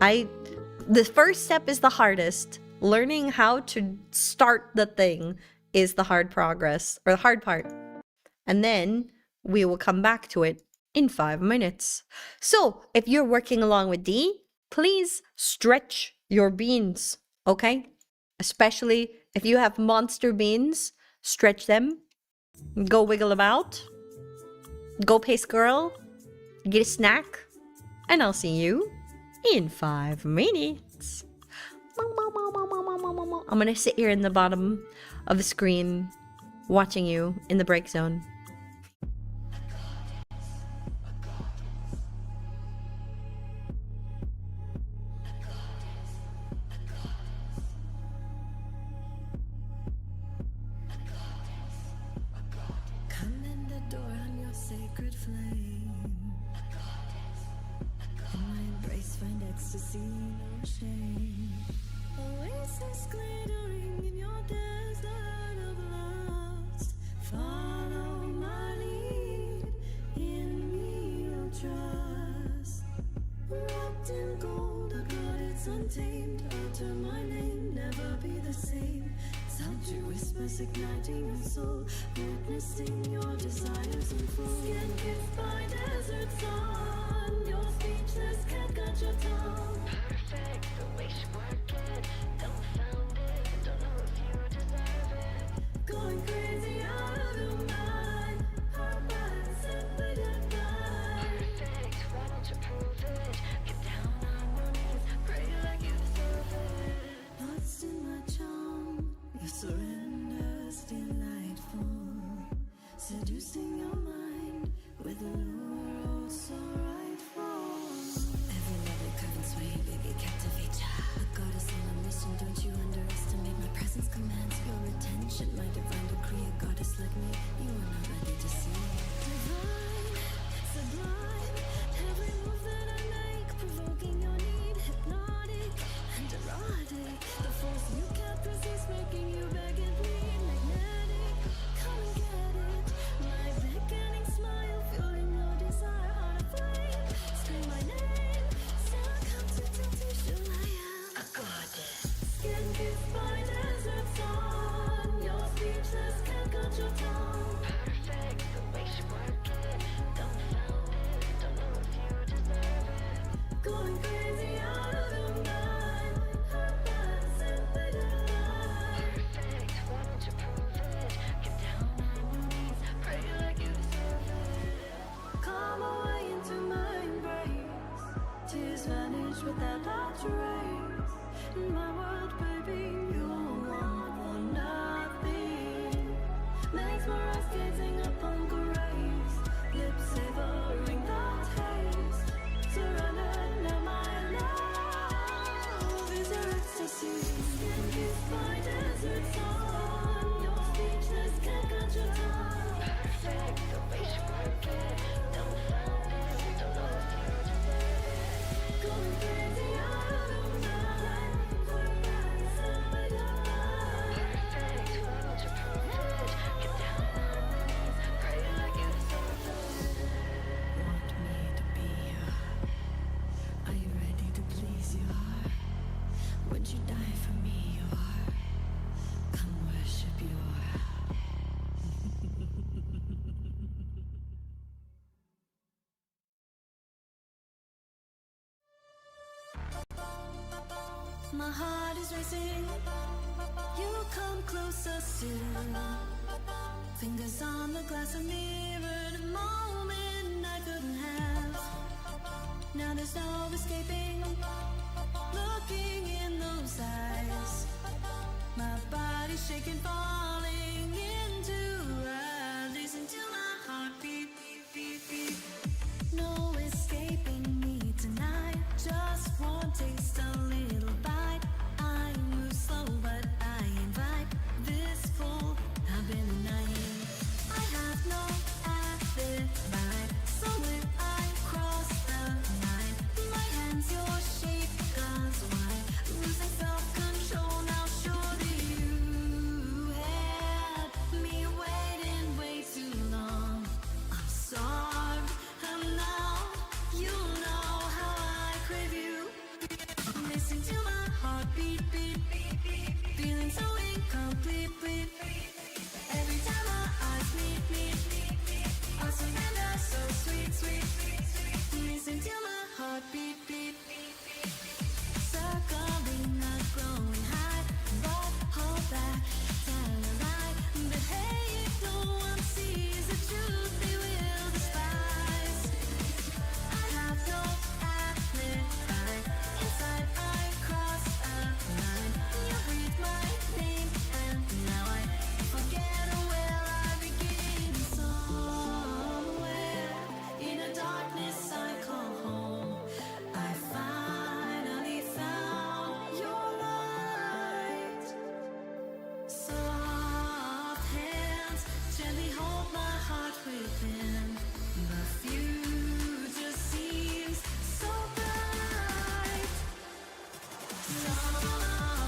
The first step is the hardest. Learning how to start the thing is the hard progress, or the hard part. And then we will come back to it in 5 minutes. So, if you're working along with D, please stretch your beans, okay? Especially if you have monster beans, stretch them. Go wiggle about. Go pace girl. Get a snack. And I'll see you in 5 minutes. I'm gonna sit here in the bottom of the screen watching you in the break zone. Come in the door on your sacred flame. In my embrace find ecstasy, no shame. Oasis glittering in your desert of lust. Follow my lead, in me you'll trust. Wrapped in gold, a goddess untamed. Utter my name, never be the same. Sound to whispers igniting your soul, witnessing your desires unfold. Skin kissed by desert sun, your speechless cat got your tongue. Perfect, the way she work it, dumbfounded, don't know if you deserve it. Going crazy out of your mind, her mind simply divine. Perfect, why don't you prove it? Get down on your knees, pray like you deserve it. Lost in my charm, your surrender's delightful, seducing your mind with a lure oh so rightful. Every lovely curve and sway, baby, captivate ya. A goddess on a mission, don't you underestimate. My presence commands your attention. My divine decree, a goddess like me, you are not ready to see. Divine, sublime, every move that I make, provoking your need, hypnotic and erotic. The force you can't resist, making you beg and plead, magnetic. Come and get it. My beckoning smile, fueling your desire, heart aflame. Scream my name, still come to temptation. I am a goddess. Skin kissed by My heart is racing. You come closer still. Fingers on the glass, a mirrored moment I couldn't have. Now there's no escaping. Looking in those eyes. My body's shaking, falling into a listen to my heartbeat. No escaping me tonight. Just one taste, a little bite. I move slow, but I invite this full. I've been naive. I have no appetite. So when I cross the line, my hands your shape, 'cause why? Losing self-control now. Surely you had me waiting way too long. I'm starved, and now you know how I crave you. Listen to my heartbeat, beat, feeling so incomplete. Every time our eyes meet, our surrender so sweet. Listen to my heartbeat, beat, circling, not growing high, but hold back, tell a lie. But hey, if no one sees the truth, they will despise. I have no appetite. Inside I cross a line. You breathe my name, and now I forget where I begin. Somewhere in the darkness I call home. I finally found your light. Soft hands gently hold my heart within. The future seems so bright. Somewhere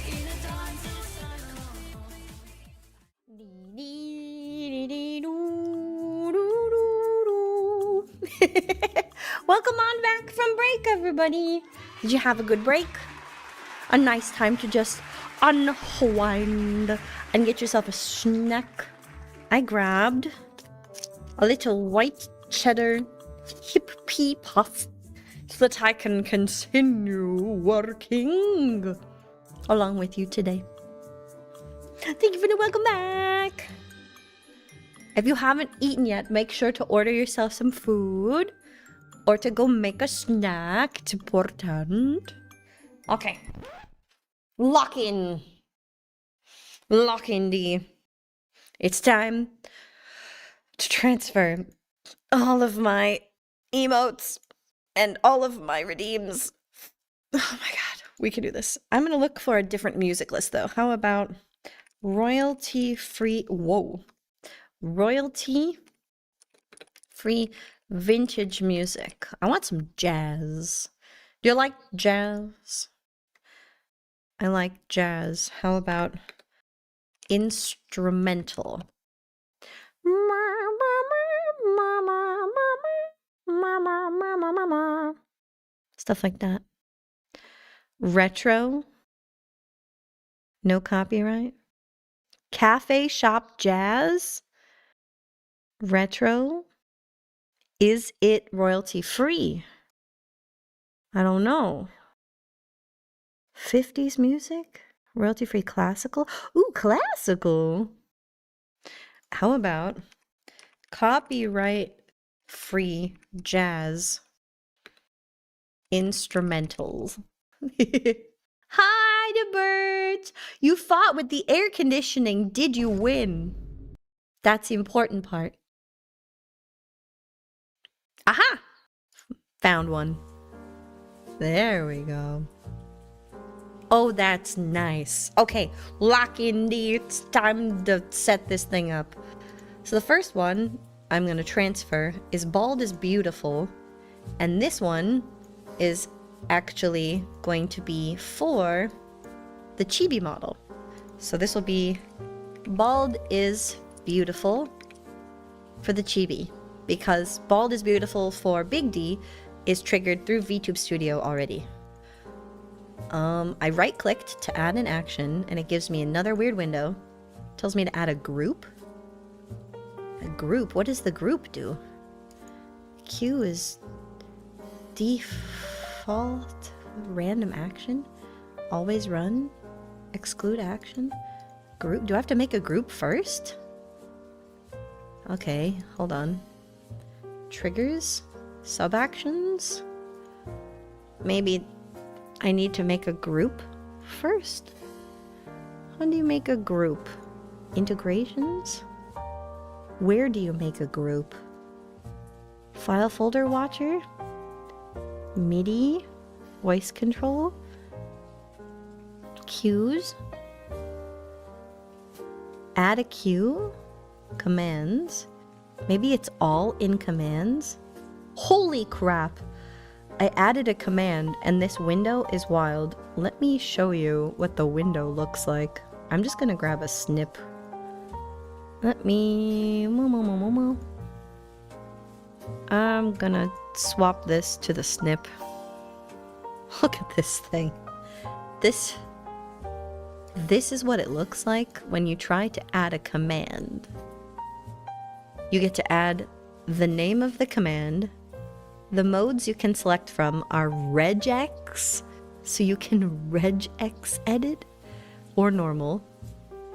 in the darkness I call Welcome on back from break, everybody. Did you have a good break? A nice time to just unwind and get yourself a snack. I grabbed a little white cheddar hip pea puff so that I can continue working along with you today. Thank you for the welcome back. If you haven't eaten yet, make sure to order yourself some food or to go make a snack. It's important. Okay. Lock in. Lock in, D. It's time to transfer all of my emotes and all of my redeems. Oh my god, we can do this. I'm gonna look for a different music list though. How about royalty-free? Whoa. Royalty-free vintage music. I want some jazz. Do you like jazz? I like jazz. How about instrumental? Stuff like that. Retro. No copyright. Cafe shop jazz. Retro. Is it royalty free? I don't know. 50s music? Royalty free classical? Ooh, classical. How about copyright free jazz instrumentals? Hi, the birds. You fought with the air conditioning. Did you win? That's the important part. Aha! Found one. There we go. Oh, that's nice. Okay, lock in the. It's time to set this thing up. So the first one I'm going to transfer is Bald is Beautiful. And this one is actually going to be for the chibi model. So this will be Bald is Beautiful for the chibi, because Bald is Beautiful for Big D is triggered through VTube Studio already. I right-clicked to add an action, and it gives me another weird window. It tells me to add a group. A group? What does the group do? Q is default. random action, always run, exclude action, group. Do I have to make a group first? Okay, hold on. Triggers, sub actions. Maybe I need to make a group first. How do you make a group? Integrations? Where do you make a group? File folder watcher? MIDI? Voice control? Queues? Add a queue? Commands? Maybe it's all in commands? Holy crap! I added a command and this window is wild. Let me show you what the window looks like. I'm just gonna grab a snip. Let me... I'm gonna swap this to the snip. Look at this thing. This is what it looks like when you try to add a command. You get to add the name of the command. The modes you can select from are regex, so you can regex edit, or normal.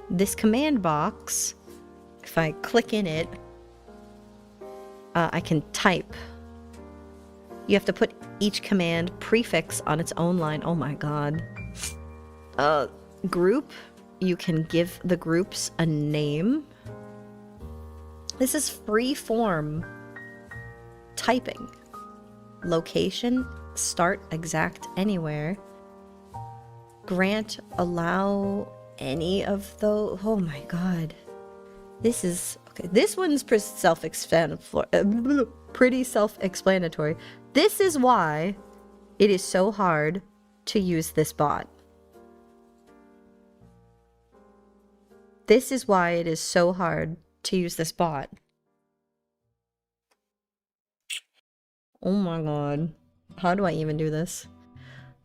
This command box, if I click in it, I can type. You have to put each command prefix on its own line. Oh my god. Group, you can give the groups a name. This is free form typing. Location, start exact anywhere. Grant, allow any of those. Oh my god. This is okay. This one's pretty self-explanatory. This is why it is so hard to use this bot. This is why it is so hard to use this bot. Oh my god. How do I even do this?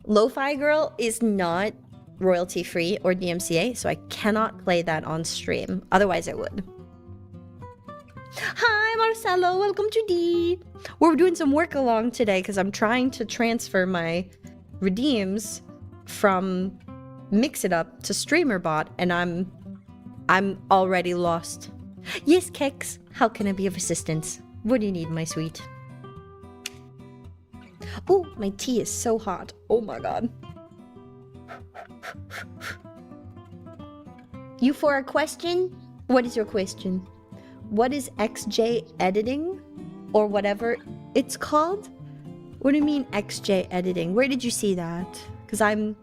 Lo-Fi Girl is not royalty free or DMCA, so I cannot play that on stream. Otherwise I would. Hi Marcelo, welcome to D. We're doing some work along today because I'm trying to transfer my redeems from Mix It Up to StreamerBot, and I'm already lost. Yes, Kex, how can I be of assistance? What do you need, my sweet? Oh, my tea is so hot. Oh my god. You for a question? What is your question? What is XJ editing? Or whatever it's called? What do you mean XJ editing? Where did you see that? Because I'm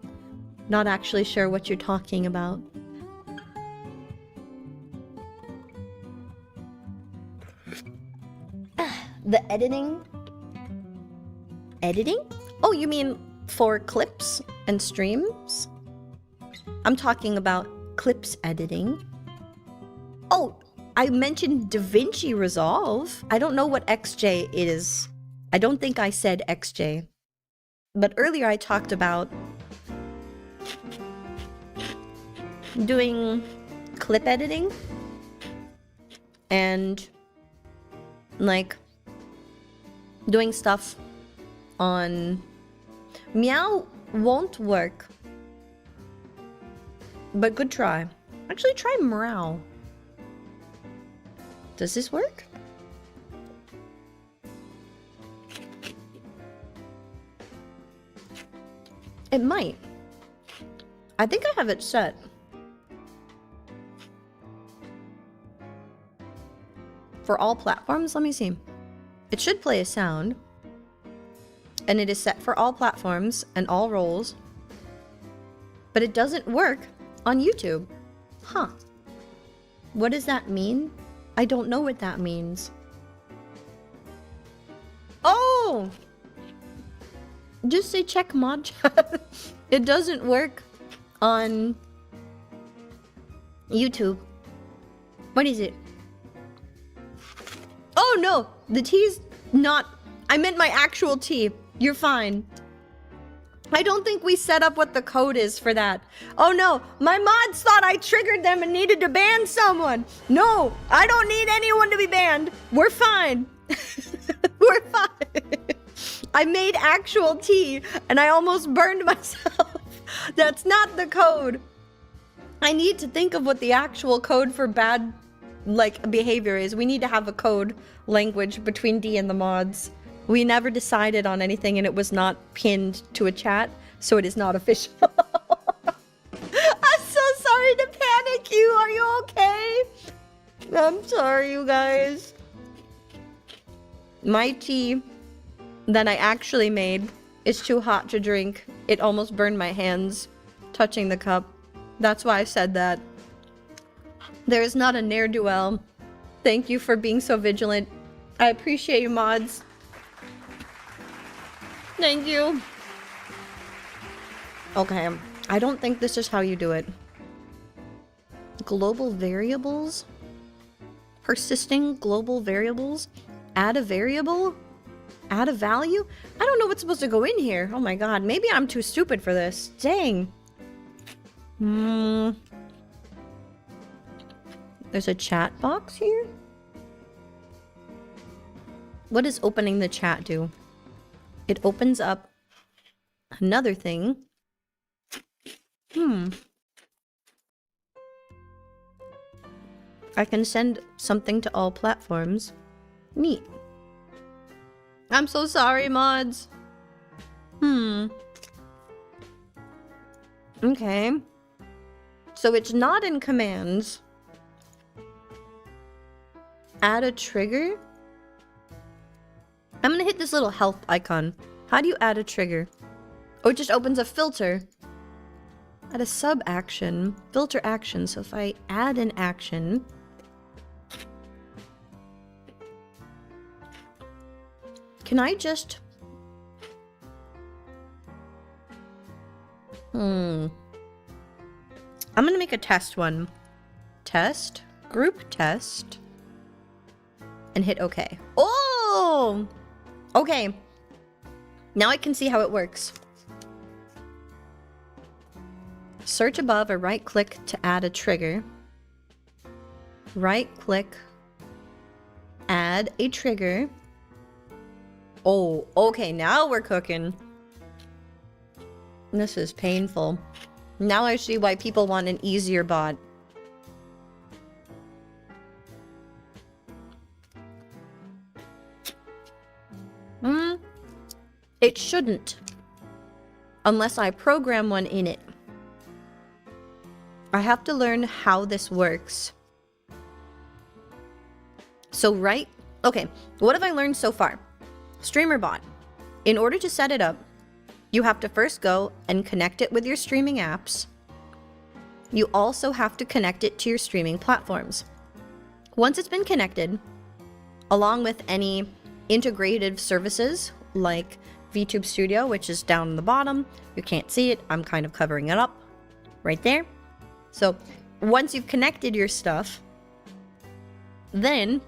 not actually sure what you're talking about. The editing? Editing? Oh, you mean for clips and streams? I'm talking about clips editing. Oh, I mentioned DaVinci Resolve. I don't know what XJ is. I don't think I said XJ. But earlier I talked about doing clip editing and like doing stuff on Meow won't work, but good try. Actually, try Meow. Does this work? It might. I think I have it set. For all platforms, let me see. It should play a sound. And it is set for all platforms and all roles. But it doesn't work on YouTube. Huh. What does that mean? I don't know what that means. Oh! Just say check mod chat. It doesn't work on YouTube. What is it? Oh no! The tea's not... I meant my actual tea. You're fine. I don't think we set up what the code is for that. Oh no, my mods thought I triggered them and needed to ban someone. No, I don't need anyone to be banned. We're fine. We're fine. I made actual tea and I almost burned myself. That's not the code. I need to think of what the actual code for bad, like, behavior is. We need to have a code language between D and the mods. We never decided on anything and it was not pinned to a chat, so it is not official. I'm so sorry to panic you. Are you okay? I'm sorry, you guys. My tea that I actually made is too hot to drink. It almost burned my hands touching the cup. That's why I said that. There is not a ne'er-do-well. Thank you for being so vigilant. I appreciate you, mods. Thank you. Okay, I don't think this is how you do it. Global variables? Persisting global variables? Add a variable? Add a value? I don't know what's supposed to go in here. Oh my god, maybe I'm too stupid for this. Dang. There's a chat box here? What does opening the chat do? It opens up another thing. I can send something to all platforms. Neat. I'm so sorry, mods. Okay. So it's not in commands. Add a trigger? I'm gonna hit this little health icon. How do you add a trigger? Oh, it just opens a filter. Add a sub action. Filter action. So if I add an action... Can I just... I'm gonna make a test one. Test. Group test. And hit OK. Oh! Okay. Now I can see how it works. Search above or right-click to add a trigger. Right-click. Add a trigger. Oh, okay, now we're cooking. This is painful. Now I see why people want an easier bot. It shouldn't. Unless I program one in it. I have to learn how this works. So okay, what have I learned so far? Streamer bot. In order to set it up, you have to first go and connect it with your streaming apps. You also have to connect it to your streaming platforms. Once it's been connected, along with any integrated services like VTube Studio, which is down in the bottom, you can't see it, I'm kind of covering it up right there. So once you've connected your stuff, then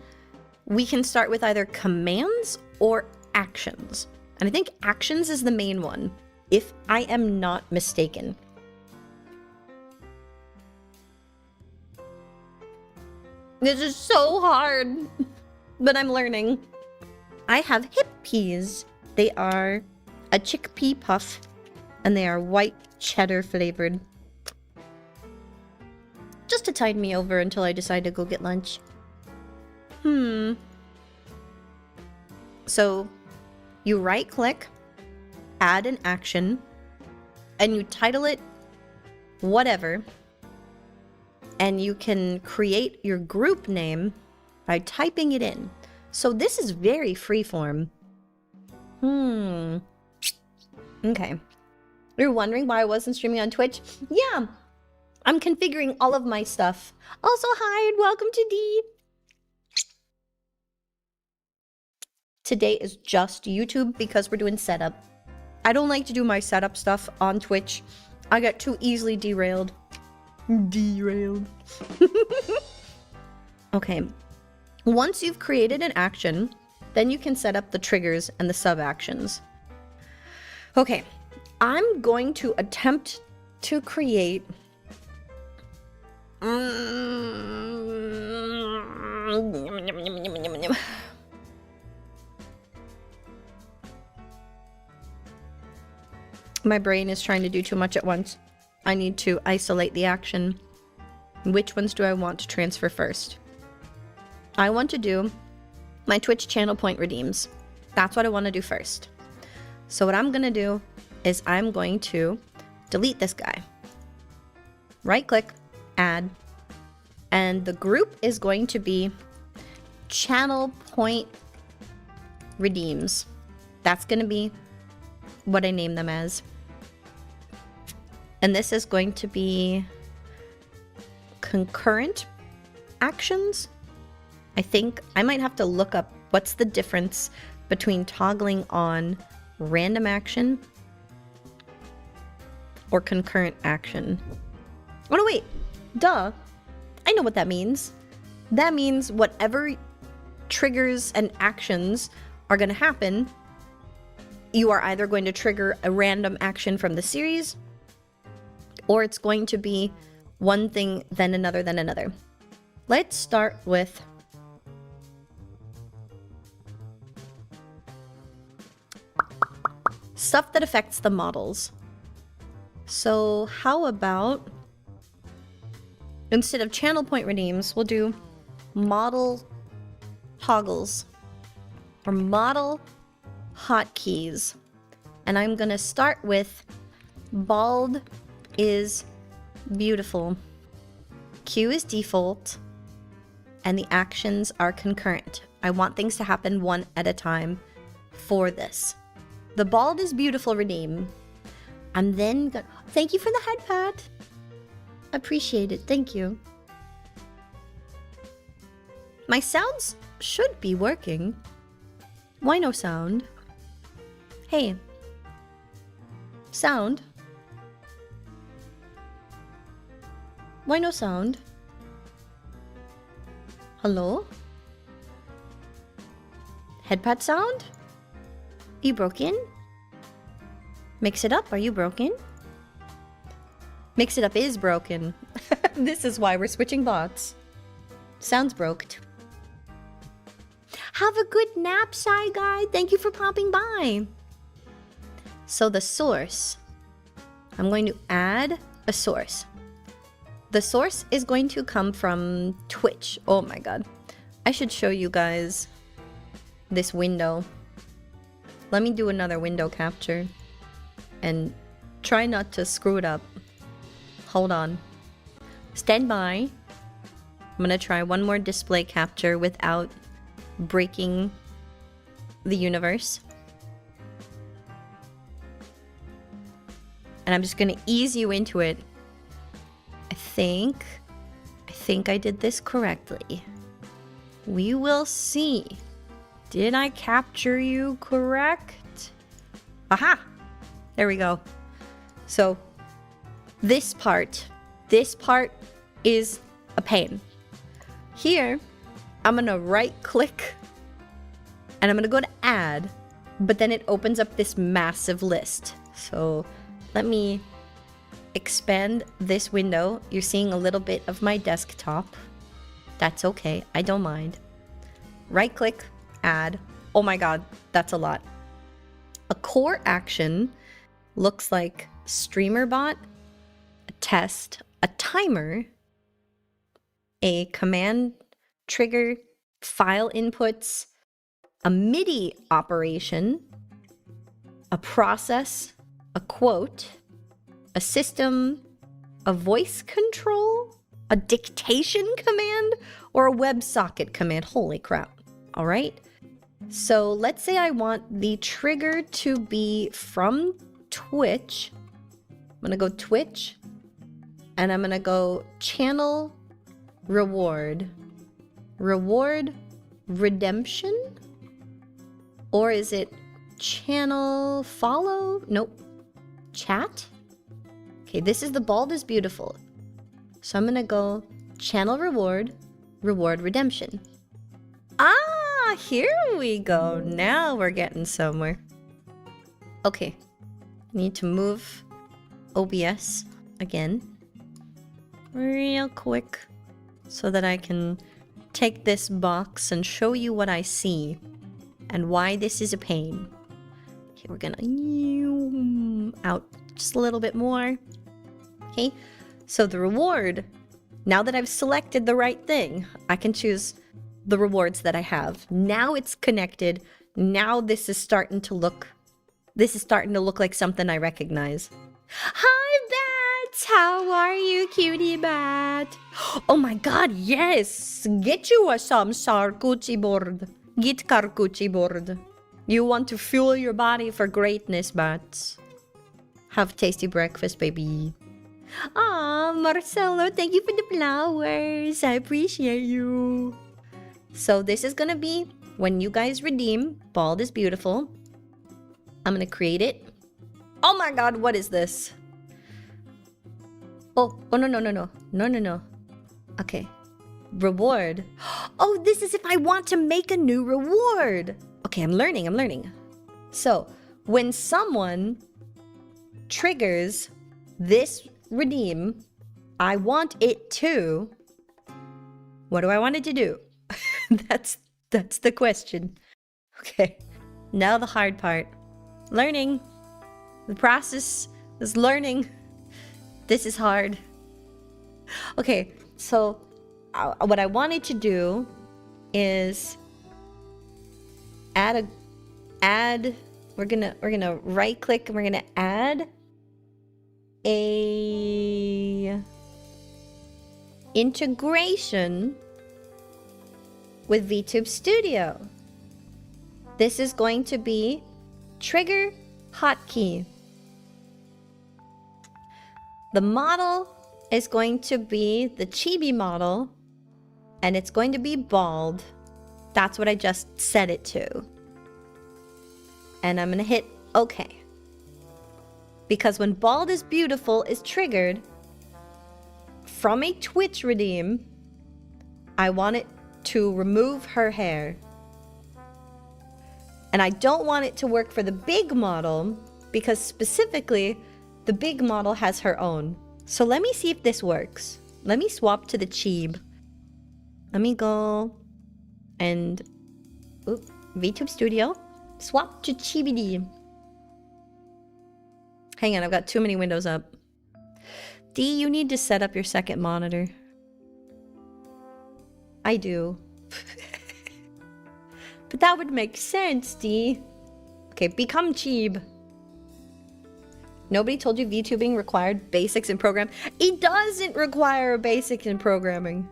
we can start with either commands or actions. And I think actions is the main one, if I am not mistaken. This is so hard, but I'm learning. I have hip peas. They are a chickpea puff, and they are white cheddar flavored. Just to tide me over until I decide to go get lunch. So, you right-click, add an action, and you title it whatever, and you can create your group name by typing it in. So this is very freeform. Okay. You're wondering why I wasn't streaming on Twitch? Yeah, I'm configuring all of my stuff. Also, hi and welcome to D. Today is just YouTube because we're doing setup. I don't like to do my setup stuff on Twitch. I get too easily derailed. Okay. Once you've created an action, then you can set up the triggers and the sub-actions. Okay. I'm going to attempt to create... My brain is trying to do too much at once. I need to isolate the action. Which ones do I want to transfer first? I want to do my Twitch channel point redeems. That's what I want to do first. So what I'm going to do is I'm going to delete this guy. Right click, add. And the group is going to be channel point redeems. That's going to be what I name them as. And this is going to be concurrent actions. I think I might have to look up what's the difference between toggling on random action or concurrent action. Oh no, wait. Duh. I know what that means. That means whatever triggers and actions are going to happen, you are either going to trigger a random action from the series, or it's going to be one thing, then another, then another. Let's start with stuff that affects the models. So how about, instead of channel point redeems, we'll do model toggles or model hotkeys. And I'm gonna start with bald is beautiful. Q is default and the actions are concurrent. I want things to happen one at a time for this. The bald is beautiful redeem. I'm then gonna, thank you for the head pat. Appreciate it, thank you. My sounds should be working. Why no sound? Hey. Sound. Why no sound? Hello? Headpad sound? You broken? Mix it up, are you broken? Mix it up is broken. This is why we're switching bots. Sounds broked. Have a good nap, Shy Guy. Thank you for popping by. So the source. I'm going to add a source. The source is going to come from Twitch. Oh my god. I should show you guys this window. Let me do another window capture. And try not to screw it up. Hold on. Stand by. I'm gonna try one more display capture without breaking the universe. And I'm just gonna ease you into it. I think I did this correctly. We will see. Did I capture you correct? Aha! There we go. So, this part is a pain. Here, I'm gonna right click and I'm gonna go to add, but then it opens up this massive list. So let me expand this window. You're seeing a little bit of my desktop. That's okay, I don't mind. Right click, add. Oh my god, that's a lot. A core action looks like streamer bot, a test, a timer, a command trigger, file inputs, a MIDI operation, a process, a quote, a system, a voice control, a dictation command, or a WebSocket command. Holy crap. All right. So let's say I want the trigger to be from Twitch. I'm going to go Twitch and I'm going to go channel reward. Reward redemption? Or is it channel follow? Nope. Chat? Okay, this is the bald is beautiful. So I'm gonna go channel reward, reward redemption. Ah, here we go. Now we're getting somewhere. Okay, need to move OBS again. Real quick. So that I can take this box and show you what I see. And why this is a pain. Okay, we're gonna zoom out just a little bit more. Okay, so the reward, now that I've selected the right thing, I can choose the rewards that I have. Now it's connected. Now this is starting to look like something I recognize. Hi, Bats! How are you, cutie bat? Oh my god, yes! Get you a some charcuterie board. Get charcuterie board. You want to fuel your body for greatness, Bats. Have tasty breakfast, baby. Aw, Marcelo, thank you for the flowers. I appreciate you. So this is gonna be when you guys redeem Bald is Beautiful. I'm gonna create it. Oh my god, what is this? Oh, no. Okay. Reward. Oh, this is if I want to make a new reward. Okay, I'm learning. So, when someone triggers this redeem, I want it to... What do I want it to do? That's the question. Okay, now the hard part. Learning. The process is learning. This is hard. Okay, so what I wanted to do is add. We're gonna right click and we're gonna add a integration with VTube Studio. This is going to be trigger hotkey. The model is going to be the chibi model, and it's going to be bald. That's what I just set it to. And I'm gonna hit OK. Because when Bald is Beautiful is triggered from a Twitch redeem, I want it to remove her hair. And I don't want it to work for the big model because specifically the big model has her own. So let me see if this works. Let me swap to the Cheeb. Let me go and VTube Studio. Swap to Chibidi. Hang on, I've got too many windows up. D, you need to set up your second monitor. I do. But that would make sense, D. Okay, become Cheeb. Nobody told you VTubing required basics in program. It doesn't require basics in programming.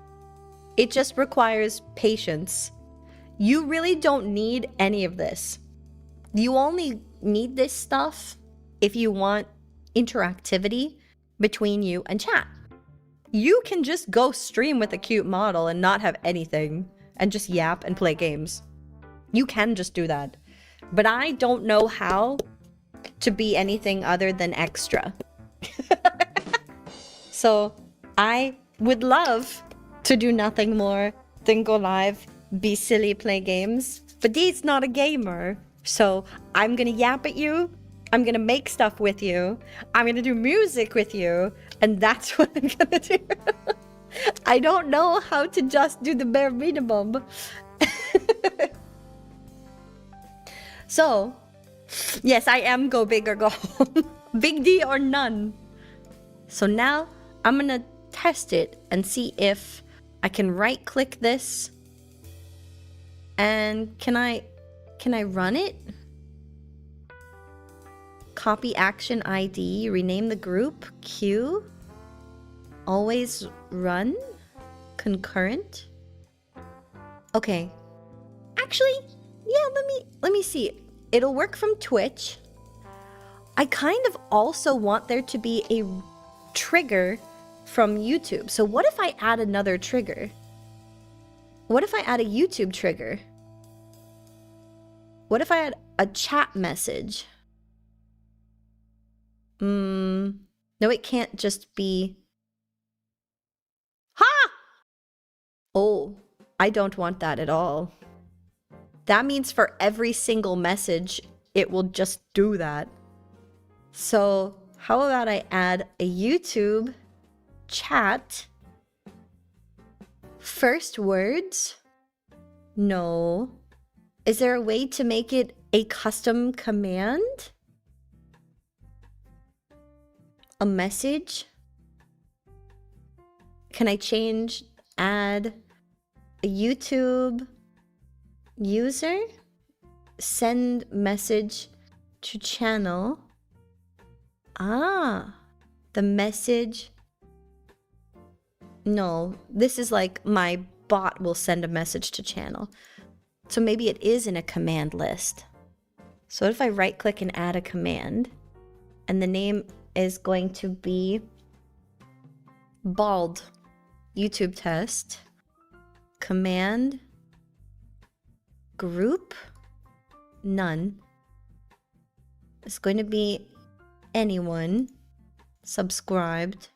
It just requires patience. You really don't need any of this. You only need this stuff if you want interactivity between you and chat. You can just go stream with a cute model and not have anything and just yap and play games. You can just do that. But I don't know how to be anything other than extra. So I would love to do nothing more than go live, be silly, play games. But Dee's not a gamer. So I'm gonna yap at you. I'm gonna make stuff with you. I'm gonna do music with you. And that's what I'm gonna do. I don't know how to just do the bare minimum. So, yes, I am go big or go home. Big D or none. So now I'm gonna test it and see if I can right click this. And can I run it? Copy action ID, rename the group, Q. Always run, concurrent. Okay. Actually, yeah, let me see. It'll work from Twitch. I kind of also want there to be a trigger from YouTube. So what if I add another trigger? What if I add a YouTube trigger? What if I add a chat message? No, it can't just be... Ha! Oh, I don't want that at all. That means for every single message, it will just do that. So how about I add a YouTube chat? First words? No. Is there a way to make it a custom command? a message? Can I change, add a YouTube user? Send message to channel. Ah, the message. No, this is like my bot will send a message to channel. So maybe it is in a command list. So if I right click and add a command, and the name is going to be bald YouTube test, command, group, none. It's going to be anyone subscribed.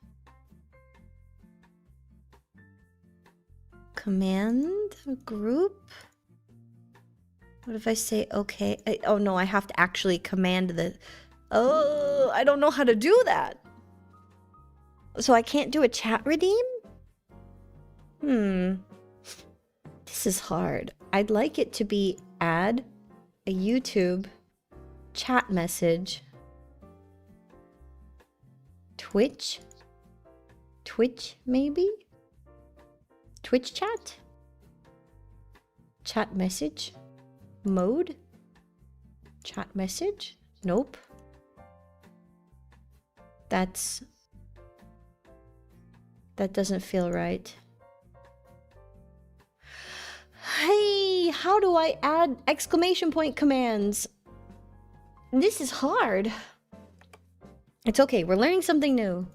Command, group. What if I say okay? Oh no, I have to actually command the... Oh, I don't know how to do that. So I can't do a chat redeem? This is hard. I'd like it to be add a YouTube chat message. Twitch maybe? Twitch chat? Chat message? Mode? Chat message? Nope. That doesn't feel right. Hey, how do I add exclamation point commands? This is hard. It's okay, we're learning something new.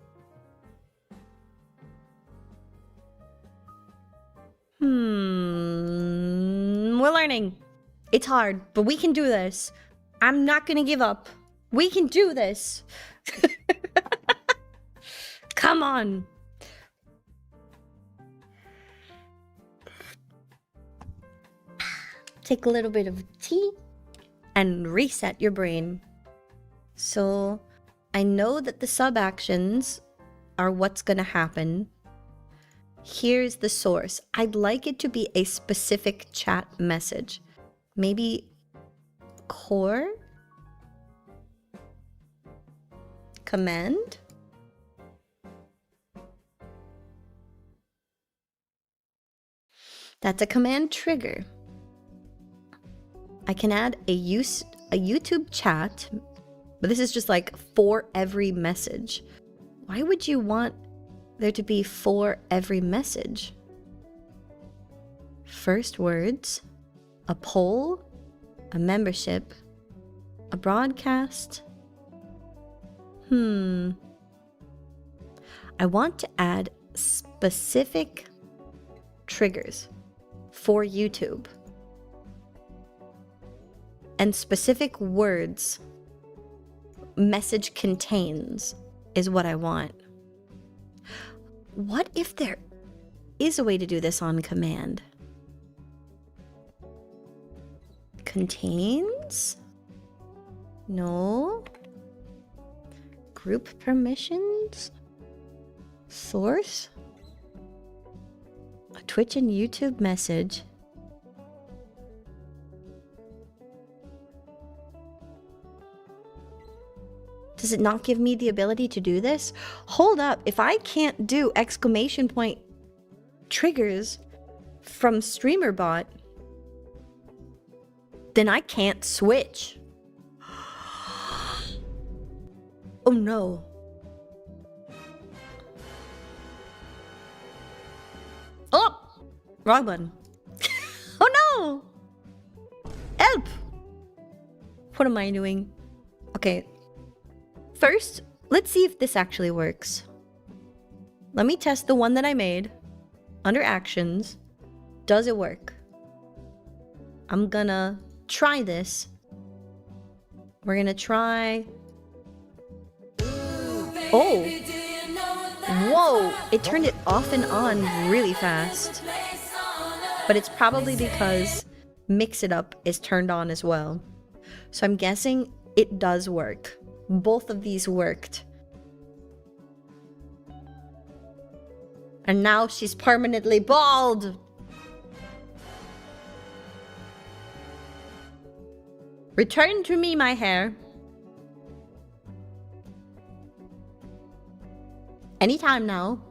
We're learning. It's hard, but we can do this. I'm not gonna give up. We can do this. Come on. Take a little bit of tea and reset your brain. So I know that the sub actions are what's gonna happen. Here's the source. I'd like it to be a specific chat message. Maybe core command. That's a command trigger. I can add a YouTube chat, but this is just like for every message. Why would you want there to be for every message? First words, a poll, a membership, a broadcast. I want to add specific triggers for YouTube. And specific words message contains is what I want. What if there is a way to do this on command? Contains? No. Group permissions? Source? A Twitch and YouTube message. Does it not give me the ability to do this? Hold up, if I can't do exclamation point triggers from StreamerBot, then I can't switch. Oh no. Oh! Wrong button. Oh no! Help! What am I doing? Okay. First, let's see if this actually works. Let me test the one that I made. Under actions. Does it work? I'm gonna try this. We're gonna try... Oh! Whoa! It turned it off and on really fast. But it's probably because Mix It Up is turned on as well. So I'm guessing it does work. Both of these worked. And now she's permanently bald! Return to me my hair. Anytime now.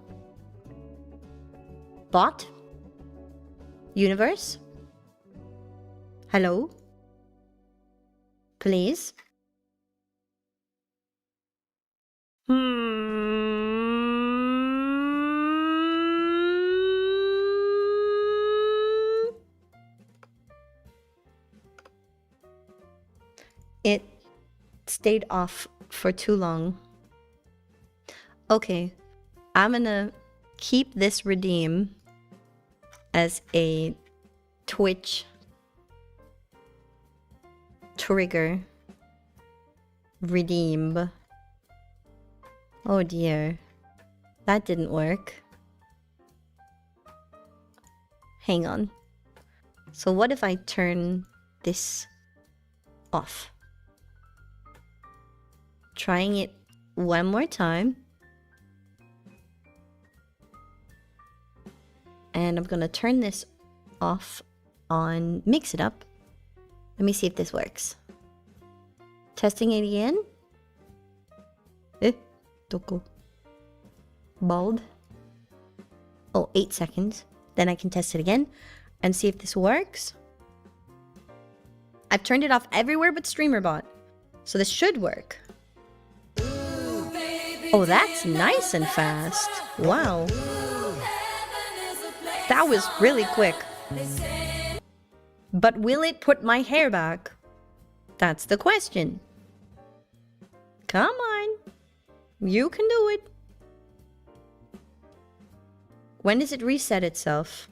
Bot? Universe? Hello? Please? It stayed off for too long. Okay, I'm gonna keep this redeem as a Twitch trigger. Redeem. Oh dear. That didn't work. Hang on. So what if I turn this off? Trying it one more time. And I'm gonna turn this off on Mix It Up. Let me see if this works. Testing it again. Doko. Bald. Oh, 8 seconds. Then I can test it again and see if this works. I've turned it off everywhere but StreamerBot. So this should work. Oh, that's nice and fast. Wow. That was really quick. But will it put my hair back? That's the question. Come on. You can do it. When does it reset itself?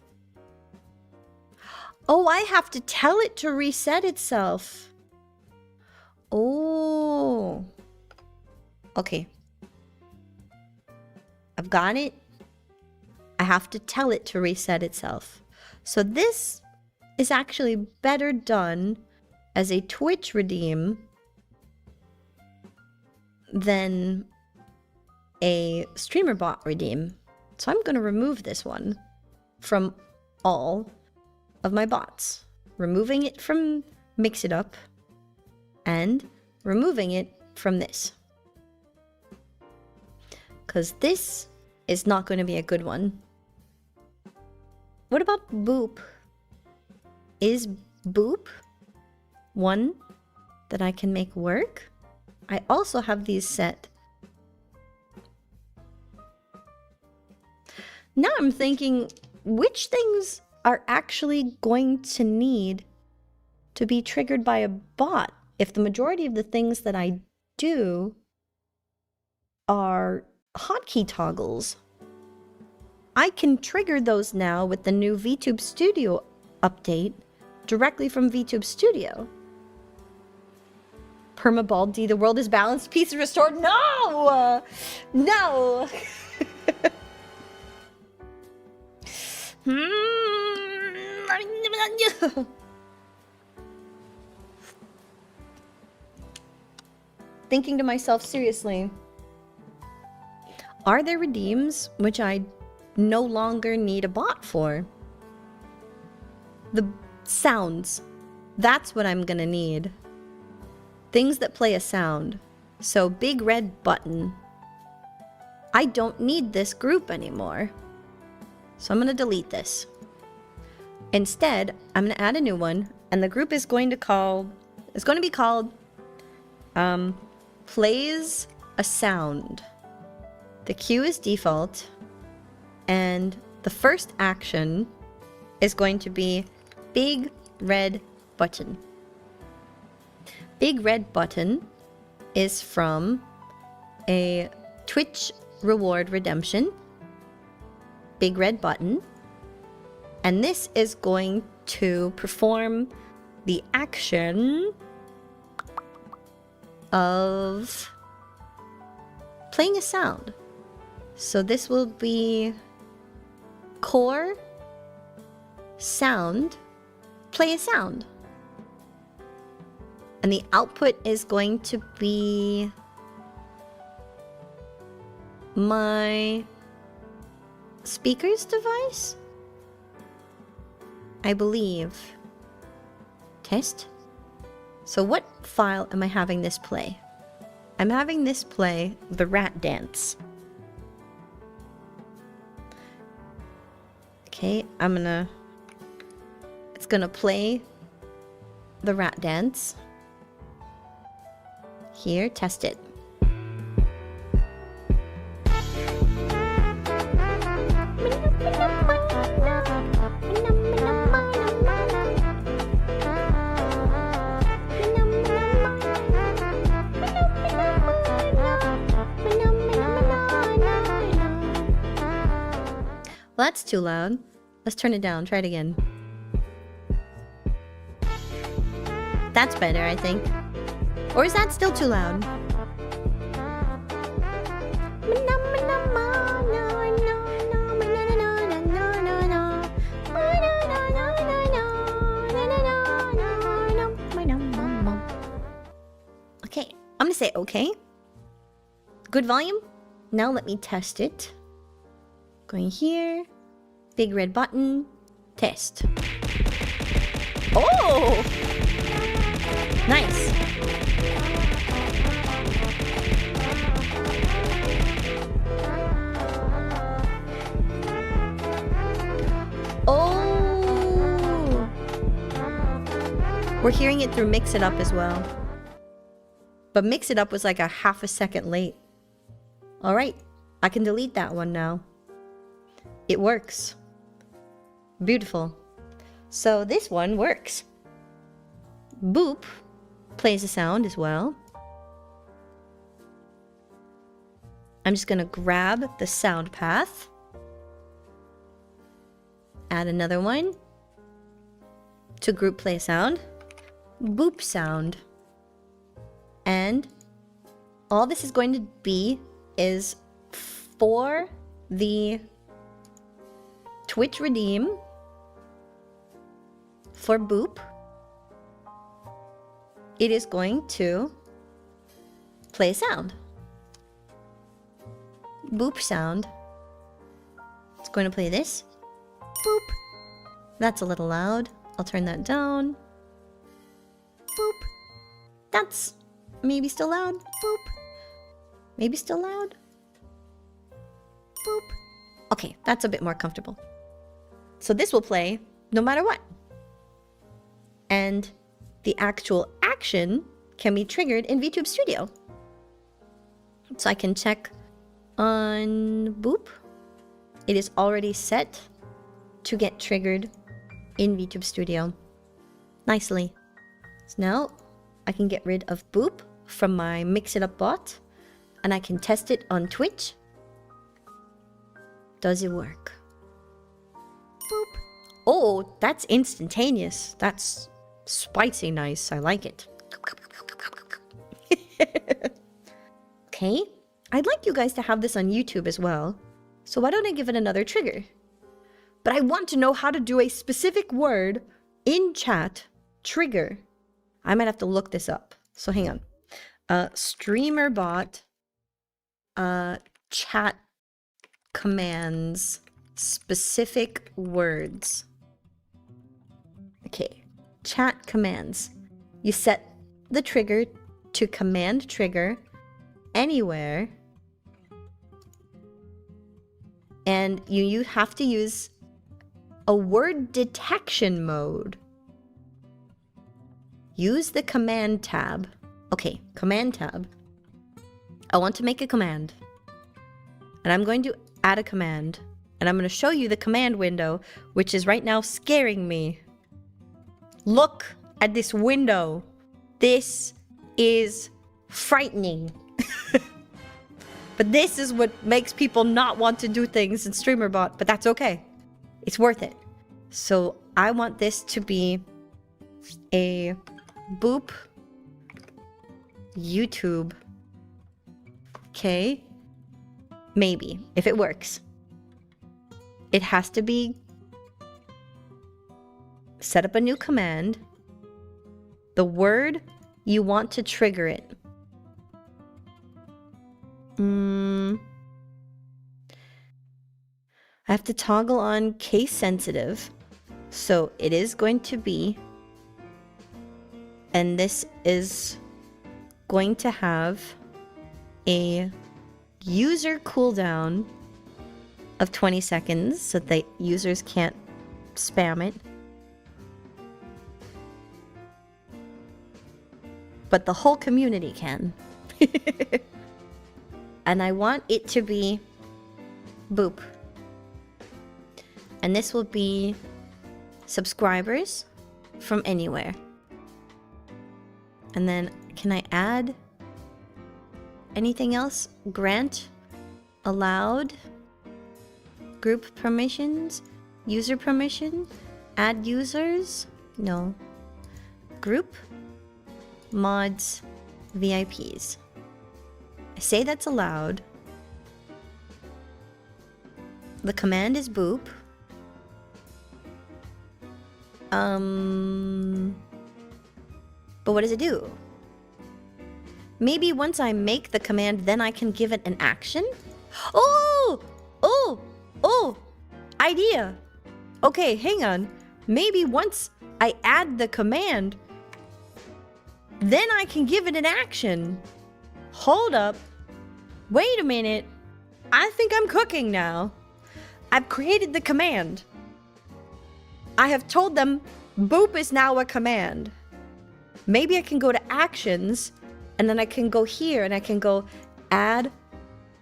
Oh, I have to tell it to reset itself. Oh. Okay. I've got it. I have to tell it to reset itself. So this is actually better done as a Twitch redeem than a StreamerBot redeem. So I'm going to remove this one from all of my bots. Removing it from Mix It Up and removing it from this. Because this is not going to be a good one. What about Boop? Is Boop one that I can make work? I also have these set. Now I'm thinking, which things are actually going to need to be triggered by a bot if the majority of the things that I do are hotkey toggles? I can trigger those now with the new VTube Studio update directly from VTube Studio. Permabaldi, the world is balanced, peace is restored. No! No! Thinking to myself, seriously, are there redeems which I no longer need a bot for? The sounds. That's what I'm gonna need. Things that play a sound. So big red button. I don't need this group anymore. So I'm gonna delete this. Instead, I'm gonna add a new one, and the group is going to be called plays a sound. The cue is default, and the first action is going to be big red button. Big red button is from a Twitch reward redemption. Big red button. And this is going to perform the action of playing a sound. So this will be core sound, play a sound. And the output is going to be my speaker's device, I believe. Test. So what file am I having this play? I'm having this play the rat dance. Okay, it's gonna play the rat dance. Here, test it. Well, that's too loud. Let's turn it down. Try it again. That's better, I think. Or is that still too loud? Okay, I'm gonna say okay. Good volume. Now let me test it. Going here. Big red button. Test. Oh! Nice. Oh! We're hearing it through Mix It Up as well. But Mix It Up was like a half a second late. Alright, I can delete that one now. It works. Beautiful. So this one works. Boop plays a sound as well. I'm just gonna grab the sound path. Add another one. To group play sound. Boop sound. And all this is going to be is for the Twitch redeem for Boop. It is going to play sound. Boop sound. It's going to play this. Boop. That's a little loud. I'll turn that down. Boop. That's maybe still loud. Boop. Maybe still loud. Boop. Okay, that's a bit more comfortable. So this will play no matter what. And the actual action can be triggered in VTube Studio. So I can check on Boop. It is already set to get triggered in VTube Studio. Nicely. So now I can get rid of Boop from my Mix It Up bot. And I can test it on Twitch. Does it work? Boop. Oh, that's instantaneous. That's spicy nice. I like it. Okay. I'd like you guys to have this on YouTube as well. So why don't I give it another trigger? But I want to know how to do a specific word in chat trigger. I might have to look this up. So hang on. Streamer bot chat commands specific words. Okay, chat commands. You set the trigger to command trigger anywhere, and you have to use a word detection mode. Use the command tab. Okay, command tab. I want to make a command. And I'm going to add a command. And I'm going to show you the command window, which is right now scaring me. Look at this window. This is frightening. But this is what makes people not want to do things in StreamerBot, but that's okay. It's worth it. So I want this to be a Boop YouTube. Okay. Maybe, if it works. It has to be set up a new command. The word you want to trigger it. I have to toggle on case sensitive. So it is going to be, and this is going to have a user cooldown of 20 seconds so that the users can't spam it. But the whole community can. And I want it to be boop. And this will be subscribers from anywhere. And then can I add anything else? Grant, allowed, group permissions, user permission, add users? No. Group, mods, VIPs. I say that's allowed. The command is boop. But what does it do? Maybe once I make the command, then I can give it an action? Oh! Oh! Oh! Idea! Okay, hang on. Maybe once I add the command, then I can give it an action. Hold up. Wait a minute. I think I'm cooking now. I've created the command. I have told them boop is now a command. Maybe I can go to actions and then I can go here and I can go add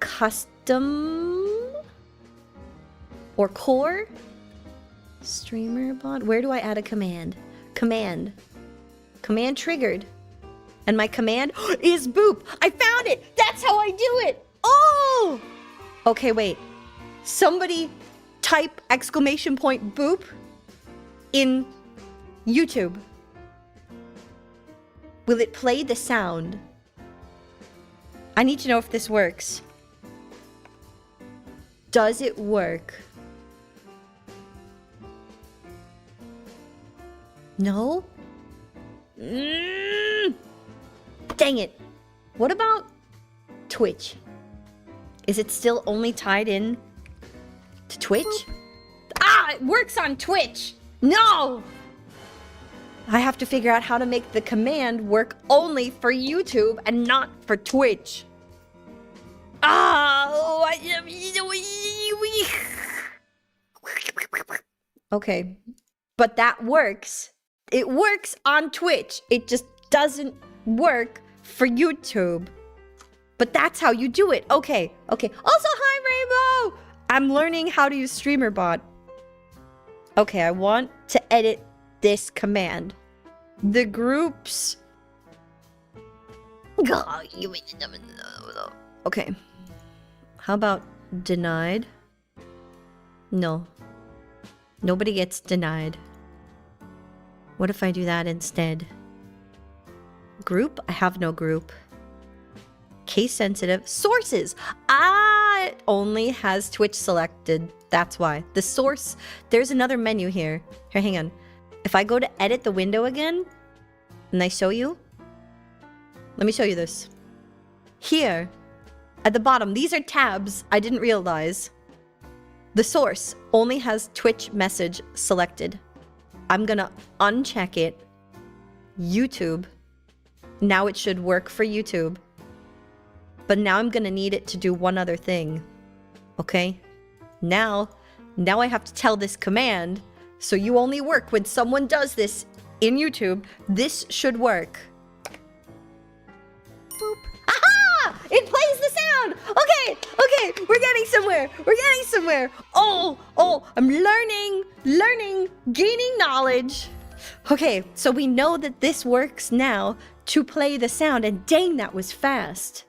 custom or core streamer bot. Where do I add a command? Command triggered. And my command is boop. I found it. That's how I do it. Oh! Okay, wait. Somebody type exclamation point boop in YouTube. Will it play the sound? I need to know if this works. Does it work? No? Dang it. What about Twitch? Is it still only tied in to Twitch? Ah, it works on Twitch. No! I have to figure out how to make the command work only for YouTube and not for Twitch. Okay. But that works. It works on Twitch. It just doesn't work for YouTube. But that's how you do it. Okay. Okay. Also, hi, Rainbow! I'm learning how to use StreamerBot. Okay, I want to edit this command. The groups... Okay. How about denied? No. Nobody gets denied. What if I do that instead? Group? I have no group. Case sensitive. Sources! Ah! It only has Twitch selected. That's why. The source... There's another menu here. Here, hang on. If I go to edit the window again, and I show you... Let me show you this. Here, at the bottom, these are tabs I didn't realize. The source only has Twitch message selected. I'm gonna uncheck it. YouTube. Now it should work for YouTube. But now I'm gonna need it to do one other thing. Okay? Now I have to tell this command, so you only work when someone does this in YouTube. This should work. Boop. Aha! It plays the sound! Okay, okay, we're getting somewhere. We're getting somewhere. Oh, I'm learning, gaining knowledge. Okay, so we know that this works now to play the sound, and dang, that was fast.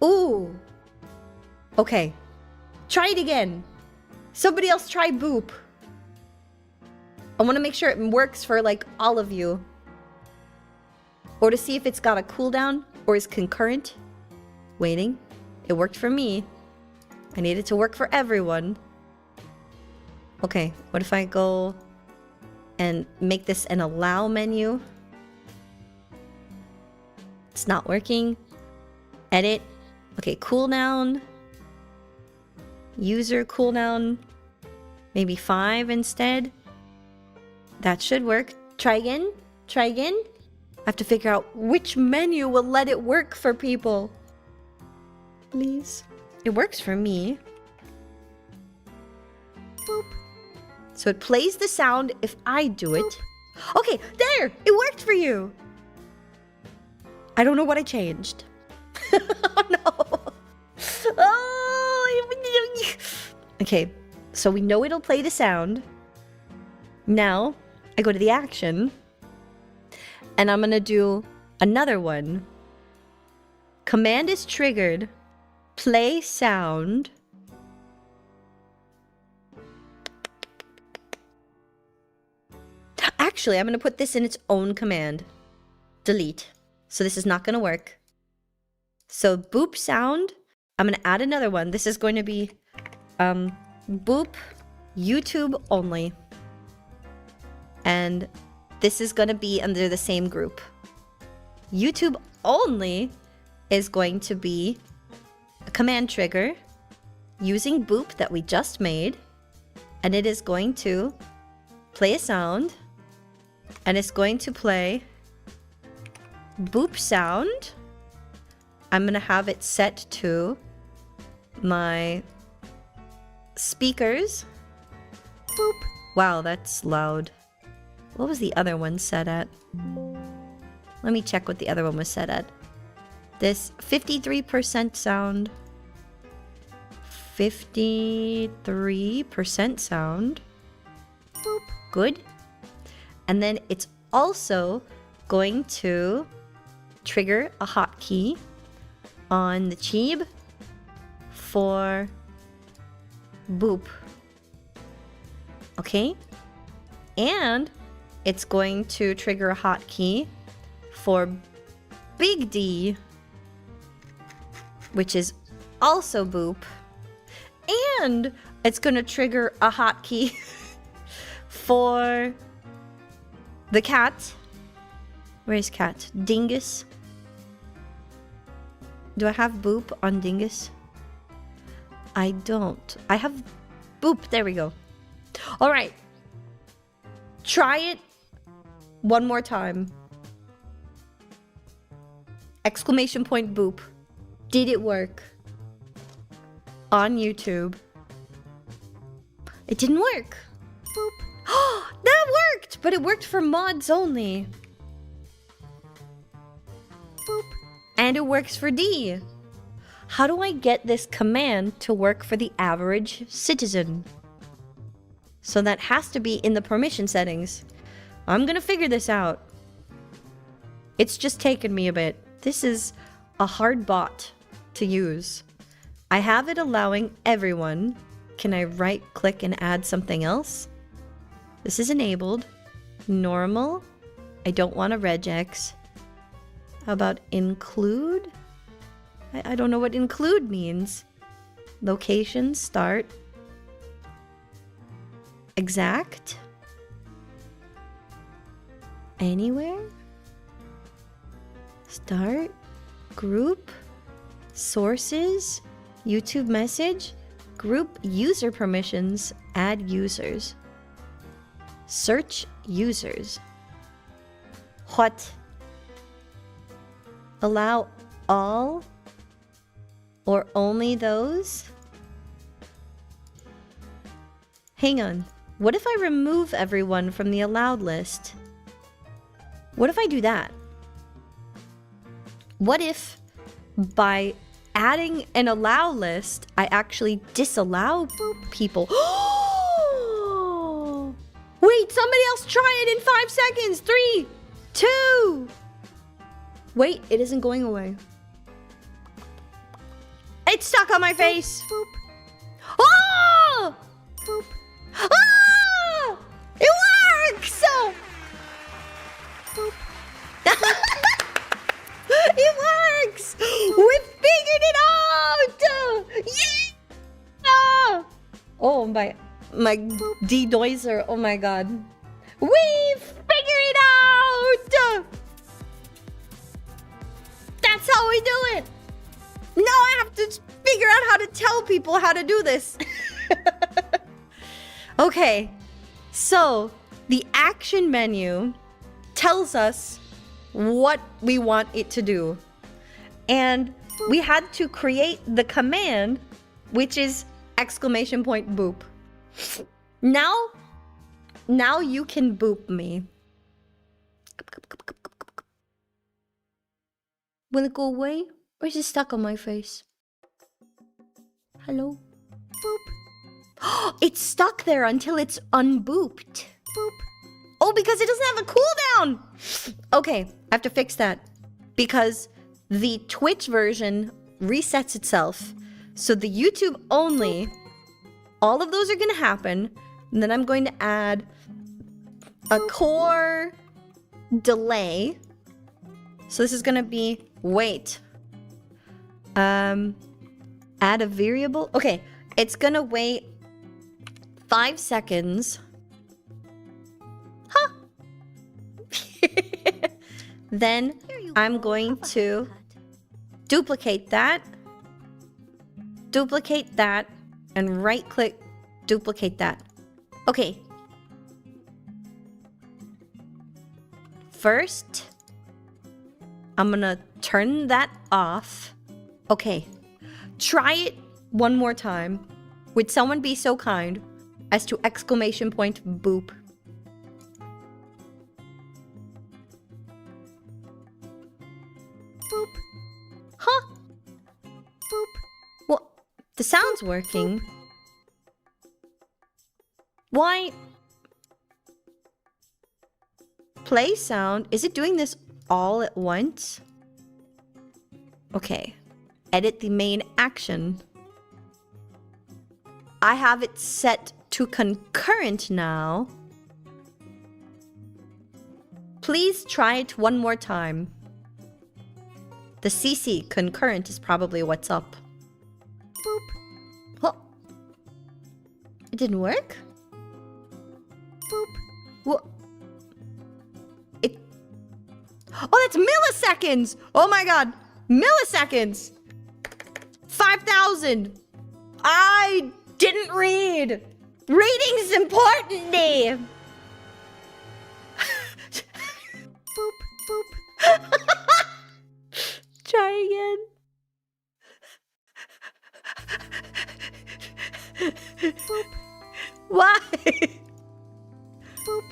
Ooh. Okay. Try it again. Somebody else try boop. I want to make sure it works for, like, all of you. Or to see if it's got a cooldown or is concurrent. Waiting. It worked for me. I need it to work for everyone. Okay, what if I go and make this an allow menu? It's not working. Edit. Okay, cooldown. User cooldown. Maybe 5 instead. That should work. Try again. Try again. I have to figure out which menu will let it work for people. Please. It works for me. So it plays the sound if I do it. Okay, there! It worked for you! I don't know what I changed. Oh no! Oh! Okay, so we know it'll play the sound. Now, I go to the action. And I'm gonna do another one. Command is triggered. Play sound. Actually, I'm gonna put this in its own command. Delete. So this is not gonna work. So boop sound. I'm gonna add another one. This is going to be boop YouTube only. And this is gonna be under the same group. YouTube only is going to be a command trigger using boop that we just made. And it is going to play a sound. And it's going to play boop sound. I'm gonna have it set to my speakers. Boop. Wow, that's loud. What was the other one set at? Let me check what the other one was set at. This 53% sound. 53% sound. Boop. Good. And then it's also going to trigger a hotkey on the Cheeb for boop. Okay? And it's going to trigger a hotkey for Big D, which is also boop. And it's going to trigger a hotkey for the cat. Where is cat? Dingus. Do I have boop on Dingus? I don't. I have boop. There we go. All right. Try it one more time. Exclamation point boop. Did it work? On YouTube. It didn't work. Boop. Oh, that worked! But it worked for mods only. Boop. And it works for D. How do I get this command to work for the average citizen? So that has to be in the permission settings. I'm gonna figure this out. It's just taken me a bit. This is a hard bot to use. I have it allowing everyone. Can I right click and add something else? This is enabled. Normal. I don't want a regex. How about include? I don't know what include means. Location, start. Exact. Anywhere. Start. Group. Sources. YouTube message. Group user permissions. Add users. Search users. What? Allow all or only those? Hang on. What if I remove everyone from the allowed list? What if I do that? What if by adding an allow list, I actually disallow people? Wait, somebody else try it in 5 seconds. 3, 2. Wait, it isn't going away. It's stuck on my face. Boop. Oh! Boop. Ah! It works! Boop. It works! We figured it out! Yeah! Oh, my D-doiser. Oh my god. We figured it out! That's how we do it! Now I have to figure out how to tell people how to do this. Okay, so the action menu tells us what we want it to do. And we had to create the command, which is exclamation point boop. Now you can boop me. Will it go away? Or is it stuck on my face? Hello? Boop. It's stuck there until it's unbooped. Boop. Oh, because it doesn't have a cooldown! Okay, I have to fix that. Because the Twitch version resets itself. So the YouTube only, all of those are going to happen. And then I'm going to add a core delay. So this is going to be, wait. Add a variable. Okay, it's going to wait 5 seconds. Huh. Then I'm going to duplicate that, and right-click, duplicate that. Okay. First, I'm gonna turn that off. Okay. Try it one more time. Would someone be so kind as to exclamation point boop? Boop. Huh? Boop. Well, the sound's working. Why? Play sound. Is it doing this all at once? Okay. Edit the main action. I have it set to concurrent now. Please try it one more time. The CC concurrent is probably what's up. Boop. Oh. It didn't work? Boop. What? It. Oh, that's milliseconds! Oh my god! Milliseconds! 5,000! I didn't read! Reading's important, Dave! Boop, boop. Try again. Boop. Why? Boop.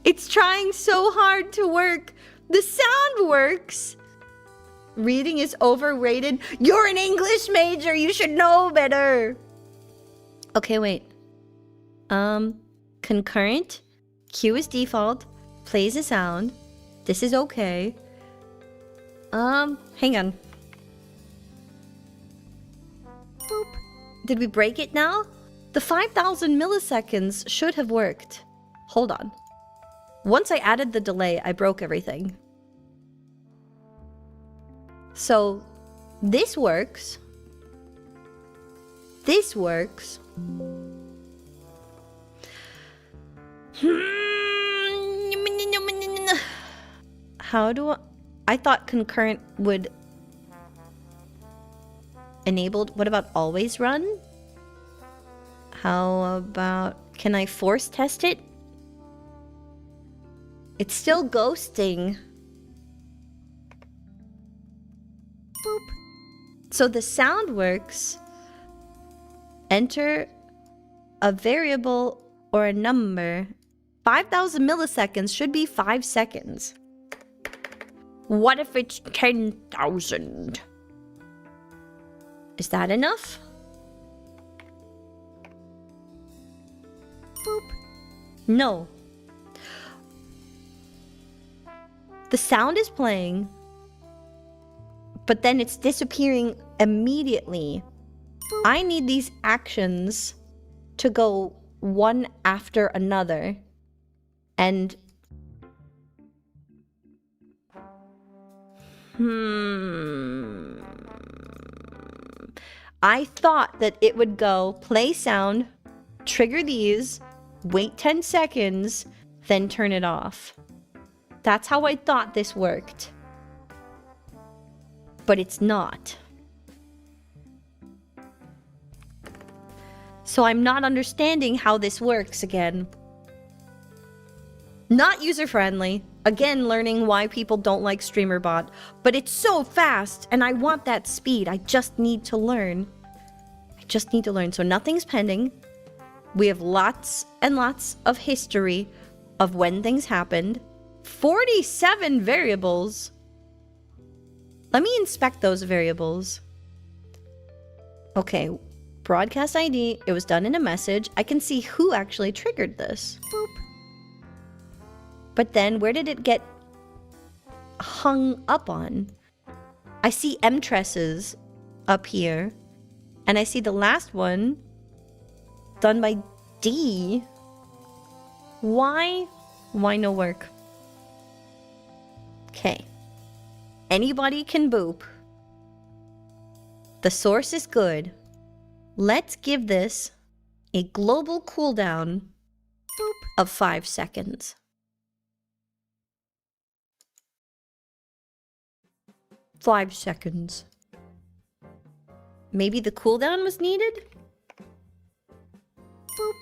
It's trying so hard to work. The sound works. Reading is overrated. You're an English major. You should know better. Okay, wait. Concurrent. Q is default. Plays a sound. This is okay. Hang on. Boop. Did we break it now? The 5,000 milliseconds should have worked. Hold on. Once I added the delay, I broke everything. So, this works. This works. How do I thought concurrent would enabled. What about always run? How about, can I force test it? It's still ghosting. Boop. So the sound works. Enter a variable or a number. 5,000 milliseconds should be 5 seconds. What if it's 10,000? Is that enough? Boop. No. The sound is playing, but then it's disappearing immediately. Boop. I need these actions to go one after another. And I thought that it would go play sound, trigger these, wait 10 seconds, then turn it off. That's how I thought this worked. But it's not. So I'm not understanding how this works again. Not user-friendly. Again, learning why people don't like StreamerBot. But it's so fast, and I want that speed. I just need to learn. So nothing's pending. We have lots and lots of history of when things happened. 47 variables. Let me inspect those variables. Okay, broadcast ID. It was done in a message. I can see who actually triggered this. Boop. But then where did it get hung up on? I see M tresses up here. And I see the last one done by D. Why? Why no work? Okay. Anybody can boop. The source is good. Let's give this a global cooldown of 5 seconds. Five seconds. Maybe the cooldown was needed? Boop.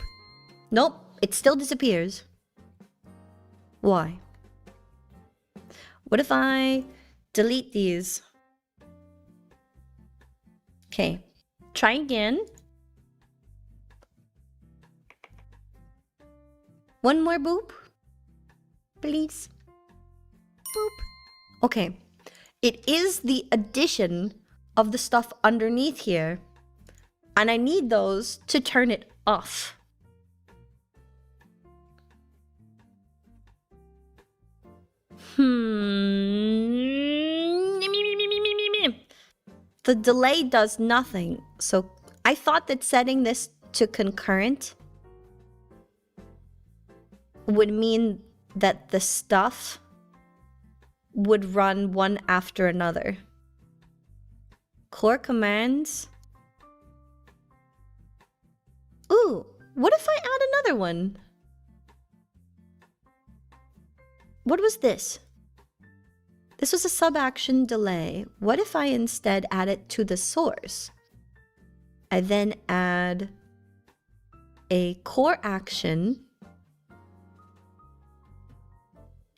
Nope, it still disappears. Why? What if I delete these? Okay, try again. One more boop, please. Boop. Okay, it is the addition of the stuff underneath here, and I need those to turn it off. The delay does nothing, so I thought that setting this to concurrent would mean that the stuff would run one after another. Core commands. Ooh, what if I add another one? What was this? This was a sub-action delay. What if I instead add it to the source? I then add a core action,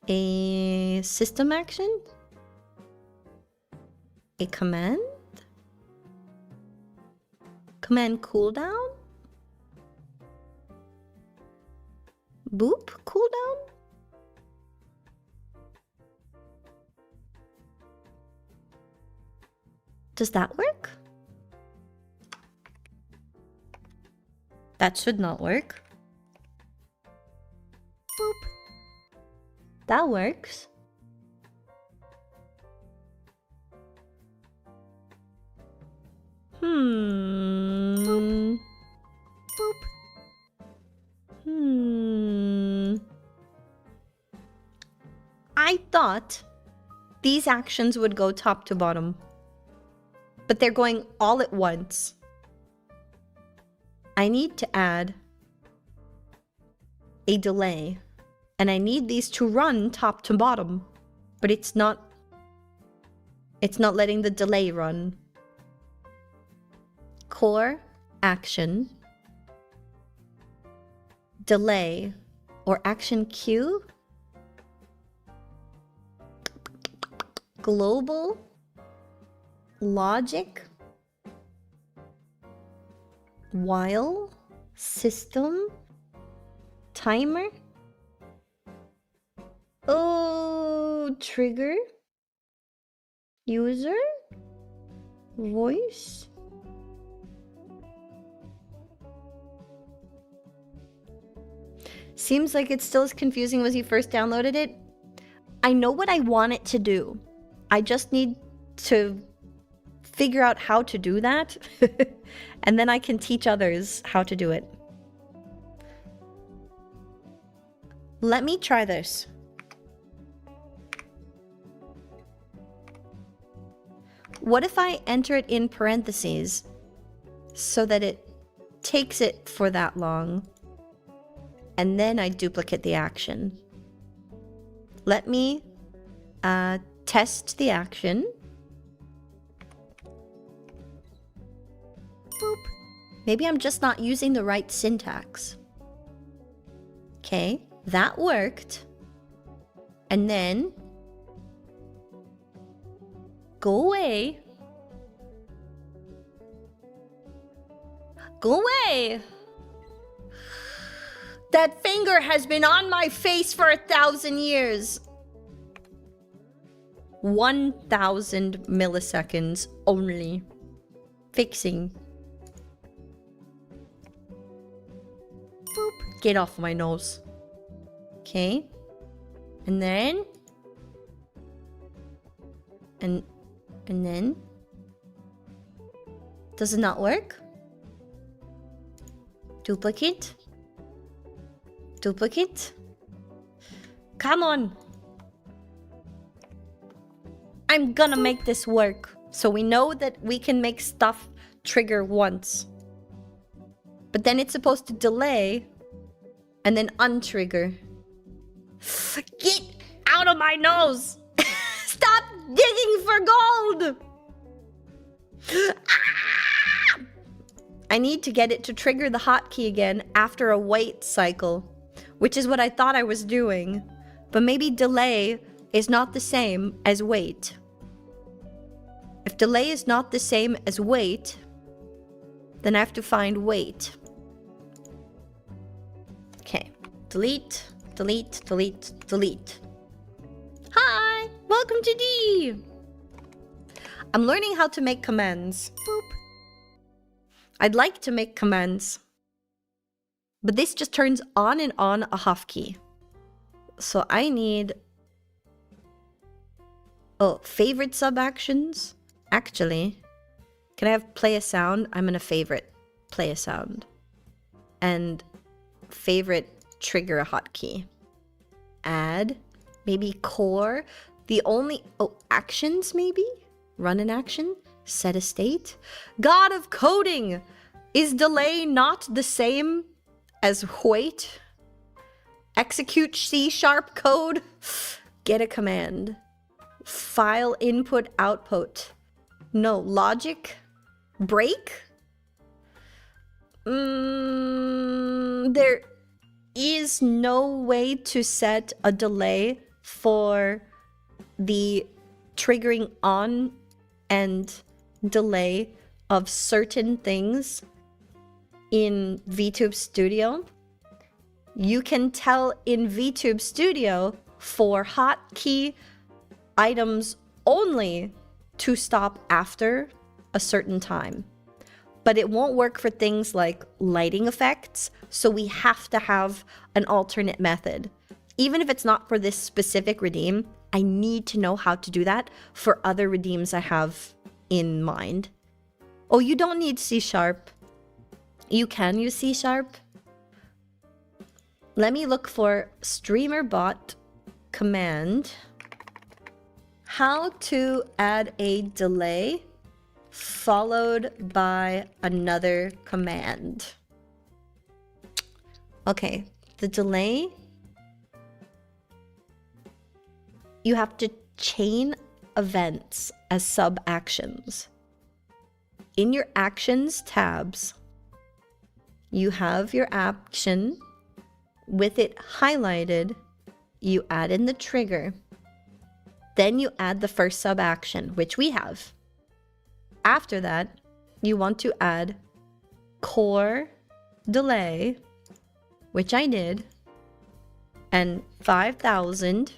a system action, a command, command cooldown, boop cooldown. Does that work? That should not work. Boop. That works. Boop. I thought these actions would go top to bottom, but they're going all at once. I need to add a delay, and I need these to run top to bottom, but it's not letting the delay run. Core action, delay, or action queue, global logic, while, system, timer, oh, trigger, user, voice. Seems like it's still as confusing as you first downloaded it. I know what I want it to do. I just need to figure out how to do that, and then I can teach others how to do it. Let me try this. What if I enter it in parentheses so that it takes it for that long, and then I duplicate the action? Let me test the action. Boop. Maybe I'm just not using the right syntax. Okay, that worked. And then go away. Go away. That finger has been on my face for 1,000 years. 1,000 milliseconds only. Fixing. Boop. Get off my nose. Okay. And then... And then... Does it not work? Duplicate? Duplicate? Come on! I'm gonna make this work. So we know that we can make stuff trigger once. But then it's supposed to delay and then untrigger. Get out of my nose! Stop digging for gold! Ah! I need to get it to trigger the hotkey again after a wait cycle, which is what I thought I was doing. But maybe delay is not the same as wait. If delay is not the same as wait, then I have to find wait. Okay. Delete, delete, delete, delete. Hi! Welcome to D! I'm learning how to make commands. Boop. I'd like to make commands. But this just turns on and on a hotkey. So I need... Oh, favorite sub-actions? Actually, can I have play a sound? I'm gonna favorite play a sound. And favorite trigger a hotkey. Add, maybe core. The only, oh, actions maybe? Run an action, set a state. God of coding! Is delay not the same as wait? Execute C# code? Get a command. File input output. No, logic? Break? There is no way to set a delay for the triggering on and delay of certain things in VTube Studio. You can tell in VTube Studio for hotkey items only to stop after a certain time. But it won't work for things like lighting effects, so we have to have an alternate method. Even if it's not for this specific redeem, I need to know how to do that for other redeems I have in mind. Oh, you don't need C#. You can use C#. Let me look for streamerbot command. How to add a delay followed by another command. Okay, the delay. You have to chain events as sub-actions. In your actions tabs, you have your action. With it highlighted, you add in the trigger. Then you add the first sub-action, which we have. After that, you want to add core delay, which I did. And 5,000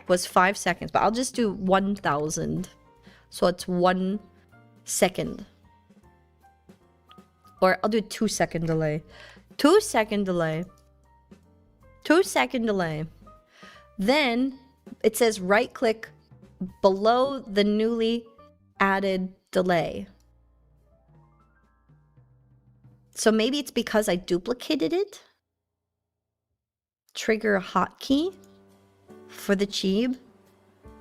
was 5 seconds, but I'll just do 1,000. So it's 1 second. Or I'll do 2 second delay. 2 second delay. 2 second delay. Then it says right click below the newly added delay. So maybe it's because I duplicated it. Trigger a hotkey for the cheeb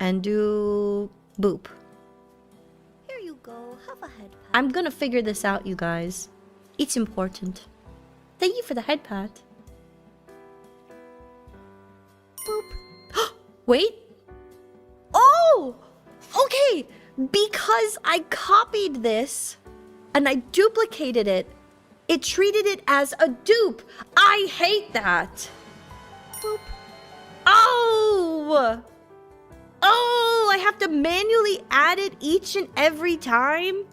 and do boop. Here you go, have a head pat. I'm gonna figure this out, you guys. It's important. Thank you for the head pat. Boop. Wait. Oh! Okay! Because I copied this and I duplicated it, it treated it as a dupe. I hate that. Boop. Oh! Oh, I have to manually add it each and every time?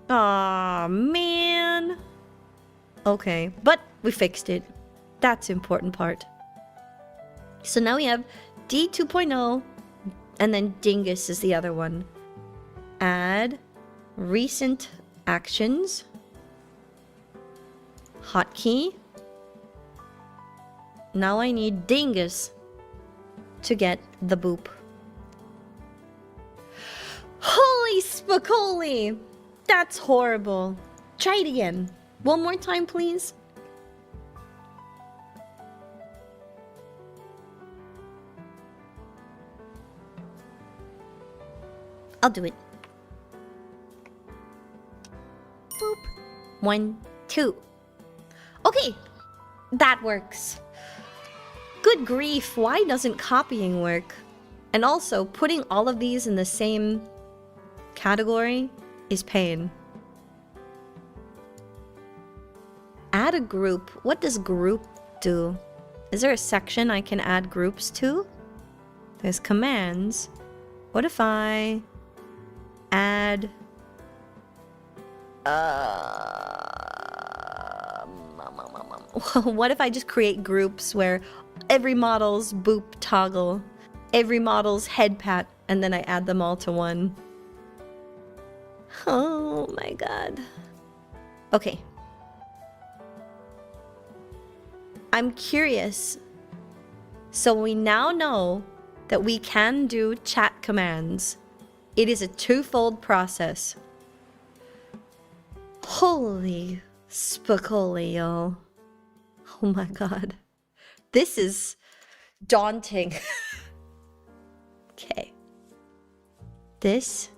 Aw, man. Okay, but we fixed it. That's the important part. So now we have D 2.0, and then Dingus is the other one. Add recent actions. Hotkey. Now I need Dingus to get the boop. Holy spicoli! That's horrible. Try it again. One more time, please. I'll do it. Boop. 1, 2. Okay. That works. Good grief, why doesn't copying work? And also, putting all of these in the same category is pain. Add a group. What does group do? Is there a section I can add groups to? There's commands. What if I add... what if I just create groups where every model's boop toggle, every model's head pat, and then I add them all to one? Oh my god. Okay. I'm curious. So we now know that we can do chat commands. It is a twofold process. Holy spacolio. Oh my god. This is daunting. Okay. This.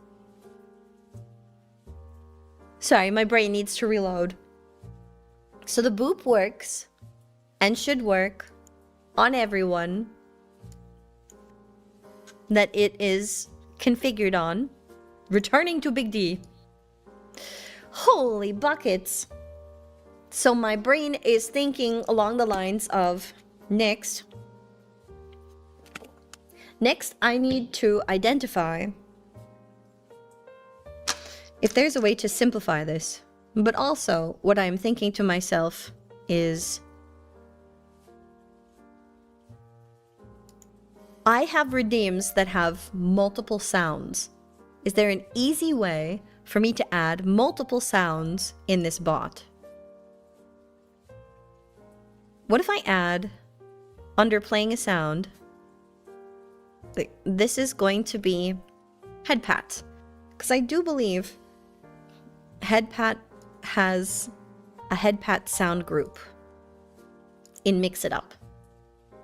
Sorry, my brain needs to reload. So the boop works and should work on everyone that it is configured on, returning to Big D. Holy buckets. So my brain is thinking along the lines of next I need to identify if there's a way to simplify this. But also what I'm thinking to myself is I have redeems that have multiple sounds. Is there an easy way for me to add multiple sounds in this bot? What if I add, under playing a sound, this is going to be head pat? Because I do believe head pat has a head pat sound group in Mix It Up.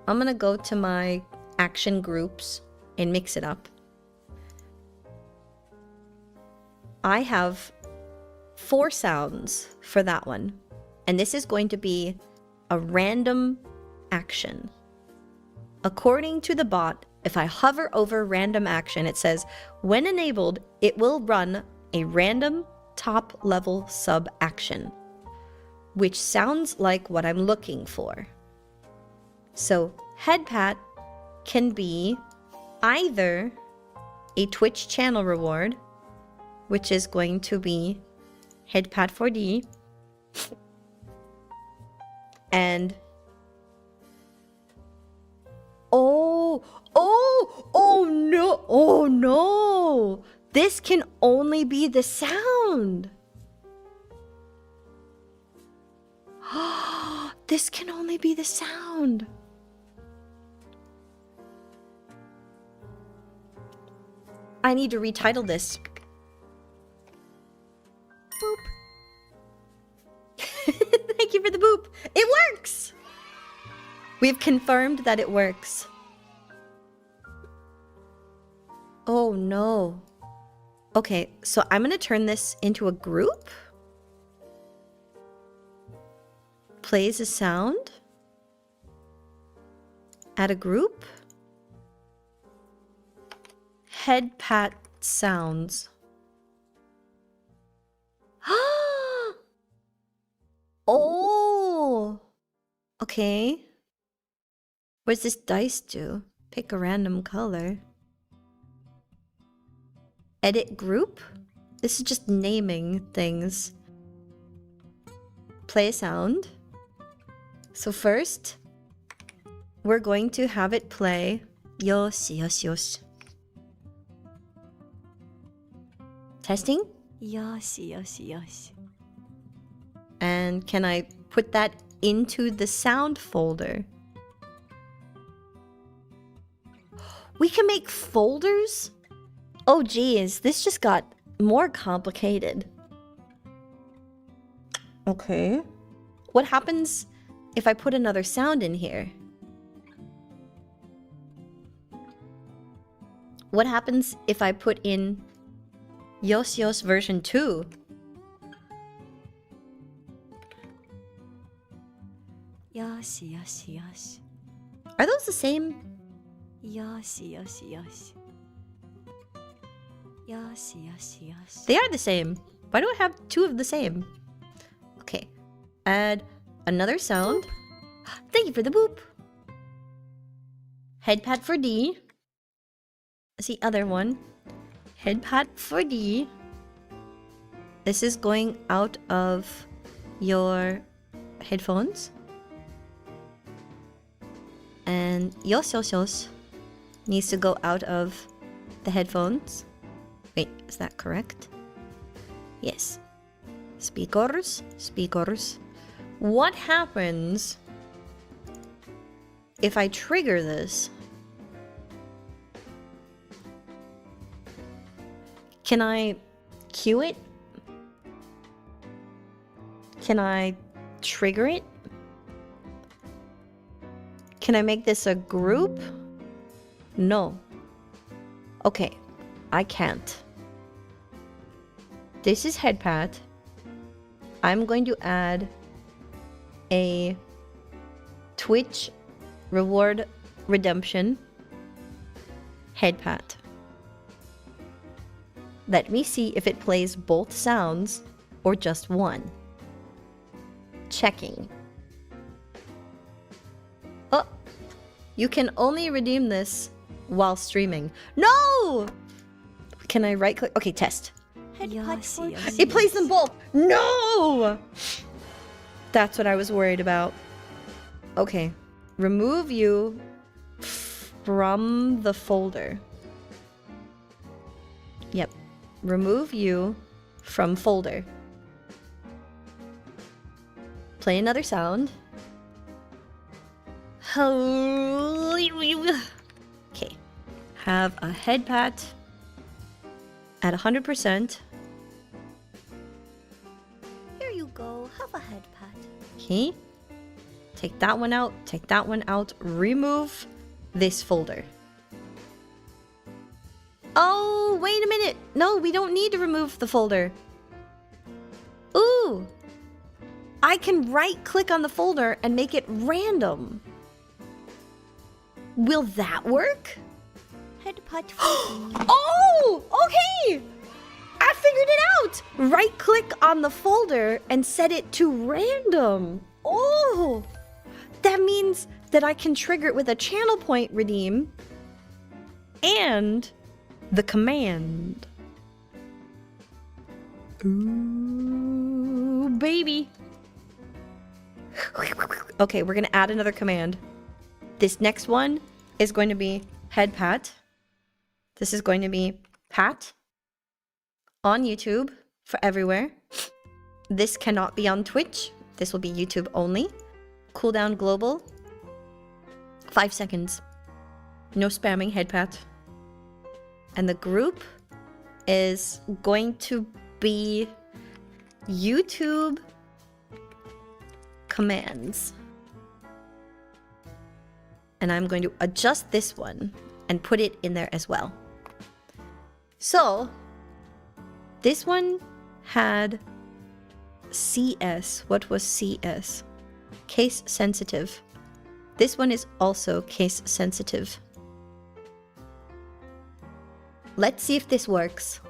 I'm gonna go to my action groups and Mix It Up. I have 4 sounds for that one, and this is going to be a random action. According to the bot, if I hover over random action, it says, when enabled, it will run a random top level sub action, which sounds like what I'm looking for. So head pat can be either a Twitch channel reward, which is going to be head pat 4D, and oh no, this can only be the sound. This can only be the sound. I need to retitle this. Boop. Thank you for the boop. It works! We've confirmed that it works. Oh no. Okay, so I'm gonna turn this into a group. Plays a sound. Add a group. Head pat sounds. Oh! Okay. What does this dice do? Pick a random color. Edit group? This is just naming things. Play a sound. So first, we're going to have it play yoshi yoshi yoshi. Testing? Yoshi, yoshi, yoshi. And can I put that into the sound folder? We can make folders? Oh geez, this just got more complicated. Okay. What happens if I put another sound in here? What happens if I put in Yoshi Yoshi version 2? Yoshi, yoshi, yoshi. Are those the same? Yoshi, yoshi, yoshi. Yoshi, yoshi, yoshi. They are the same. Why do I have two of the same? Okay. Add another sound. Thank you for the boop. Head pat for D. That's the other one. Head pat for D. This is going out of your headphones. And yos yos yos needs to go out of the headphones. Wait, is that correct? Yes. Speakers, speakers. What happens if I trigger this? Can I cue it? Can I trigger it? Can I make this a group? No. Okay, I can't. This is head pat. I'm going to add a Twitch reward redemption head pat. Let me see if it plays both sounds or just one. Checking. Oh, you can only redeem this while streaming. No! Can I right click? Okay, test. Yoshi, yoshi. It plays them both. No! That's what I was worried about. Okay. Remove you from the folder. Yep. Remove you from folder. Play another sound. Okay. Have a head pat at 100%. Here you go. Have a head pat. Okay. Take that one out. Take that one out. Remove this folder. Oh, wait a minute. No, we don't need to remove the folder. Ooh. I can right click on the folder and make it random. Will that work? Head pat. Oh, okay. I figured it out. Right click on the folder and set it to random. Oh, that means that I can trigger it with a channel point redeem and the command. Ooh, baby. Okay, we're gonna add another command. This next one is going to be head pat. This is going to be pat on YouTube for everywhere. This cannot be on Twitch. This will be YouTube only. Cooldown global. 5 seconds. No spamming head pat. And the group is going to be YouTube commands. And I'm going to adjust this one and put it in there as well. So, this one had CS. What was CS? Case sensitive. This one is also case sensitive. Let's see if this works.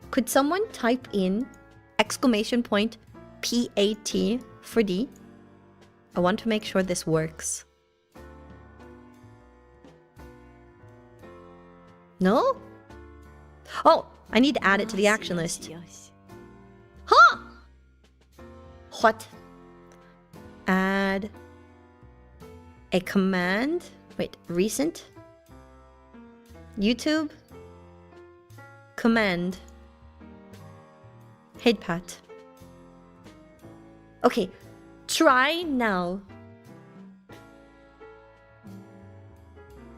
Could someone type in exclamation point PAT for D? I want to make sure this works. No? Oh, I need to add it to the action list. Huh? What? Add a command. Wait, recent. YouTube. Command. Head pat. Okay, try now.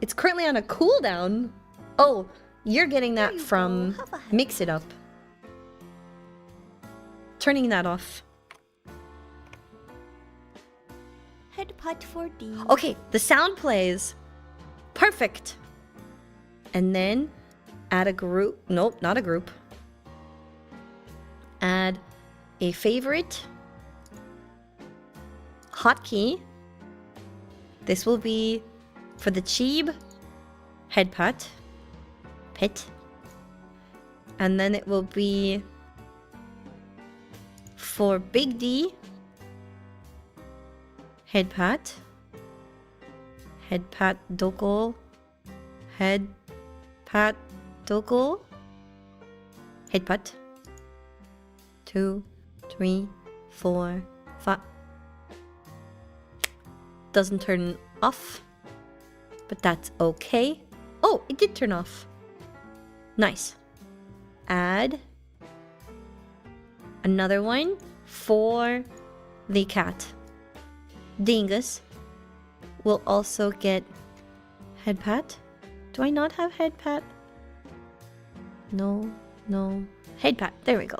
It's currently on a cooldown. Oh, you're getting that from Mix It Up. Turning that off. Head pat for D. Okay, the sound plays. Perfect. And then add a group. Nope, not a group. Add a favorite hotkey. This will be for the Cheeb head pat. Pit. And then it will be for Big D head pat. Head pat Doko. Head pat Doko. Head pat. 2, 3, 4, 5. Doesn't turn off, but that's okay. Oh, it did turn off. Nice. Add another one for the cat. Dingus will also get head pat. Do I not have head pat? No, no. Head pat. There we go.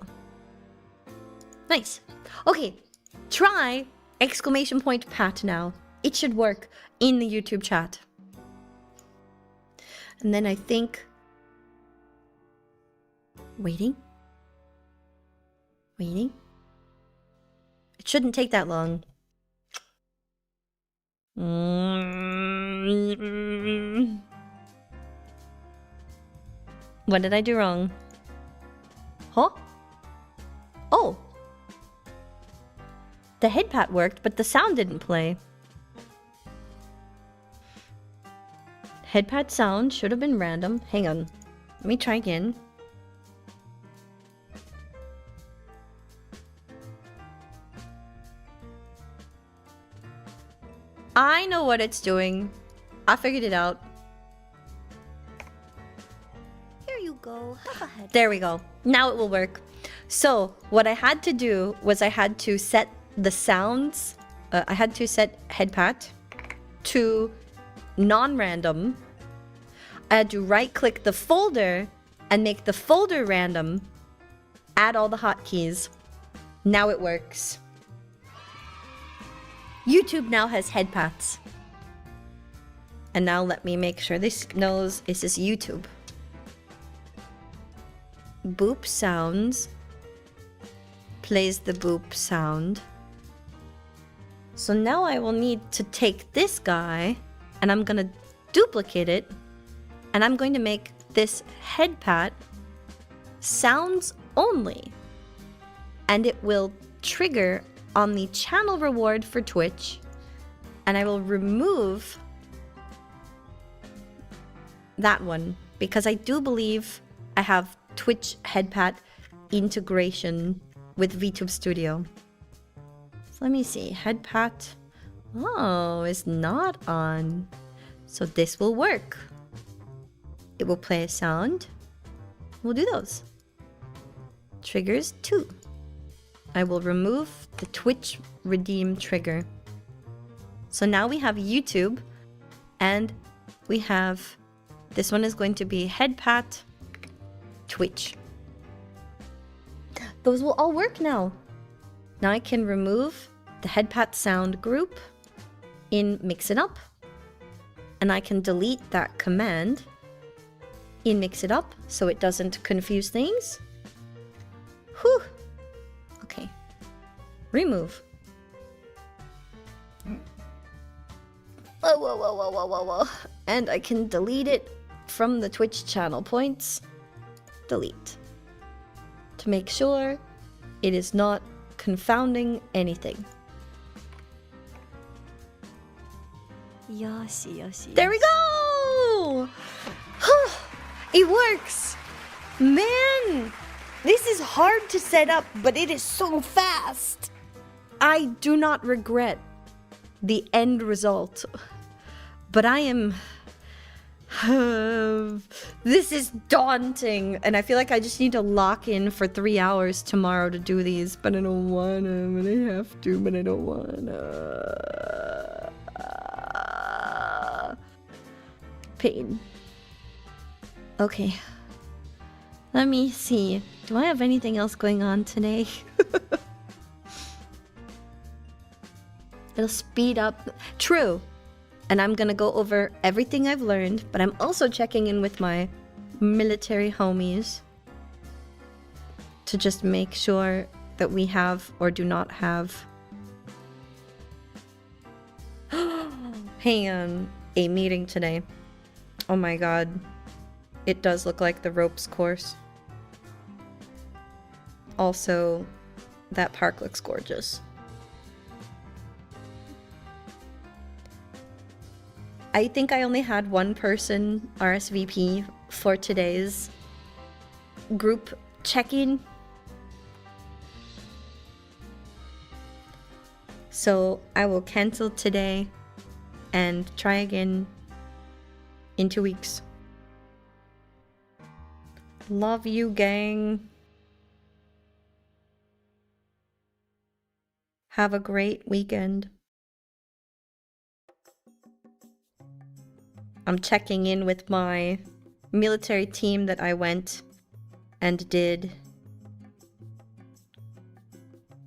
Nice. Okay, try exclamation point pat now. It should work in the YouTube chat. And then I think... Waiting. Waiting. It shouldn't take that long. What did I do wrong? Huh? Oh! The head pat worked, but the sound didn't play. Head pat sound should have been random. Hang on. Let me try again. I know what it's doing. I figured it out. Here you go. Have a head. There we go. Now it will work. So what I had to do was I had to set the sounds. I had to set head pat to non-random. I had to right-click the folder and make the folder random. Add all the hotkeys. Now it works. YouTube now has head pats. And now let me make sure this knows this is YouTube. Boop sounds. Plays the boop sound. So now I will need to take this guy and I'm gonna duplicate it and I'm going to make this head pat sounds only. And it will trigger on the channel reward for Twitch, and I will remove that one because I do believe I have Twitch headpat integration with VTube Studio. So let me see, headpat. Oh, it's not on. So this will work. It will play a sound. We'll do those. Triggers 2. I will remove the Twitch redeem trigger. So now we have YouTube and we have, this one is going to be headpat Twitch. Those will all work now. Now I can remove the headpat sound group in Mix It Up. And I can delete that command in Mix It Up so it doesn't confuse things. Whew. Okay. Remove. Whoa, whoa, whoa, whoa, whoa, whoa, whoa. And I can delete it from the Twitch channel points. Delete. To make sure it is not confounding anything. Yes, yes, yes. There we go! It works! Man! This is hard to set up, but it is so fast! I do not regret the end result. But I am... this is daunting. And I feel like I just need to lock in for 3 hours tomorrow to do these. But I don't wanna, but I have to, but I don't wanna. Pain. Okay. Let me see. Do I have anything else going on today? It'll speed up. True. And I'm gonna go over everything I've learned, but I'm also checking in with my military homies to just make sure that we have or do not have hang on, a meeting today. Oh my god. It does look like the ropes course. Also, that park looks gorgeous. I think I only had one person RSVP for today's group check-in. So I will cancel today and try again in 2 weeks. Love you, gang. Have a great weekend. I'm checking in with my military team that I went and did...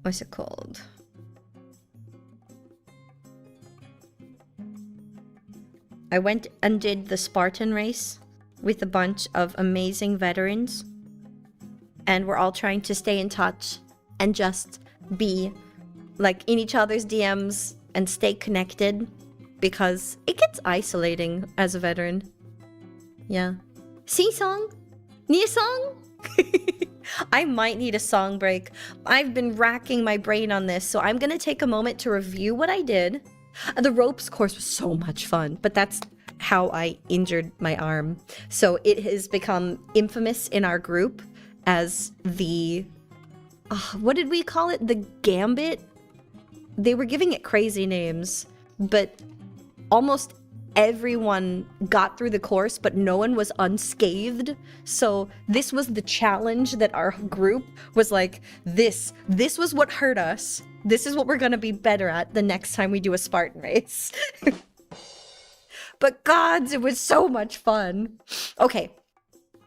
What's it called? I went and did the Spartan race with a bunch of amazing veterans. And we're all trying to stay in touch and just be like in each other's DMs and stay connected. Because it gets isolating as a veteran. Yeah. See song? Need a song? I might need a song break. I've been racking my brain on this, so I'm gonna take a moment to review what I did. The ropes course was so much fun, but that's how I injured my arm. So it has become infamous in our group as the... what did we call it? The Gambit? They were giving it crazy names, but... almost everyone got through the course, but no one was unscathed. So this was the challenge that our group was like, this was what hurt us. This is what we're gonna be better at the next time we do a Spartan race. But gods, it was so much fun. Okay,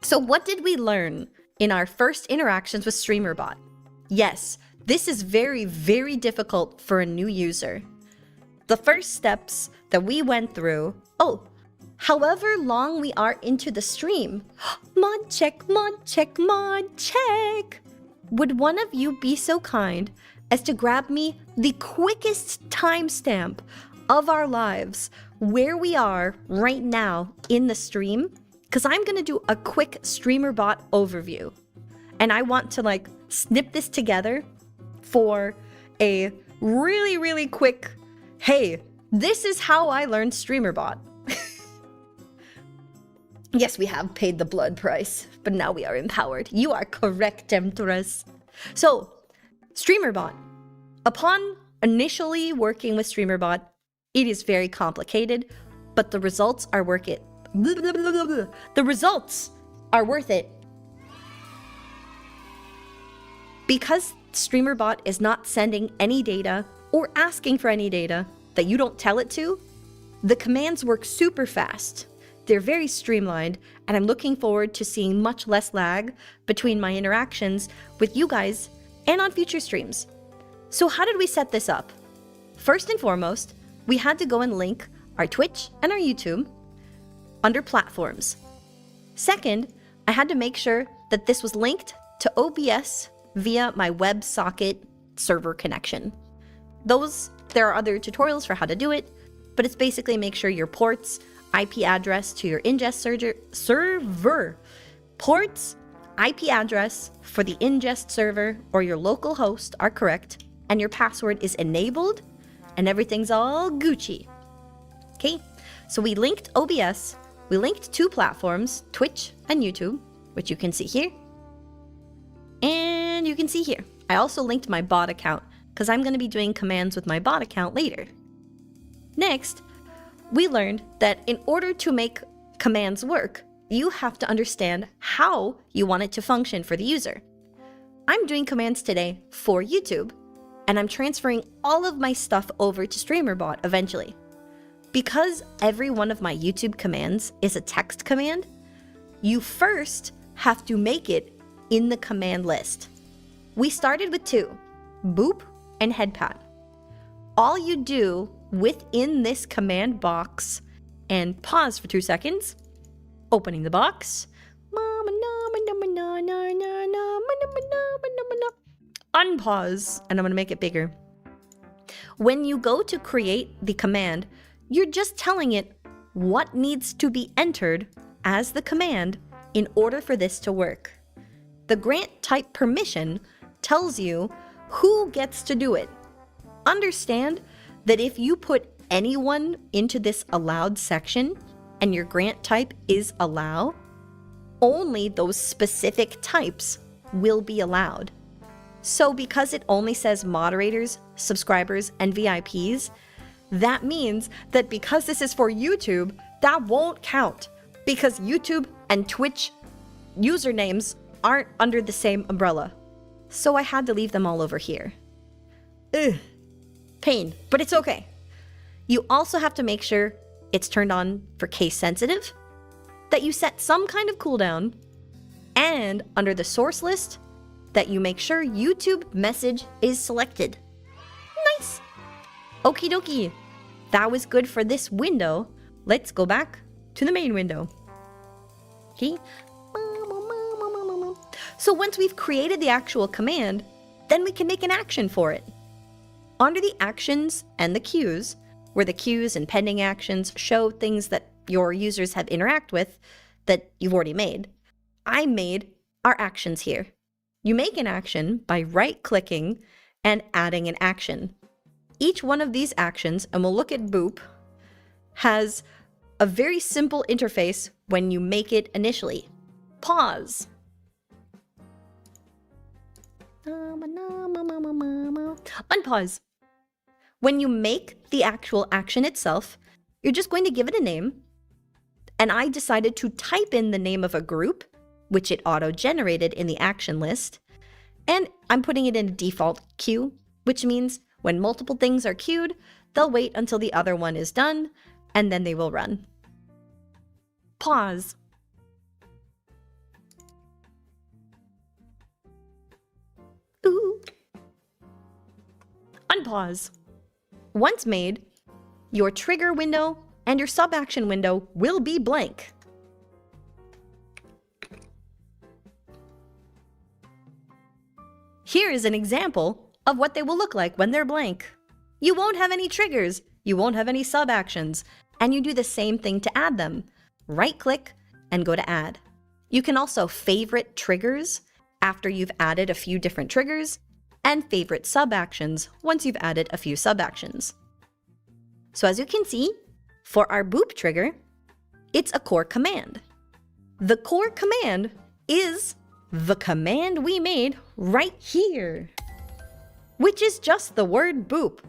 so what did we learn in our first interactions with StreamerBot? Yes, this is very, very difficult for a new user. The first steps that we went through... Oh, however long we are into the stream... Mod check, mod check, mod check! Would one of you be so kind as to grab me the quickest timestamp of our lives where we are right now in the stream? Because I'm going to do a quick StreamerBot overview. And I want to like snip this together for a really, really quick... Hey, this is how I learned StreamerBot. Yes, we have paid the blood price, but now we are empowered. You are correct, Empress. So, StreamerBot. Upon initially working with StreamerBot, it is very complicated, but the results are worth it. The results are worth it. Because StreamerBot is not sending any data or asking for any data that you don't tell it to, the commands work super fast. They're very streamlined, and I'm looking forward to seeing much less lag between my interactions with you guys and on future streams. So how did we set this up? First and foremost, we had to go and link our Twitch and our YouTube under platforms. Second, I had to make sure that this was linked to OBS via my WebSocket server connection. There are other tutorials for how to do it, but it's basically make sure your ports, IP address to your ingest server, ports, IP address for the ingest server or your local host are correct, and your password is enabled, and everything's all Gucci. Okay, so we linked OBS, we linked 2 platforms, Twitch and YouTube, which you can see here, and you can see here. I also linked my bot account, because I'm going to be doing commands with my bot account later. Next, we learned that in order to make commands work, you have to understand how you want it to function for the user. I'm doing commands today for YouTube, and I'm transferring all of my stuff over to StreamerBot eventually. Because every one of my YouTube commands is a text command, you first have to make it in the command list. We started with 2, boop and headpat. All you do within this command box, and pause for 2 seconds, opening the box, unpause, and I'm gonna make it bigger. When you go to create the command, you're just telling it what needs to be entered as the command in order for this to work. The grant type permission tells you who gets to do it. Understand that if you put anyone into this allowed section and your grant type is allow, only those specific types will be allowed. So because it only says moderators, subscribers, and VIPs, that means that because this is for YouTube, that won't count, because YouTube and Twitch usernames aren't under the same umbrella. So I had to leave them all over here. Ugh. Pain, but it's okay. You also have to make sure it's turned on for case sensitive, that you set some kind of cooldown, and under the source list, that you make sure YouTube message is selected. Nice! Okie dokie. That was good for this window. Let's go back to the main window. Okay. So once we've created the actual command, then we can make an action for it. Under the actions and the queues, where the queues and pending actions show things that your users have interact with that you've already made, I made our actions here. You make an action by right-clicking and adding an action. Each one of these actions, and we'll look at Boop, has a very simple interface when you make it initially. Pause. Unpause. When you make the actual action itself, you're just going to give it a name. And I decided to type in the name of a group, which it auto-generated in the action list. And I'm putting it in a default queue, which means when multiple things are queued, they'll wait until the other one is done, and then they will run. Pause. Ooh. Unpause. Once made, your trigger window and your sub-action window will be blank. Here is an example of what they will look like when they're blank. You won't have any triggers, you won't have any sub-actions, and you do the same thing to add them. Right-click and go to add. You can also favorite triggers after you've added a few different triggers, and favorite sub-actions once you've added a few sub-actions. So as you can see, for our boop trigger, it's a core command. The core command is the command we made right here, which is just the word boop.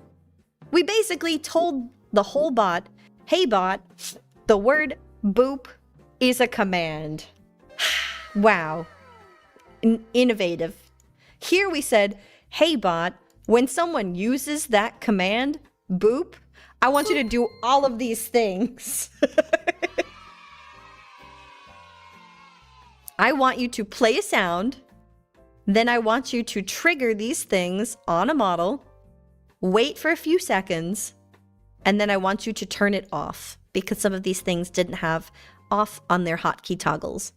We basically told the whole bot, hey bot, the word boop is a command. Wow. Innovative. Here we said, hey bot, when someone uses that command, boop, I want you to do all of these things. I want you to play a sound, then I want you to trigger these things on a model, wait for a few seconds, and then I want you to turn it off because some of these things didn't have off on their hotkey toggles.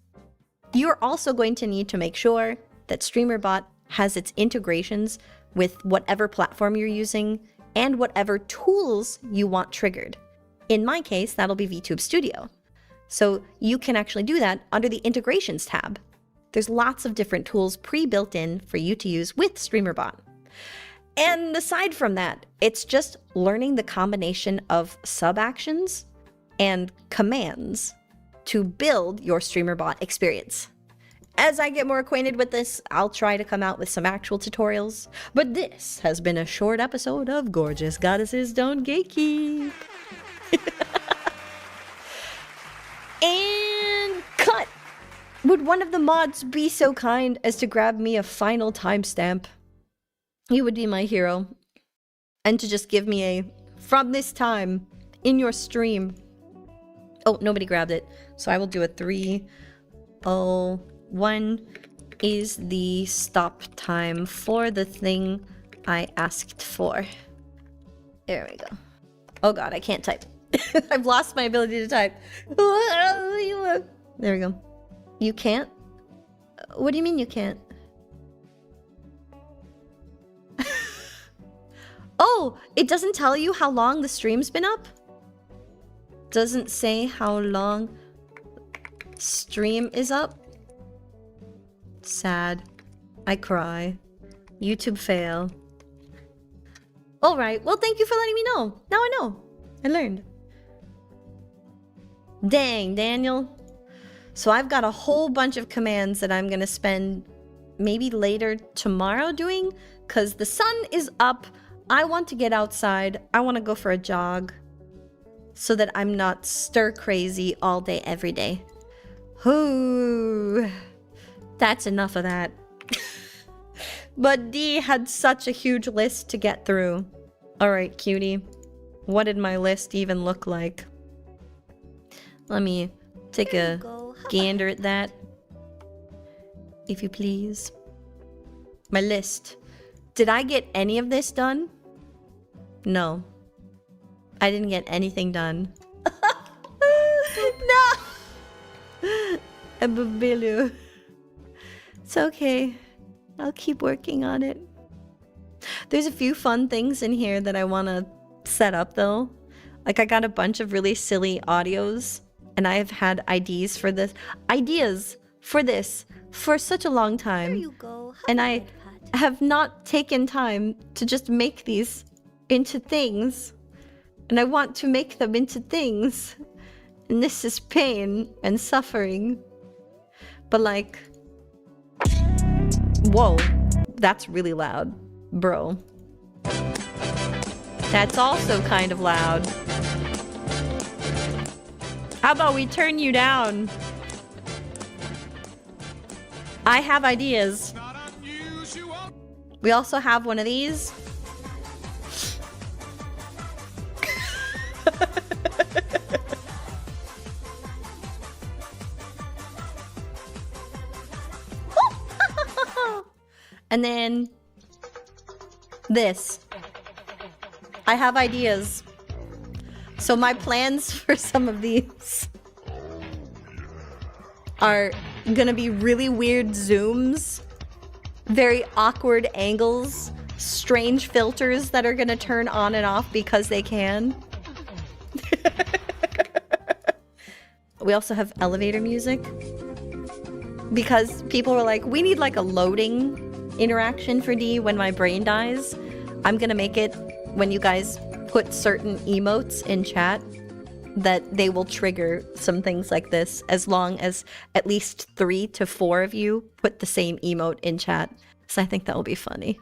You're also going to need to make sure that StreamerBot has its integrations with whatever platform you're using and whatever tools you want triggered. In my case, that'll be VTube Studio. So you can actually do that under the Integrations tab. There's lots of different tools pre-built in for you to use with StreamerBot. And aside from that, it's just learning the combination of sub-actions and commands to build your StreamerBot experience. As I get more acquainted with this, I'll try to come out with some actual tutorials. But this has been a short episode of Gorgeous Goddesses Don't Gatekeep. Would one of the mods be so kind as to grab me a final timestamp? He would be my hero. And to just give me a, from this time, in your stream. Oh, nobody grabbed it. So I will do a 3:01 is the stop time for the thing I asked for. There we go. Oh god, I can't type. I've lost my ability to type. There we go. You can't? What do you mean you can't? Oh, it doesn't tell you how long the stream's been up? Doesn't say how long stream is up? Sad. I cry. YouTube fail. Alright, well thank you for letting me know. Now I know. I learned. Dang, Daniel. So I've got a whole bunch of commands that I'm gonna spend maybe later tomorrow doing, because the sun is up. I want to get outside. I want to go for a jog so that I'm not stir crazy all day, every day. Ooh, that's enough of that. But D had such a huge list to get through. All right, cutie. What did my list even look like? Let me take a gander at that, if you please. My list. Did I get any of this done? No. I didn't get anything done. No! Ababilu. It's okay. I'll keep working on it. There's a few fun things in here that I want to set up though. Like I got a bunch of really silly audios and I've had ideas for this for such a long time. Here you go. And I have not taken time to just make these into things. And I want to make them into things. And this is pain and suffering. But like... Whoa. That's really loud. Bro. That's also kind of loud. How about we turn you down? I have ideas. We also have one of these. And then this. I have ideas. So my plans for some of these are gonna be really weird zooms, very awkward angles, strange filters that are gonna turn on and off because they can. We also have elevator music because people were like, we need like a loading interaction for D when my brain dies. I'm gonna make it when you guys put certain emotes in chat that they will trigger some things like this as long as at least 3 to 4 of you put the same emote in chat. So I think that will be funny.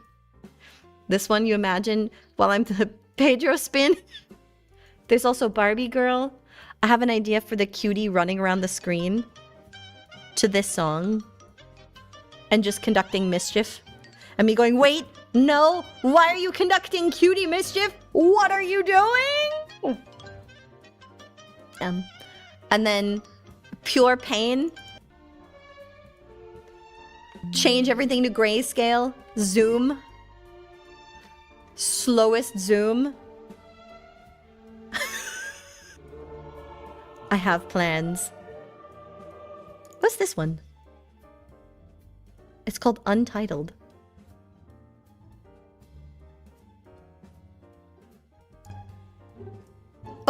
This one you imagine while I'm the Pedro spin. There's also Barbie Girl. I have an idea for the cutie running around the screen to this song and just conducting mischief. And me going, wait, no, why are you conducting cutie mischief? What are you doing? And then pure pain. Change everything to grayscale. Zoom. Slowest zoom. I have plans. What's this one? It's called Untitled.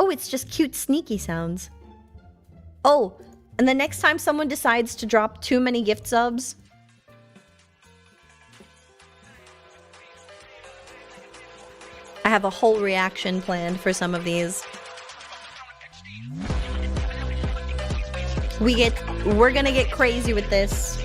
Oh, it's just cute sneaky sounds. Oh, and the next time someone decides to drop too many gift subs, I have a whole reaction planned for some of these. We're gonna get crazy with this.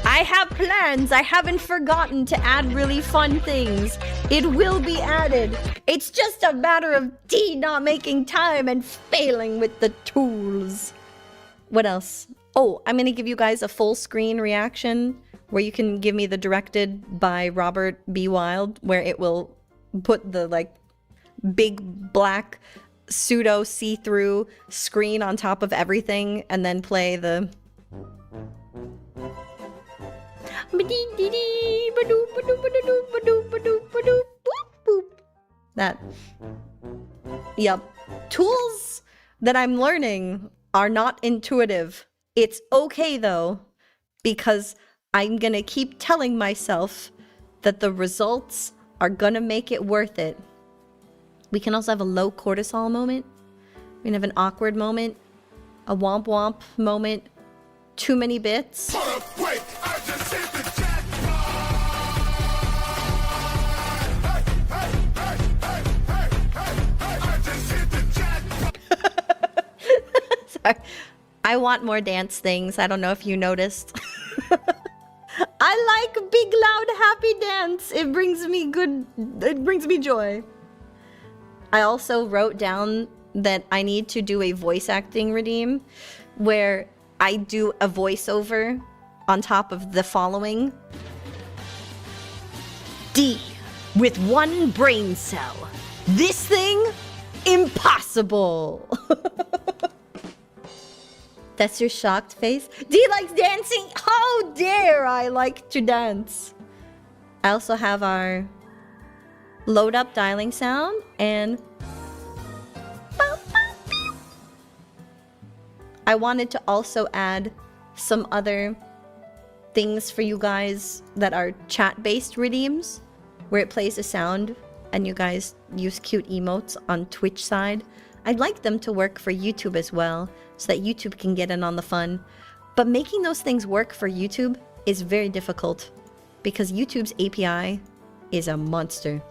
I have plans. I haven't forgotten to add really fun things. It will be added. It's just a matter of D not making time and failing with the tools. What else? Oh, I'm gonna give you guys a full screen reaction where you can give me the directed by Robert B. Wild, where it will put the like big black pseudo see-through screen on top of everything and then play the that. Yep. Tools that I'm learning are not intuitive. It's okay though, because I'm gonna keep telling myself that the results are gonna make it worth it. We can also have a low cortisol moment. We can have an awkward moment, a womp womp moment, too many bits. Wait, I just hit the Sorry. I want more dance things. I don't know if you noticed. I like big, loud, happy dance. It brings me joy. I also wrote down that I need to do a voice acting redeem where I do a voiceover on top of the following. D with one brain cell. This thing, impossible. That's your shocked face? D likes dancing? How dare I like to dance? I also have our load up dialing sound and I wanted to also add some other things for you guys that are chat-based redeems where it plays a sound and you guys use cute emotes on Twitch side. I'd like them to work for YouTube as well so that YouTube can get in on the fun. But making those things work for YouTube is very difficult because YouTube's API is a monster.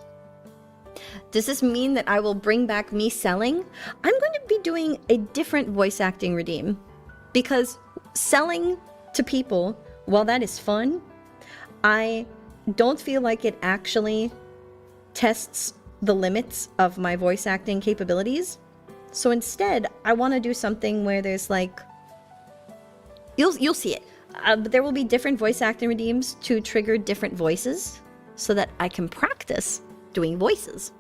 Does this mean that I will bring back me selling? I'm going to be doing a different voice acting redeem because selling to people, while that is fun, I don't feel like it actually tests the limits of my voice acting capabilities. So instead, I want to do something where there's like, you'll see it. But there will be different voice acting redeems to trigger different voices so that I can practice doing voices.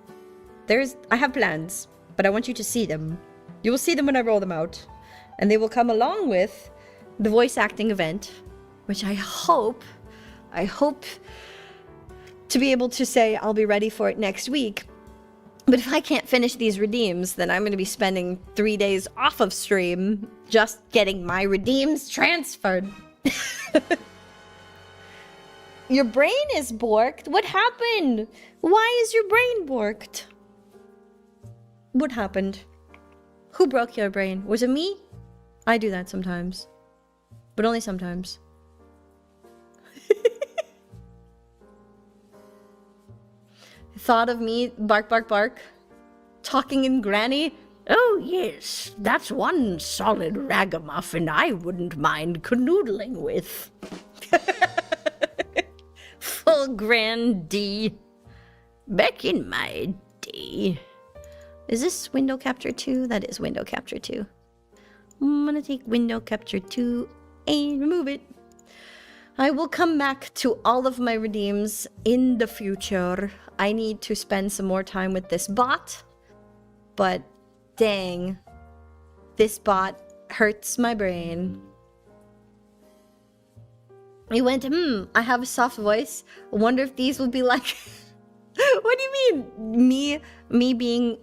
I have plans, but I want you to see them. You will see them when I roll them out. And they will come along with the voice acting event, which I hope to be able to say I'll be ready for it next week. But if I can't finish these redeems, then I'm going to be spending 3 days off of stream just getting my redeems transferred. Your brain is borked? What happened? Why is your brain borked? What happened? Who broke your brain? Was it me? I do that sometimes. But only sometimes. Thought of me, bark, bark, bark, talking in granny? Oh, yes, that's one solid ragamuffin I wouldn't mind canoodling with. Full grand D. Back in my day. Is this window capture 2? That is window capture 2. I'm gonna take window capture 2 and remove it. I will come back to all of my redeems in the future. I need to spend some more time with this bot. But dang, this bot hurts my brain. He went, I have a soft voice. I wonder if these will be like... What do you mean? Me being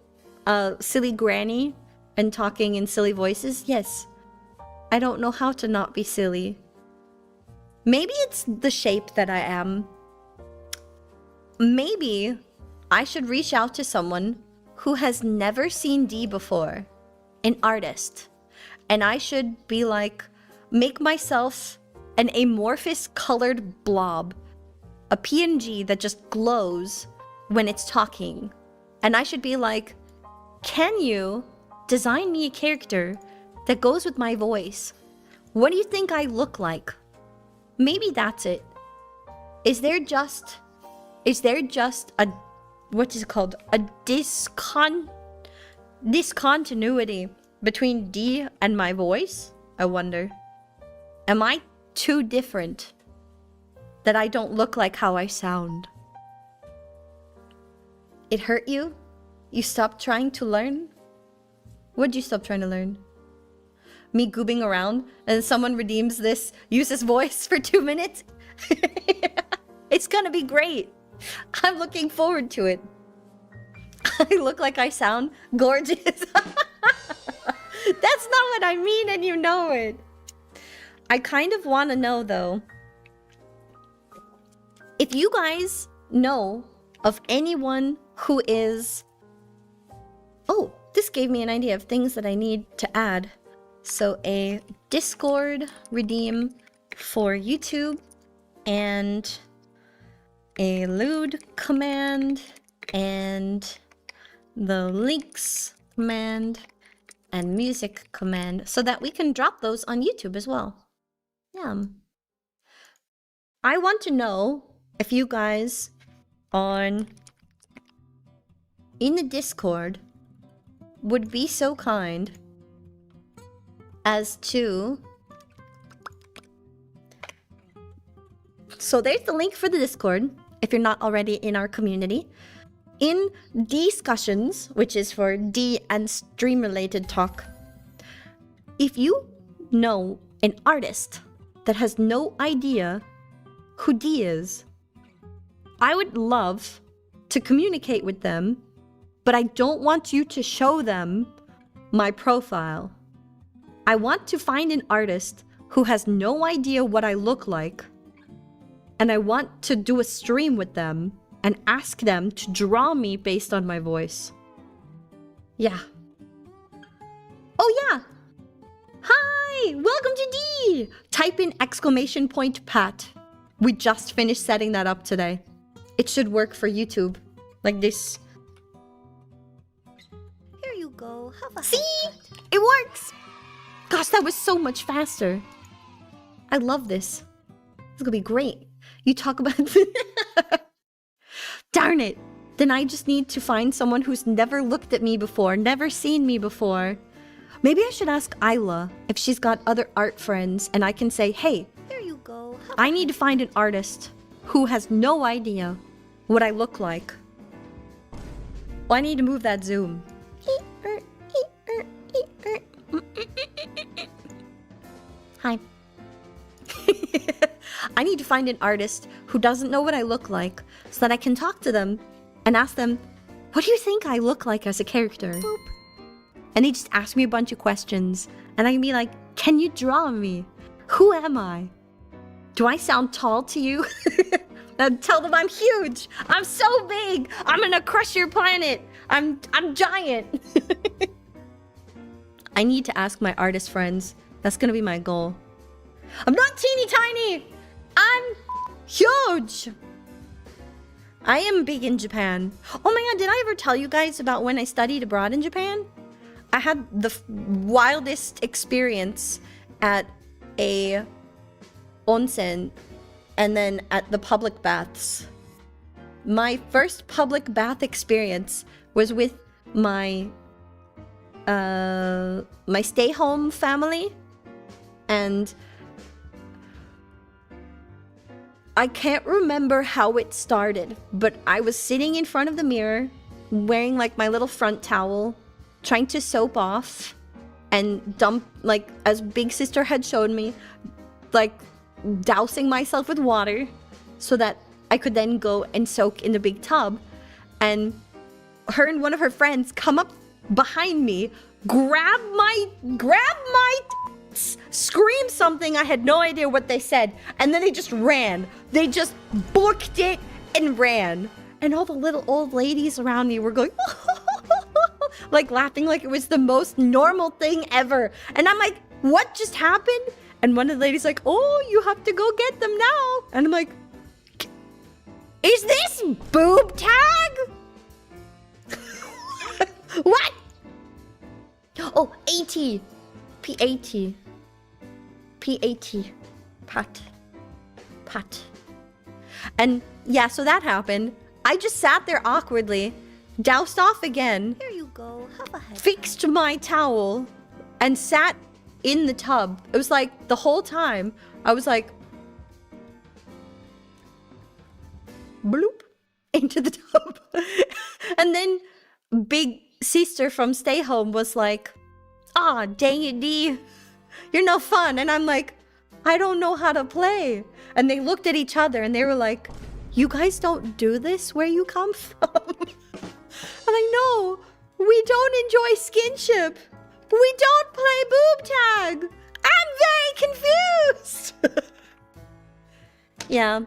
a silly granny and talking in silly voices? Yes. I don't know how to not be silly. Maybe it's the shape that I am. Maybe I should reach out to someone who has never seen D before. An artist. And I should be like, make myself an amorphous colored blob. A PNG that just glows when it's talking. And I should be like, can you design me a character that goes with my voice? What do you think I look like? Maybe that's it. Is there just a, what is it called? A discontinuity between D and my voice? I wonder. Am I too different that I don't look like how I sound? It hurt you? You stopped trying to learn? What'd you stop trying to learn? Me goobing around and someone redeems this, uses voice for 2 minutes? It's gonna be great. I'm looking forward to it. I look like I sound gorgeous. That's not what I mean, and you know it. I kind of want to know, though, if you guys know of anyone who is... Oh, this gave me an idea of things that I need to add. So a Discord redeem for YouTube and a lewd command and the links command and music command so that we can drop those on YouTube as well. Yeah. I want to know if you guys in the Discord would be so kind as to... So there's the link for the Discord, if you're not already in our community. In discussions, which is for D and stream-related talk, if you know an artist that has no idea who D is, I would love to communicate with them, but I don't want you to show them my profile. I want to find an artist who has no idea what I look like, and I want to do a stream with them and ask them to draw me based on my voice. Yeah. Oh yeah! Hi! Welcome to D! Type in !Pat. We just finished setting that up today. It should work for YouTube. Like this. Here you go. Have a See? head pat. It works! Gosh, that was so much faster. I love this. It's gonna be great. You talk about... Darn it! Then I just need to find someone who's never looked at me before, never seen me before. Maybe I should ask Isla if she's got other art friends and I can say, hey, Here you go. Have I need to find an artist who has no idea what I look like. Well, I need to move that zoom. Hi. I need to find an artist who doesn't know what I look like so that I can talk to them and ask them, what do you think I look like as a character? Boop. And they just ask me a bunch of questions and I can be like, can you draw me? Who am I? Do I sound tall to you? And tell them I'm huge. I'm so big. I'm gonna crush your planet. I'm giant. I need to ask my artist friends. That's gonna be my goal. I'm not teeny tiny. I'm huge. I am big in Japan. Oh my god, did I ever tell you guys about when I studied abroad in Japan? I had the wildest experience at a onsen and then at the public baths. My first public bath experience was with my my stay-home family, and I can't remember how it started, but I was sitting in front of the mirror wearing like my little front towel, trying to soap off and dump, like as Big Sister had showed me, like dousing myself with water so that I could then go and soak in the big tub. And her and one of her friends come up behind me, grab my scream something. I had no idea what they said, and then they just ran. They just booked it and ran. And all the little old ladies around me were going like laughing like it was the most normal thing ever. And I'm like, what just happened? And one of the ladies like, oh, you have to go get them now. And I'm like, is this boob tag? What? Oh, AT. P-A-T. P-A-T. Pat. And yeah, so that happened. I just sat there awkwardly, doused off again, Here you go. Have a head. fixed my towel, and sat in the tub. It was like the whole time I was like, bloop, into the tub. And then big sister from Stay Home was like, ah, dang it, D, you're no fun. And I'm like, I don't know how to play. And they looked at each other and they were like, you guys don't do this where you come from? I'm like, no, we don't enjoy skinship. We don't play boob tag. I'm very confused. Yeah.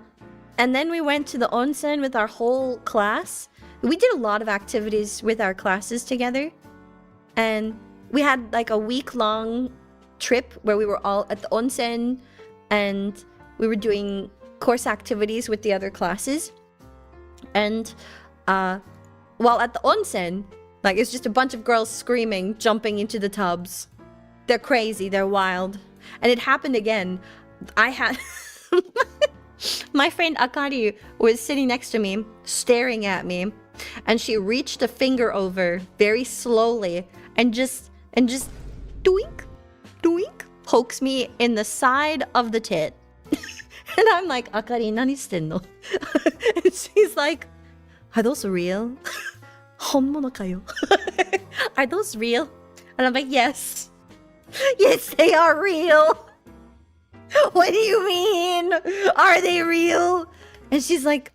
And then we went to the onsen with our whole class. We did a lot of activities with our classes together. And we had like a week-long trip where we were all at the onsen and we were doing course activities with the other classes. And while at the onsen, like it's just a bunch of girls screaming, jumping into the tubs. They're crazy, they're wild. And it happened again. I had my friend Akari was sitting next to me, staring at me, and she reached a finger over very slowly and just doink, doink, pokes me in the side of the tit. And I'm like, Akari, nani shiten no? And she's like, are those real? Honmono kayo? Are those real? And I'm like, yes. Yes, they are real. What do you mean? Are they real? And she's like,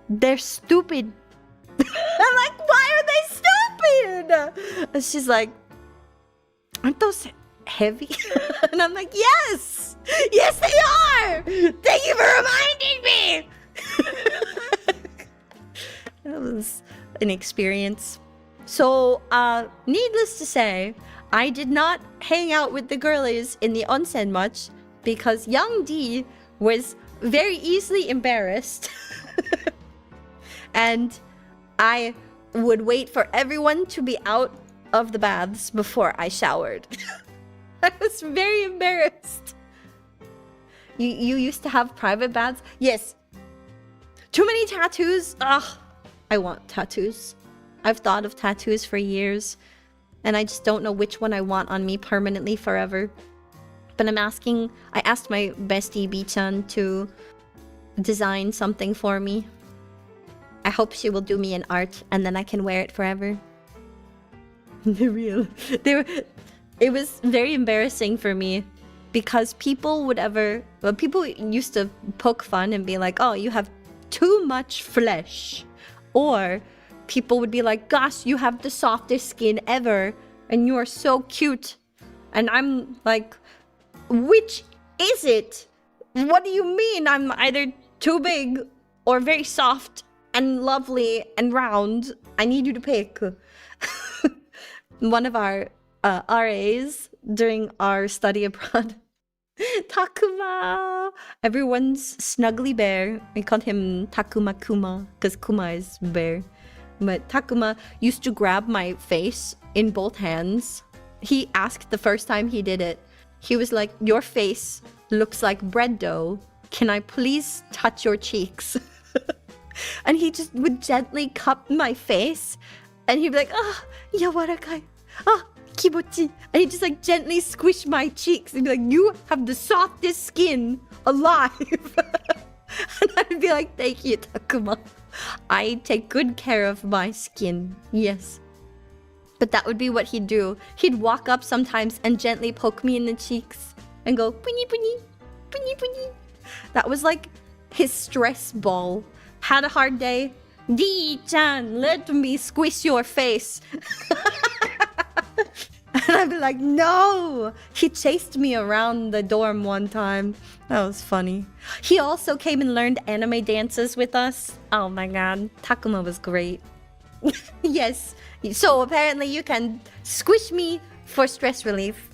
they're stupid. I'm like, why are they stupid? And she's like, aren't those heavy? And I'm like, yes! Yes, they are! Thank you for reminding me! That was an experience. So, needless to say, I did not hang out with the girlies in the onsen much because young D was very easily embarrassed. And I would wait for everyone to be out of the baths before I showered. I was very embarrassed. You used to have private baths? Yes. Too many tattoos? Ugh. I want tattoos. I've thought of tattoos for years. And I just don't know which one I want on me permanently forever. But I asked my bestie B-chan to design something for me. I hope she will do me an art and then I can wear it forever. They're real. It was very embarrassing for me because people used to poke fun and be like, oh, you have too much flesh. Or people would be like, gosh, you have the softest skin ever and you are so cute. And I'm like, which is it? What do you mean I'm either too big or very soft and lovely and round? I need you to pick. One of our RAs during our study abroad, Takuma, everyone's snuggly bear. We called him Takuma Kuma because Kuma is bear. But Takuma used to grab my face in both hands. He asked the first time he did it. He was like, your face looks like bread dough. Can I please touch your cheeks? And he just would gently cup my face. And he'd be like, ah, yawarakai. Ah, kibochi. And he'd just like gently squish my cheeks. And be like, you have the softest skin alive. And I'd be like, thank you, Takuma. I take good care of my skin. Yes. But that would be what he'd do. He'd walk up sometimes and gently poke me in the cheeks and go, punyi, punyi, punyi, punyi. That was like his stress ball. Had a hard day. D-chan, let me squish your face. And I'd be like, no. He chased me around the dorm one time. That was funny. He also came and learned anime dances with us. Oh my god. Takuma was great. Yes. So apparently you can squish me for stress relief.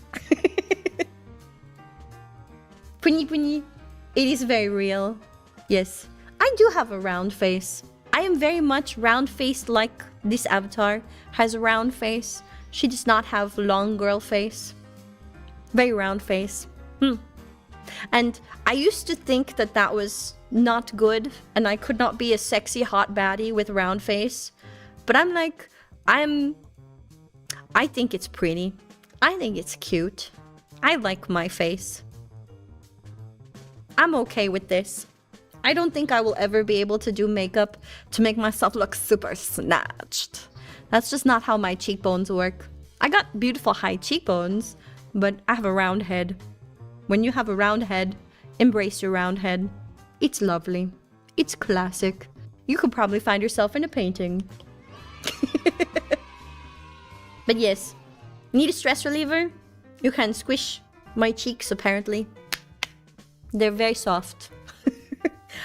Punyi punyi. It is very real. Yes. I do have a round face. I am very much round-faced like this avatar has a round face. She does not have long girl face. Very round face. And I used to think that that was not good and I could not be a sexy hot baddie with round face. But I'm like, I think it's pretty. I think it's cute. I like my face. I'm okay with this. I don't think I will ever be able to do makeup to make myself look super snatched. That's just not how my cheekbones work. I got beautiful high cheekbones, but I have a round head. When you have a round head, embrace your round head. It's lovely. It's classic. You could probably find yourself in a painting. But yes, need a stress reliever? You can squish my cheeks apparently. They're very soft.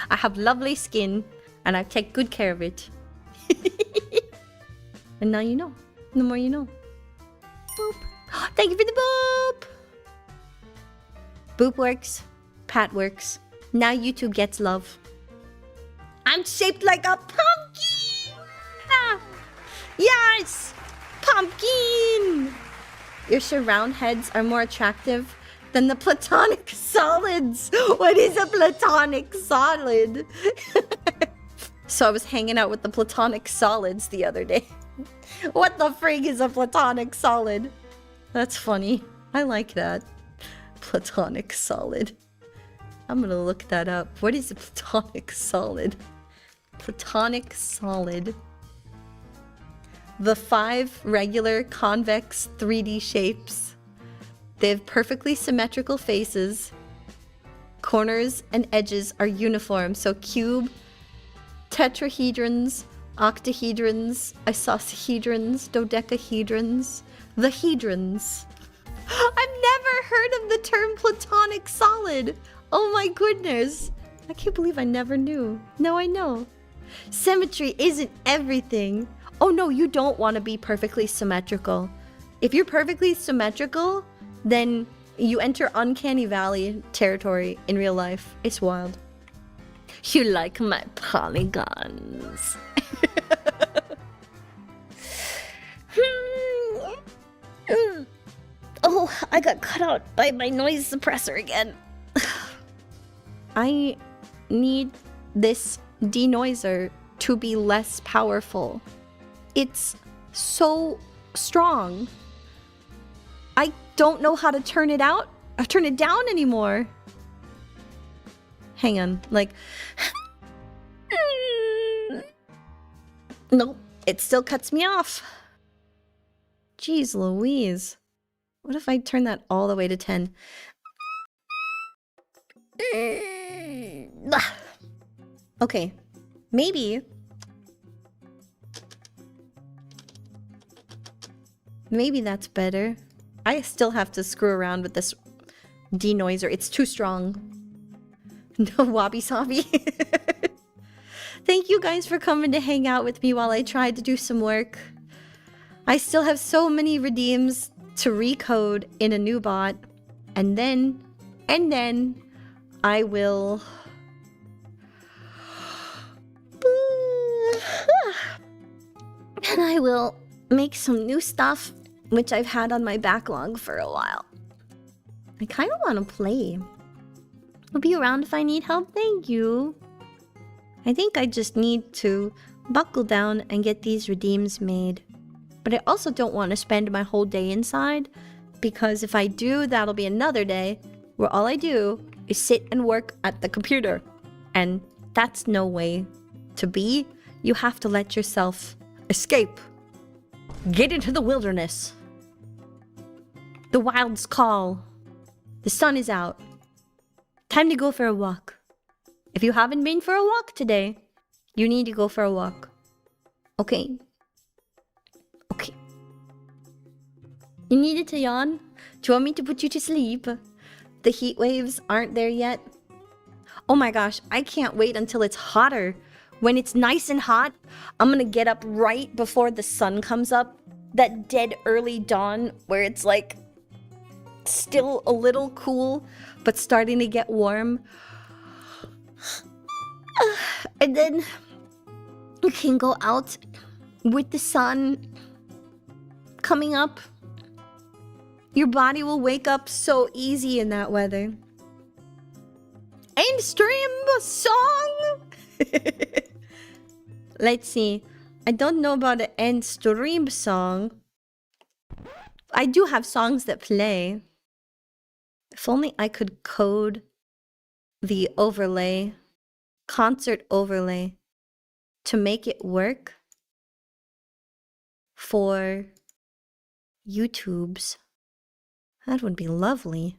I have lovely skin and I take good care of it. And now you know. The more you know. Boop. Thank you for the boop! Boop works. Pat works. Now YouTube gets love. I'm shaped like a pumpkin! Ah, yes! Pumpkin! Your surround heads are more attractive than the platonic solids. What is a platonic solid? So I was hanging out with the platonic solids the other day. What the frig is a platonic solid? That's funny. I like that. Platonic solid. I'm gonna look that up. What is a platonic solid? Platonic solid. The 5 regular convex 3D shapes. They have perfectly symmetrical faces. Corners and edges are uniform, so cube, tetrahedrons, octahedrons, isosahedrons, dodecahedrons, the hedrons. I've never heard of the term platonic solid. Oh my goodness. I can't believe I never knew. Now I know. Symmetry isn't everything. Oh no, you don't want to be perfectly symmetrical. If you're perfectly symmetrical, then you enter uncanny valley territory in real life. It's wild. You like my polygons. Oh, I got cut out by my noise suppressor again. I need this denoiser to be less powerful. It's so strong. I don't know how to turn it out or turn it down anymore. Hang on, like... Nope, it still cuts me off. Jeez Louise. What if I turn that all the way to 10? Okay, maybe that's better. I still have to screw around with this denoiser. It's too strong. No wabi-sabi. Thank you guys for coming to hang out with me while I tried to do some work. I still have so many redeems to recode in a new bot. And then I will... And I will make some new stuff, which I've had on my backlog for a while. I kind of want to play. I'll be around if I need help. Thank you. I think I just need to buckle down and get these redeems made. But I also don't want to spend my whole day inside, because if I do, that'll be another day where all I do is sit and work at the computer. And that's no way to be. You have to let yourself escape. Get into the wilderness. The wilds call. The sun is out. Time to go for a walk. If you haven't been for a walk today, you need to go for a walk. Okay? Okay. You needed to yawn? Do you want me to put you to sleep? The heat waves aren't there yet. Oh my gosh, I can't wait until it's hotter. When it's nice and hot, I'm gonna get up right before the sun comes up. That dead early dawn where it's like still a little cool, but starting to get warm. And then you can go out with the sun coming up. Your body will wake up so easy in that weather. And stream a song! Let's see. I don't know about the end stream song. I do have songs that play. If only I could code the overlay, concert overlay, to make it work for YouTube's. That would be lovely.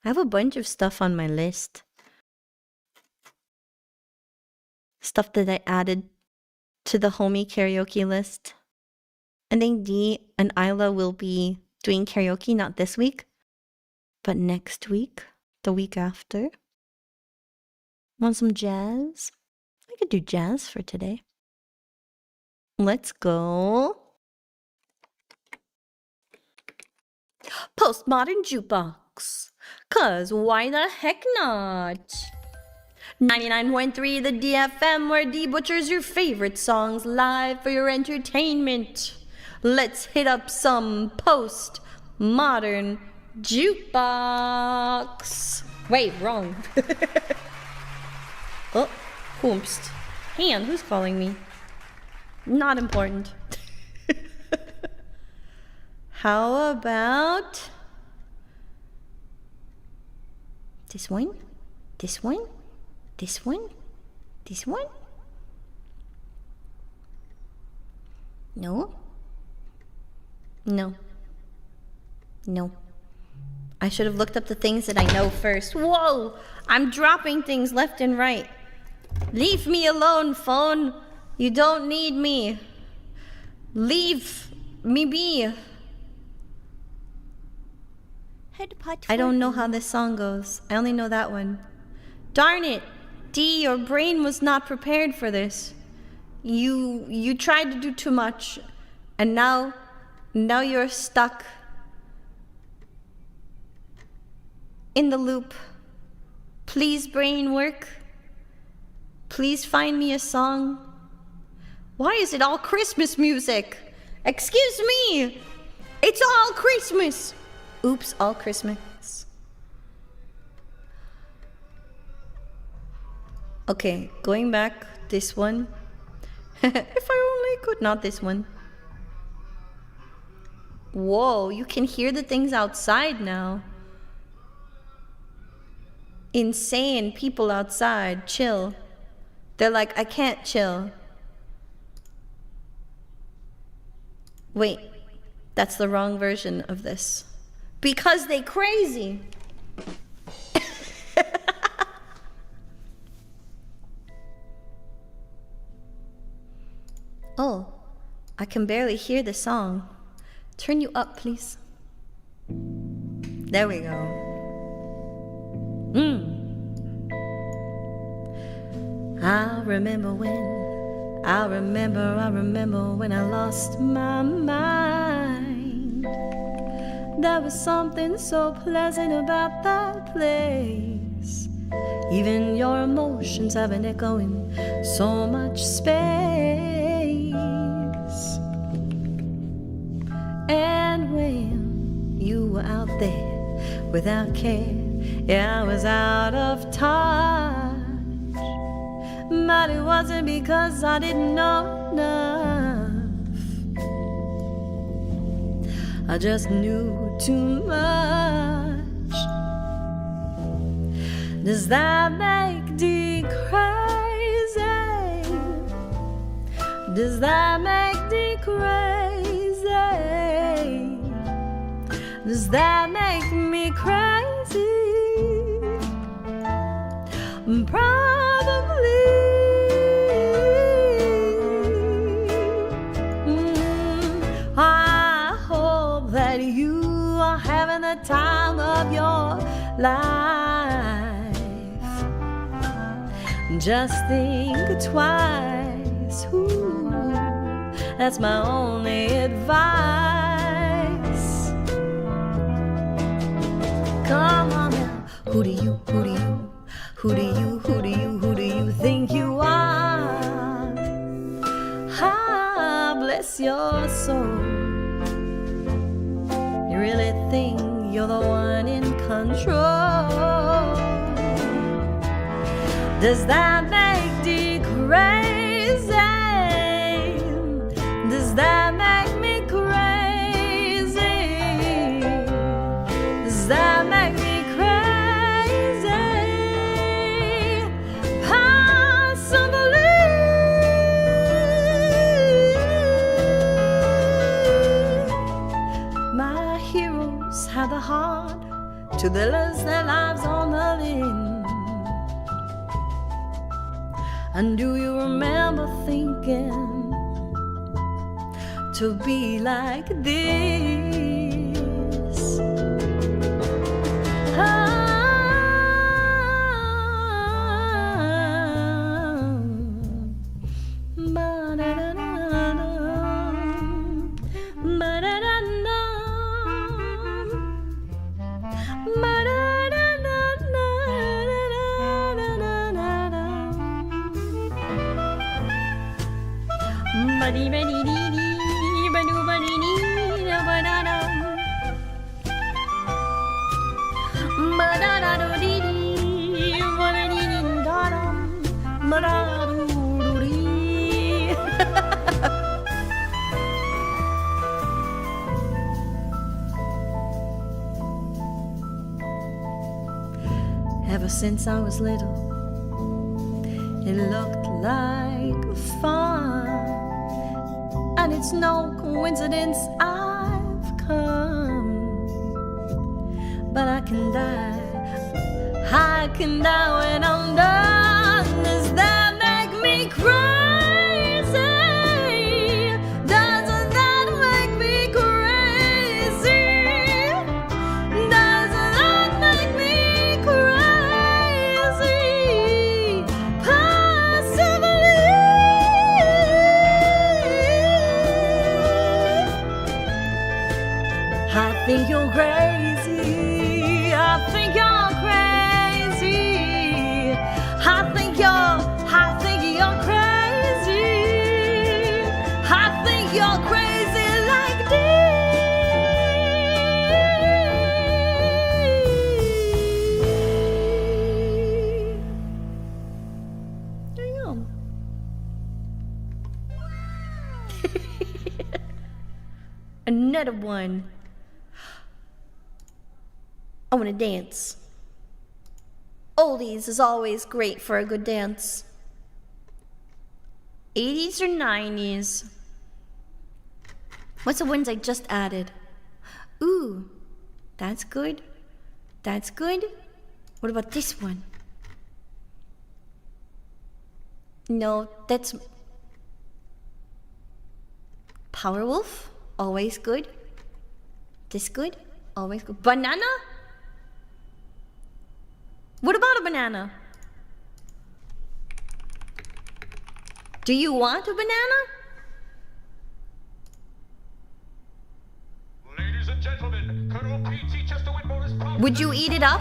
I have a bunch of stuff on my list. Stuff that I added to the homie karaoke list. I think Dee and Isla will be doing karaoke not this week, but next week, the week after. Want some jazz? I could do jazz for today. Let's go. Postmodern jukebox. 'Cause why the heck not? 99.3 the DFM, where D butchers your favorite songs live for your entertainment. Let's hit up some postmodern jukebox. Wait, wrong. Oh, whoomst. Hang on, who's calling me? Not important. How about this one? This one? This one? This one? No? No. No. I should have looked up the things that I know first. Whoa! I'm dropping things left and right. Leave me alone, phone. You don't need me. Leave me be. I don't know how this song goes. I only know that one. Darn it! D, your brain was not prepared for this. You tried to do too much, and now you're stuck in the loop. Please, brain, work. Please find me a song. Why is it all Christmas music? Excuse me! It's all Christmas! Oops, all Christmas. Okay, going back, this one. If I only could, not this one. Whoa, you can hear the things outside now. Insane people outside, chill. They're like, I can't chill. Wait, that's the wrong version of this. Because they crazy. Oh, I can barely hear the song. Turn you up, please. There we go. I remember when I lost my mind. There was something so pleasant about that place. Even your emotions have an echo in so much space. And when you were out there without care, yeah, I was out of touch. But it wasn't because I didn't know enough. I just knew too much. Does that make D crazy? Does that make D crazy? Does that make me crazy? Probably. I hope that you are having the time of your life. Just think twice. Ooh, that's my only advice. Come on now. Who do you think you are? Ah, bless your soul. You really think you're the one in control? Does that make D crazy? to the less their lives on the limb. And do you remember thinking to be like this? Ever since I was little, it looked like fun. And it's no coincidence I've come. But I can die when I'm done. Does that make me crazy? Doesn't that make me crazy? Doesn't that make me crazy? Possibly. I think you're crazy. I think you're crazy. I think you're crazy. I think you're crazy like this. There you go. Another one. I want to dance. Oldies is always great for a good dance. 80s or 90s? What's the ones I just added? Ooh, that's good. That's good. What about this one? No, that's Powerwolf. Always good. This good. Always good. Banana? What about a banana? Do you want a banana? Ladies and gentlemen, Colonel P.T. Chester Whitmore is proud. Would you eat it up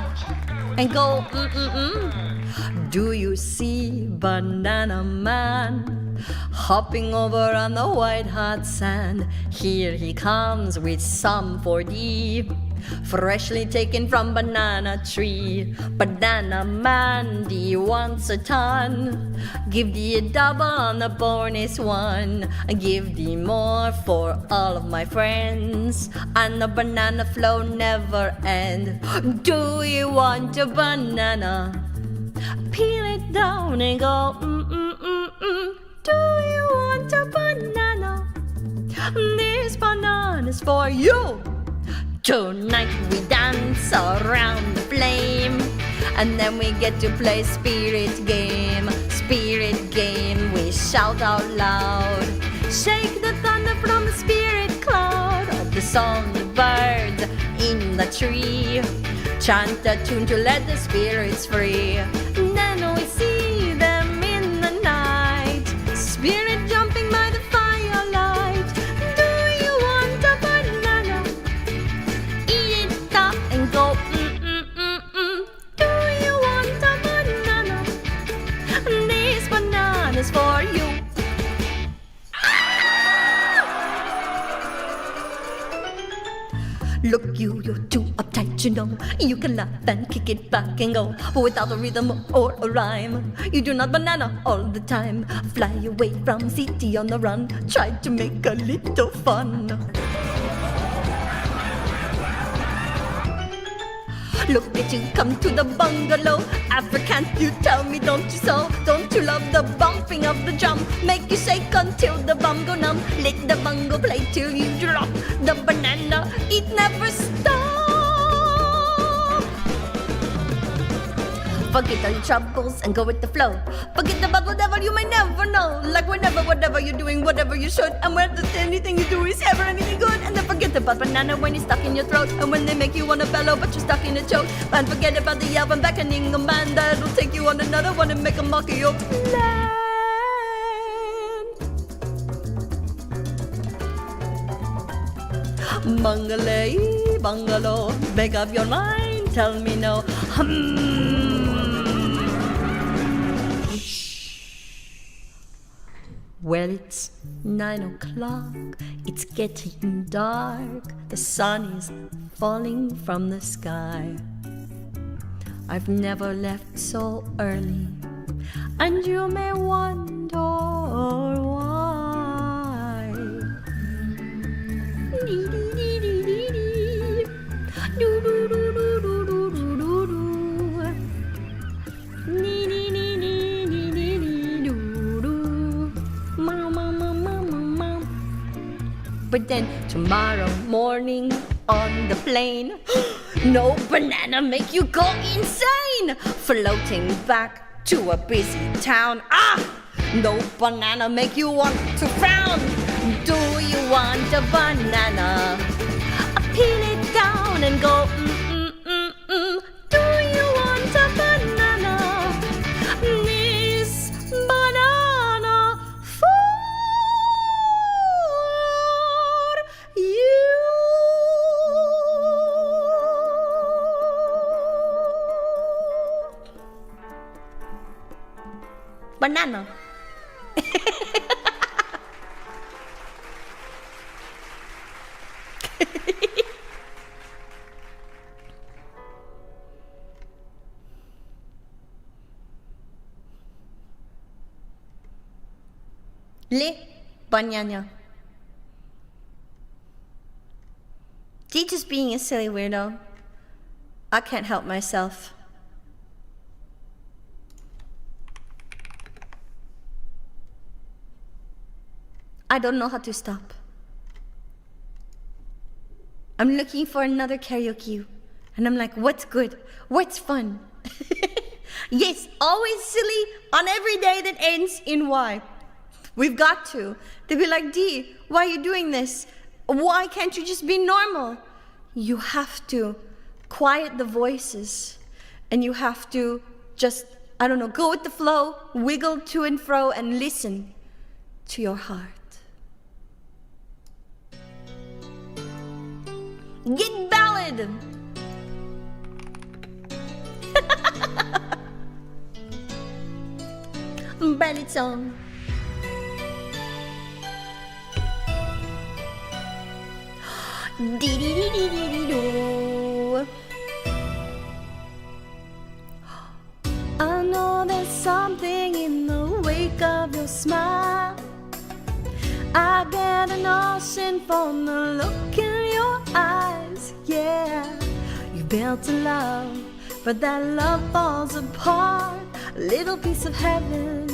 and go mm-mm-mm? Do you see Banana Man hopping over on the white hot sand? Here he comes with some 4D, freshly taken from banana tree. Banana Man, do you want a ton? Give thee a double on the bonus one. Give thee more for all of my friends, and the banana flow never end. Do you want a banana? Peel it down and go mm-mm-mm-mm. Do you want a banana? This banana's for you. Tonight we dance around the flame, and then we get to play spirit game. Spirit game, we shout out loud. Shake the thunder from the spirit cloud of the songbirds in the tree. Chant a tune to let the spirits free. Then we see them in the night, spirit jumping by the firelight. Do you want a banana? Eat it up and go mm-mm-mm-mm. Do you want a banana? This banana's for you. Look, you're too uptight, you know. You can laugh and kick it back and go, but without a rhythm or a rhyme, you do not banana all the time. Fly away from city on the run, try to make a little fun. Look at you come to the bungalow. African, you tell me, don't you so? Don't you love the bumping of the drum? Make you shake until the bum go numb. Let the bongo play till you drop the banana. It never stops. Forget all your troubles and go with the flow. Forget about whatever you may never know. Like whenever, whatever you're doing, whatever you should. And whether anything you do is ever anything good. And then forget about banana when it's stuck in your throat. And when they make you wanna bellow but you're stuck in a choke. And forget about the album beckoning a man that'll take you on another one and make a mock of your plan. Bungalow, bungalow, make up your mind, tell me no. Well, it's 9 o'clock, it's getting dark. The sun is falling from the sky. I've never left so early, and you may wonder why. But then tomorrow morning on the plane, no banana make you go insane. Floating back to a busy town, no banana make you want to frown. Do you want a banana? Peel it down and go Do you want a banana? This banana for you. Banana. Le banana. He's just being a silly weirdo. I can't help myself. I don't know how to stop. I'm looking for another karaoke, and I'm like, what's good? What's fun? Yes, always silly on every day that ends in Y. We've got to. They'll be like, D, why are you doing this? Why can't you just be normal? You have to quiet the voices, and you have to just, I don't know, go with the flow, wiggle to and fro, and listen to your heart. Get ballad! Ballad song. Dee-dee-dee-dee-dee-doo. I know there's something in the wake of your smile. I get an ocean from the look in your eyes. Yeah, you built a love, but that love falls apart. A little piece of heaven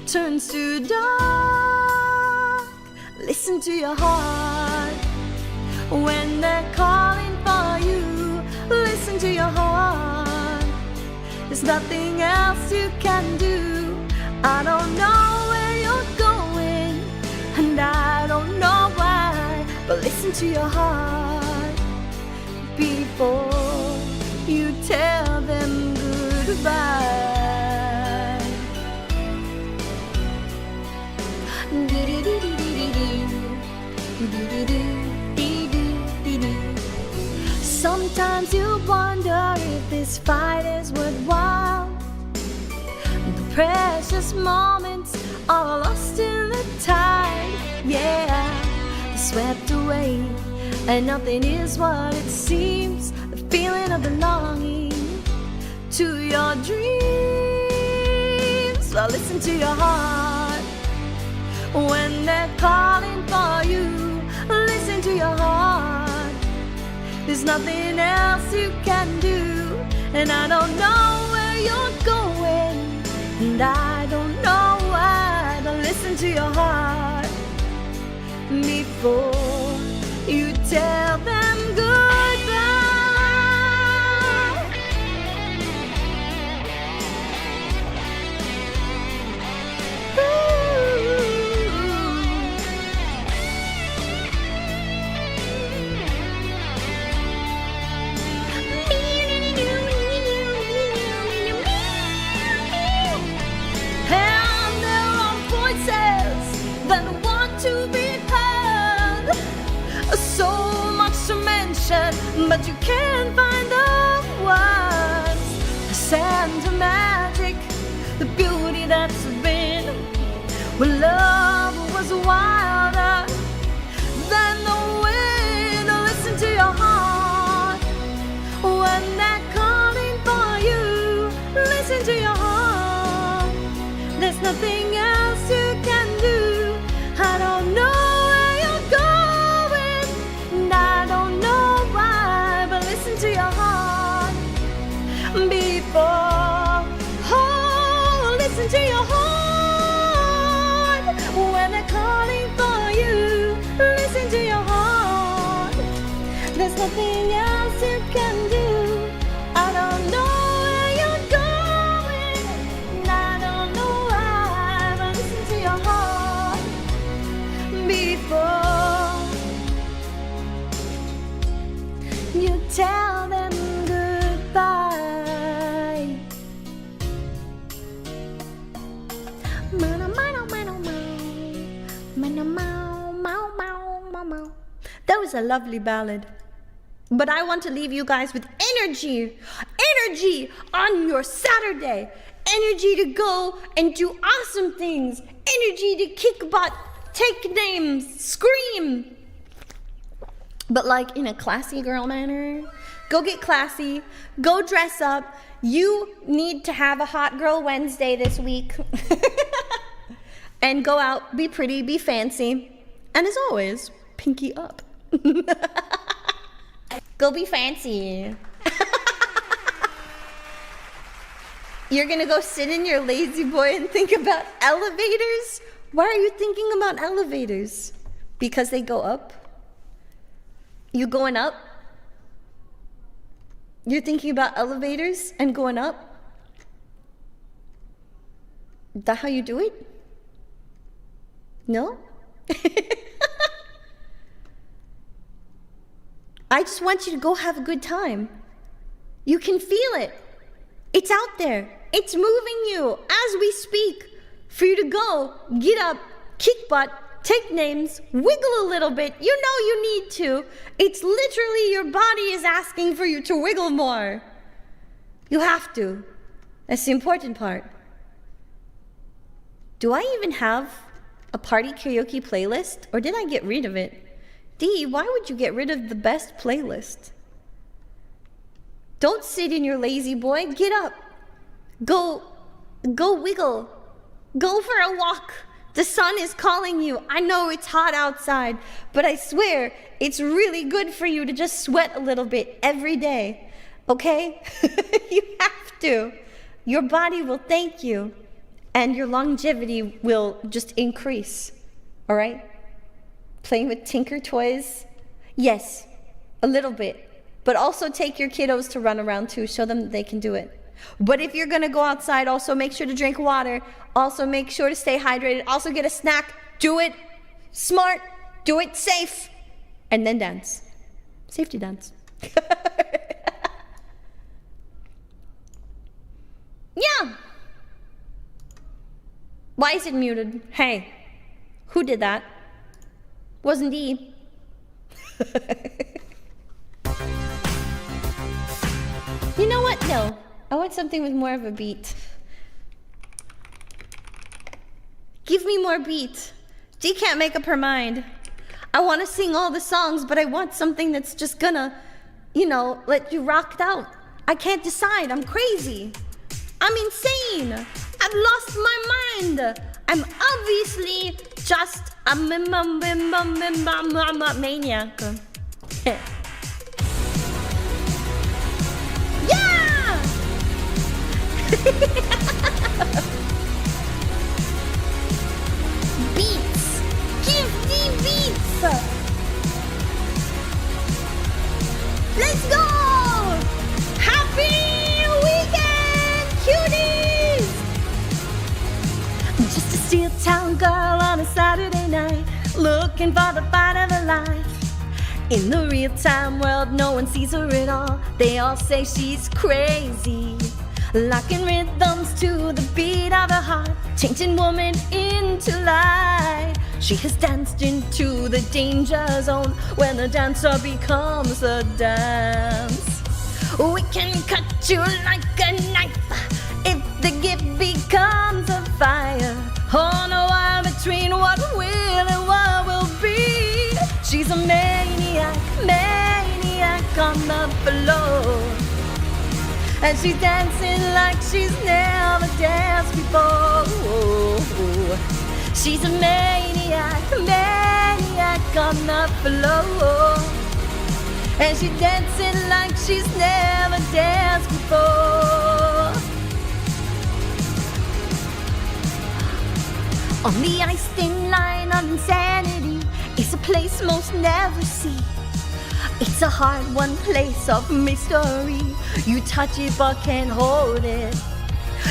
turns to dark. Listen to your heart when they're calling for you. Listen to your heart. There's nothing else you can do. I don't know where you're going, and I don't know why, but listen to your heart before you tell them goodbye. Sometimes you wonder if this fight is worthwhile. The precious moments are lost in the tide. Yeah, they're swept away, and nothing is what it seems. The feeling of belonging to your dreams. Well, listen to your heart when they're calling for you. Listen to your heart. There's nothing else you can do, and I don't know where you're going, and I don't know why, but listen to your heart before you tell them goodbye. but you can't find the words to send the magic, the beauty that's been. When love was wilder than the wind. Listen to your heart when they're calling for you. Listen to your heart. There's nothing else you can do. I don't know where you're going, and I don't know why, but listen to your heart before. Oh, listen to your heart when they're calling for you. Listen to your heart. There's nothing else you can do. I don't know where you're going, and I don't know why, but listen to your heart before you tell them goodbye. That was a lovely ballad. But I want to leave you guys with energy. Energy on your Saturday. Energy to go and do awesome things. Energy to kick butt, take names, scream. But like in a classy girl manner. Go get classy. Go dress up. You need to have a hot girl Wednesday this week. And go out, be pretty, be fancy. And as always, pinky up. Go be fancy. You're gonna go sit in your lazy boy and think about elevators? Why are you thinking about elevators? Because they go up? You going up? You're thinking about elevators and going up? Is that how you do it? No? I just want you to go have a good time. You can feel it. It's out there. It's moving you as we speak. For you to go, get up, kick butt, take names, wiggle a little bit. You know you need to. It's literally your body is asking for you to wiggle more. You have to. That's the important part. Do I even have a party karaoke playlist? Or did I get rid of it? Dee, why would you get rid of the best playlist? Don't sit in your lazy boy. Get up. Go wiggle. Go for a walk. The sun is calling you. I know it's hot outside, but I swear it's really good for you to just sweat a little bit every day. Okay? You have to. Your body will thank you, and your longevity will just increase. All right? Playing with Tinker toys? Yes, a little bit. But also take your kiddos to run around too. Show them that they can do it. But if you're going to go outside, also make sure to drink water. Also make sure to stay hydrated. Also get a snack. Do it smart. Do it safe. And then dance. Safety dance. Yeah. Why is it muted? Hey, who did that? Wasn't he? You know what? No. I want something with more of a beat. Give me more beat. Dee can't make up her mind. I want to sing all the songs, but I want something that's just gonna, let you rock out. I can't decide. I'm crazy. I'm insane. I've lost my mind. I'm obviously just a maniac. Yeah! Beats. Give me beats. Let's go! Happy weekend, cuties! Just a steel town girl on a Saturday night, looking for the fight of her life. In the real-time world, no one sees her at all. They all say she's crazy, locking rhythms to the beat of her heart, changing woman into light. She has danced into the danger zone when the dancer becomes the dance. We can cut you like a knife if the gift becomes a fire. On a wire between what will and what will be. She's a maniac, maniac on the floor. And she's dancing like she's never danced before. She's a maniac, maniac on the floor. And she's dancing like she's never danced before. On the ice thin line of insanity is a place most never see. It's a hard one place of mystery. You touch it but can't hold it.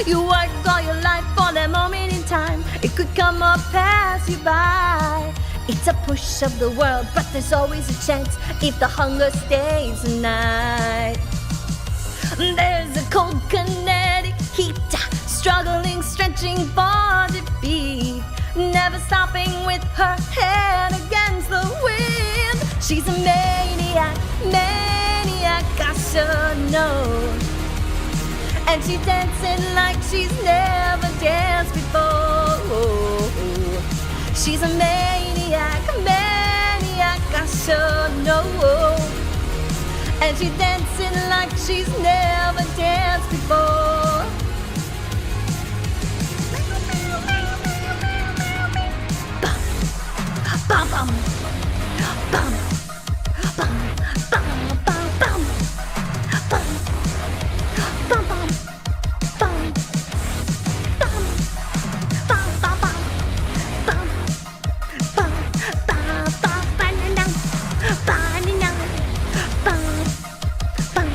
You work all your life for that moment in time. It could come or pass you by. It's a push of the world, but there's always a chance if the hunger stays the night. There's a cold kinetic heat, struggling, stretching for defeat, never stopping with her head against the wind. She's a maniac, maniac, I should know. And she's dancing like she's never danced before. She's a maniac, maniac, I should know. And she's dancing like she's never danced before. Bum, bum, bum, bum, bum, bum, bum, bum, bum, bum, bum, bum, bum, bum, bum, bum, bum, bum, banana, banana, bum, bum,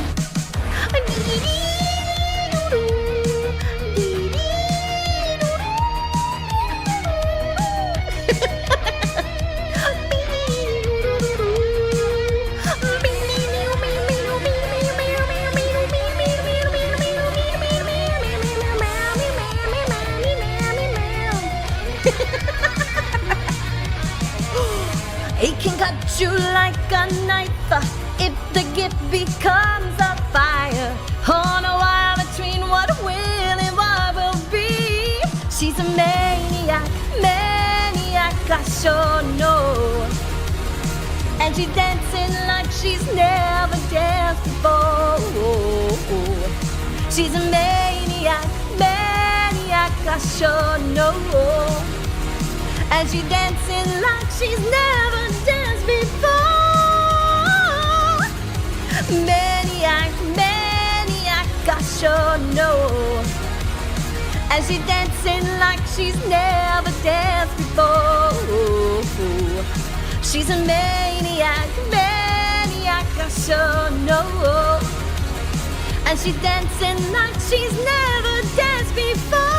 It can cut you like a knife if the gift becomes a fire. On a wire between what will and what will be. She's a maniac, maniac, I sure know. And she's dancing like she's never danced before. She's a maniac, maniac, I sure know. And she's dancing like she's never danced before. Maniac, maniac, I sure know. And she's dancing like she's never danced before. She's a maniac, maniac, I sure know. And she's dancing like she's never danced before.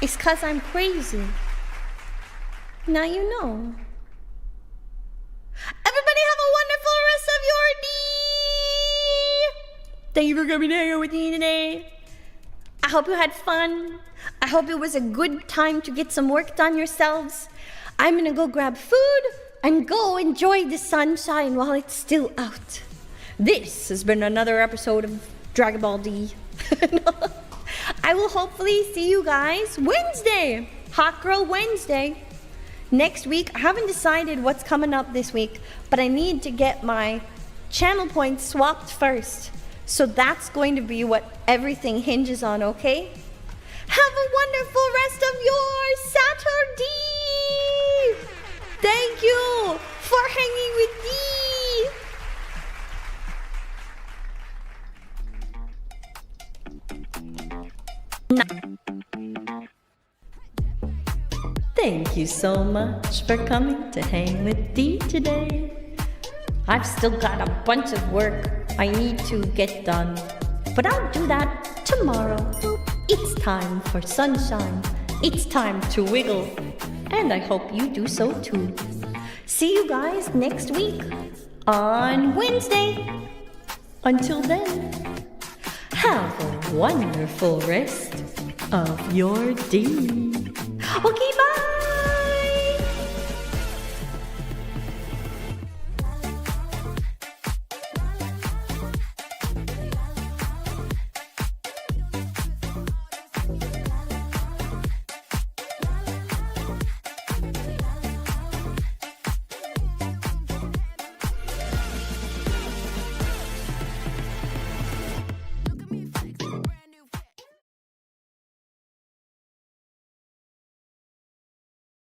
It's 'cause I'm crazy. Now you know. Everybody have a wonderful rest of your day. Thank you for coming here with me today. I hope you had fun. I hope it was a good time to get some work done yourselves. I'm gonna go grab food and go enjoy the sunshine while it's still out. This has been another episode of Dragon Ball D. I will hopefully see you guys Wednesday. Hot Girl Wednesday. Next week, I haven't decided what's coming up this week, but I need to get my channel points swapped first. So that's going to be what everything hinges on, okay? Have a wonderful rest of your Saturday! Thank you for hanging with me! Thank you so much for coming to hang with Dee today. I've still got a bunch of work I need to get done. But I'll do that tomorrow. It's time for sunshine. It's time to wiggle. And I hope you do so too. See you guys next week on Wednesday. Until then, have a wonderful rest of your day. Okay,